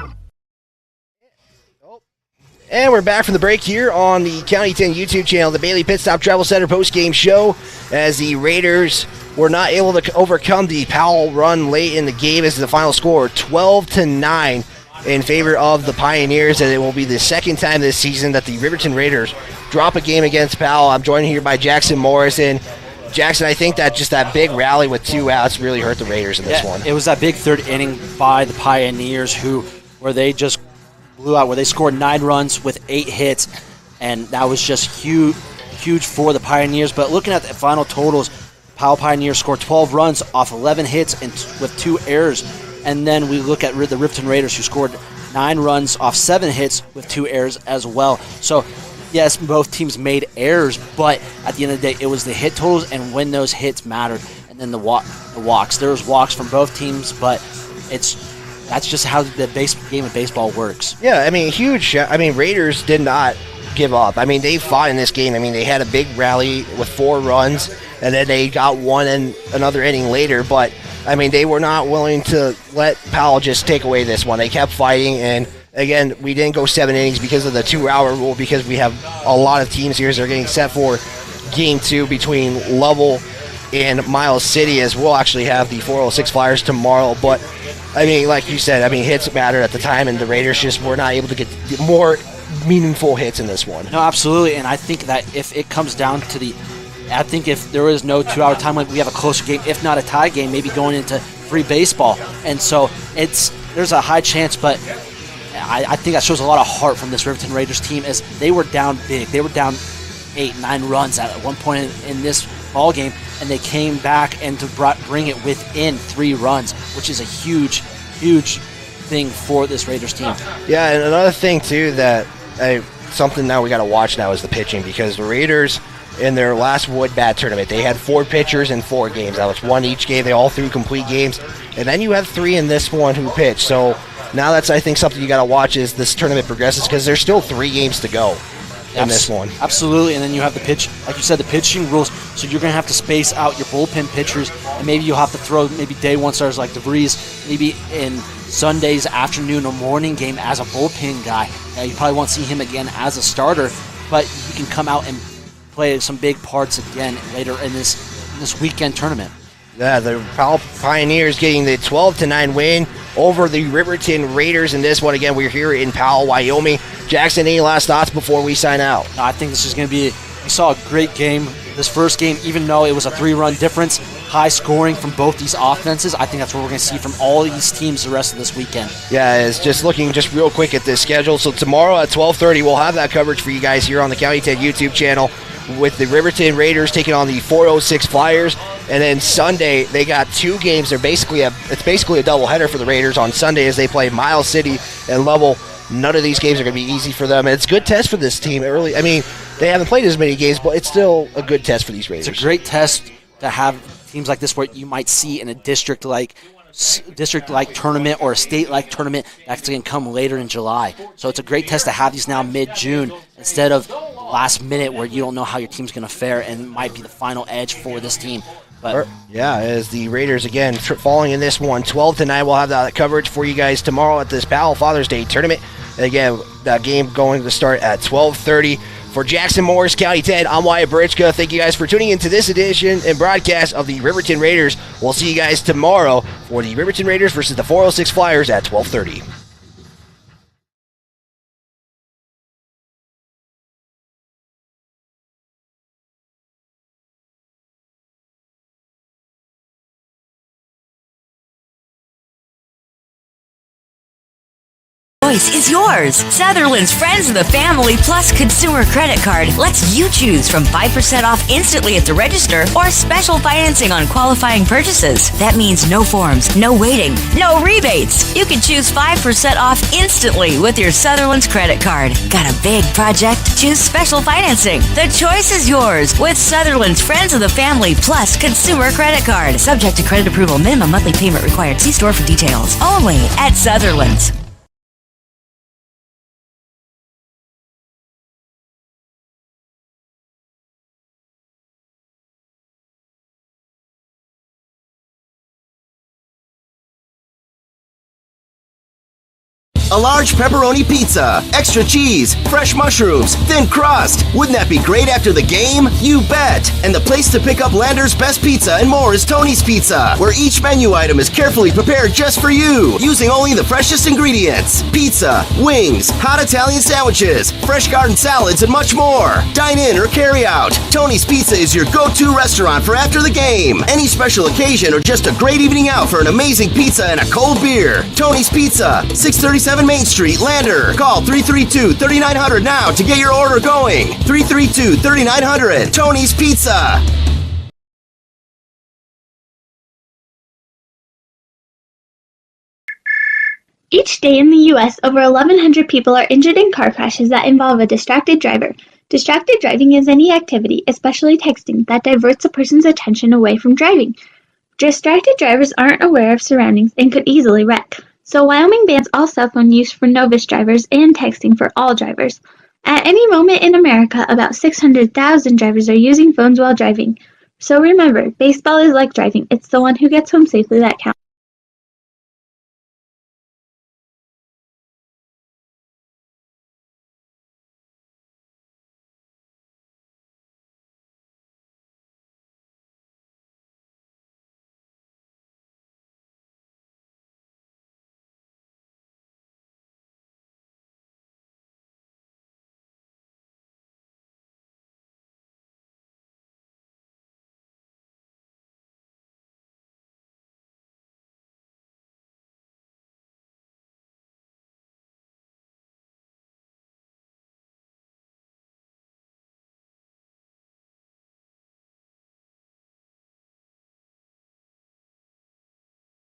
And we're back from the break here on the County 10 YouTube channel, the Bailey Pit Stop Travel Center post-game show, as the Raiders were not able to overcome the Powell run late in the game as the final score, 12-9 in favor of the Pioneers, and it will be the second time this season that the Riverton Raiders drop a game against Powell. I'm joined here by Jackson Morrison. Jackson, I think that just that big rally with 2 outs really hurt the Raiders in this one. It was that big third inning by the Pioneers where they just blew out, where they scored 9 runs with 8 hits, and that was just huge for the Pioneers. But looking at the final totals, Powell Pioneers scored 12 runs off 11 hits and with 2 errors. And then we look at the Riverton Raiders, who scored 9 runs off 7 hits with 2 errors as well. So, yes, both teams made errors, but at the end of the day, it was the hit totals and when those hits mattered. And then the walks. There was walks from both teams, but that's just how the game of baseball works. Yeah, I mean, Raiders did not give up. I mean, they fought in this game. I mean, they had a big rally with 4 runs, and then they got one in another inning later. But, I mean, they were not willing to let Powell just take away this one. They kept fighting, and, again, we didn't go 7 innings because of the 2-hour rule, because we have a lot of teams here that are getting set for Game 2 between Lovell and Miles City, as we'll actually have the 406 Flyers tomorrow. But, I mean, like you said, I mean, hits mattered at the time, and the Raiders just were not able to get more meaningful hits in this one. No, absolutely, and I think that if it comes down to I think if there is no 2-hour time limit, we have a closer game, if not a tie game, maybe going into free baseball. And so there's a high chance, but I think that shows a lot of heart from this Riverton Raiders team, as they were down big. They were down 8-9 runs at one point in this ball game, and they came back and to bring it within 3 runs, which is a huge thing for this Raiders team. Yeah, and another thing too something now we got to watch now is the pitching, because the Raiders in their last Wood Bat tournament, they had 4 pitchers in 4 games. That was 1 each game. They all threw complete games, and then you have 3 in this one who pitched. So now that's, I think, something you got to watch as this tournament progresses, because there's still 3 games to go in this one. Absolutely, and then you have the pitch, like you said, the pitching rules, so you're going to have to space out your bullpen pitchers, and maybe you'll have to throw maybe day 1 stars like DeVries, maybe in Sunday's afternoon or morning game as a bullpen guy. You probably won't see him again as a starter, but he can come out and play some big parts again later in this weekend tournament. Yeah, the Powell Pioneers getting the 12-9 win over the Riverton Raiders in this one. Again, we're here in Powell, Wyoming. Jackson, any last thoughts before we sign out? No, I think this is going to be, we saw a great game. This first game, even though it was a 3-run difference, high scoring from both these offenses, I think that's what we're going to see from all these teams the rest of this weekend. Yeah, it's just looking just real quick at this schedule. So tomorrow at 12:30, we'll have that coverage for you guys here on the County 10 YouTube channel. with the Riverton Raiders taking on the 406 Flyers. And then Sunday, they got 2 games. It's basically a doubleheader for the Raiders on Sunday as they play Miles City and Lovell. None of these games are going to be easy for them. And it's a good test for this team early. I mean, they haven't played as many games, but it's still a good test for these Raiders. It's a great test to have teams like this where you might see in a district-like tournament or a state-like tournament that's going to come later in July. So it's a great test to have these now mid-June instead of last minute where you don't know how your team's going to fare and it might be the final edge for this team. But yeah, as the Raiders, again, falling in this one 12-9. We'll have that coverage for you guys tomorrow at this Powell Father's Day tournament. And again, that game going to start at 12:30. For Jackson Morris County 10, I'm Wyatt Britchka. Thank you guys for tuning into this edition and broadcast of the Riverton Raiders. We'll see you guys tomorrow for the Riverton Raiders versus the 406 Flyers at 12:30. Choice is yours. Sutherland's Friends of the Family Plus Consumer Credit Card lets you choose from 5% off instantly at the register or special financing on qualifying purchases. That means no forms, no waiting, no rebates. You can choose 5% off instantly with your Sutherland's credit card. Got a big project? Choose special financing. The choice is yours with Sutherland's Friends of the Family Plus Consumer Credit Card. Subject to credit approval. Minimum monthly payment required. See store for details. Only at Sutherland's. A large pepperoni pizza, extra cheese, fresh mushrooms, thin crust. Wouldn't that be great after the game? You bet! And the place to pick up Lander's best pizza and more is Tony's Pizza, where each menu item is carefully prepared just for you, using only the freshest ingredients. Pizza, wings, hot Italian sandwiches, fresh garden salads, and much more. Dine in or carry out. Tony's Pizza is your go-to restaurant for after the game, any special occasion, or just a great evening out for an amazing pizza and a cold beer. Tony's Pizza, 637 Main Street, Lander. Call 332-3900 now to get your order going. 332-3900. Tony's Pizza. Each day in the U.S., over 1,100 people are injured in car crashes that involve a distracted driver. Distracted driving is any activity, especially texting, that diverts a person's attention away from driving. Distracted drivers aren't aware of surroundings and could easily wreck. So Wyoming bans all cell phone use for novice drivers and texting for all drivers. At any moment in America, about 600,000 drivers are using phones while driving. So remember, baseball is like driving. It's the one who gets home safely that counts.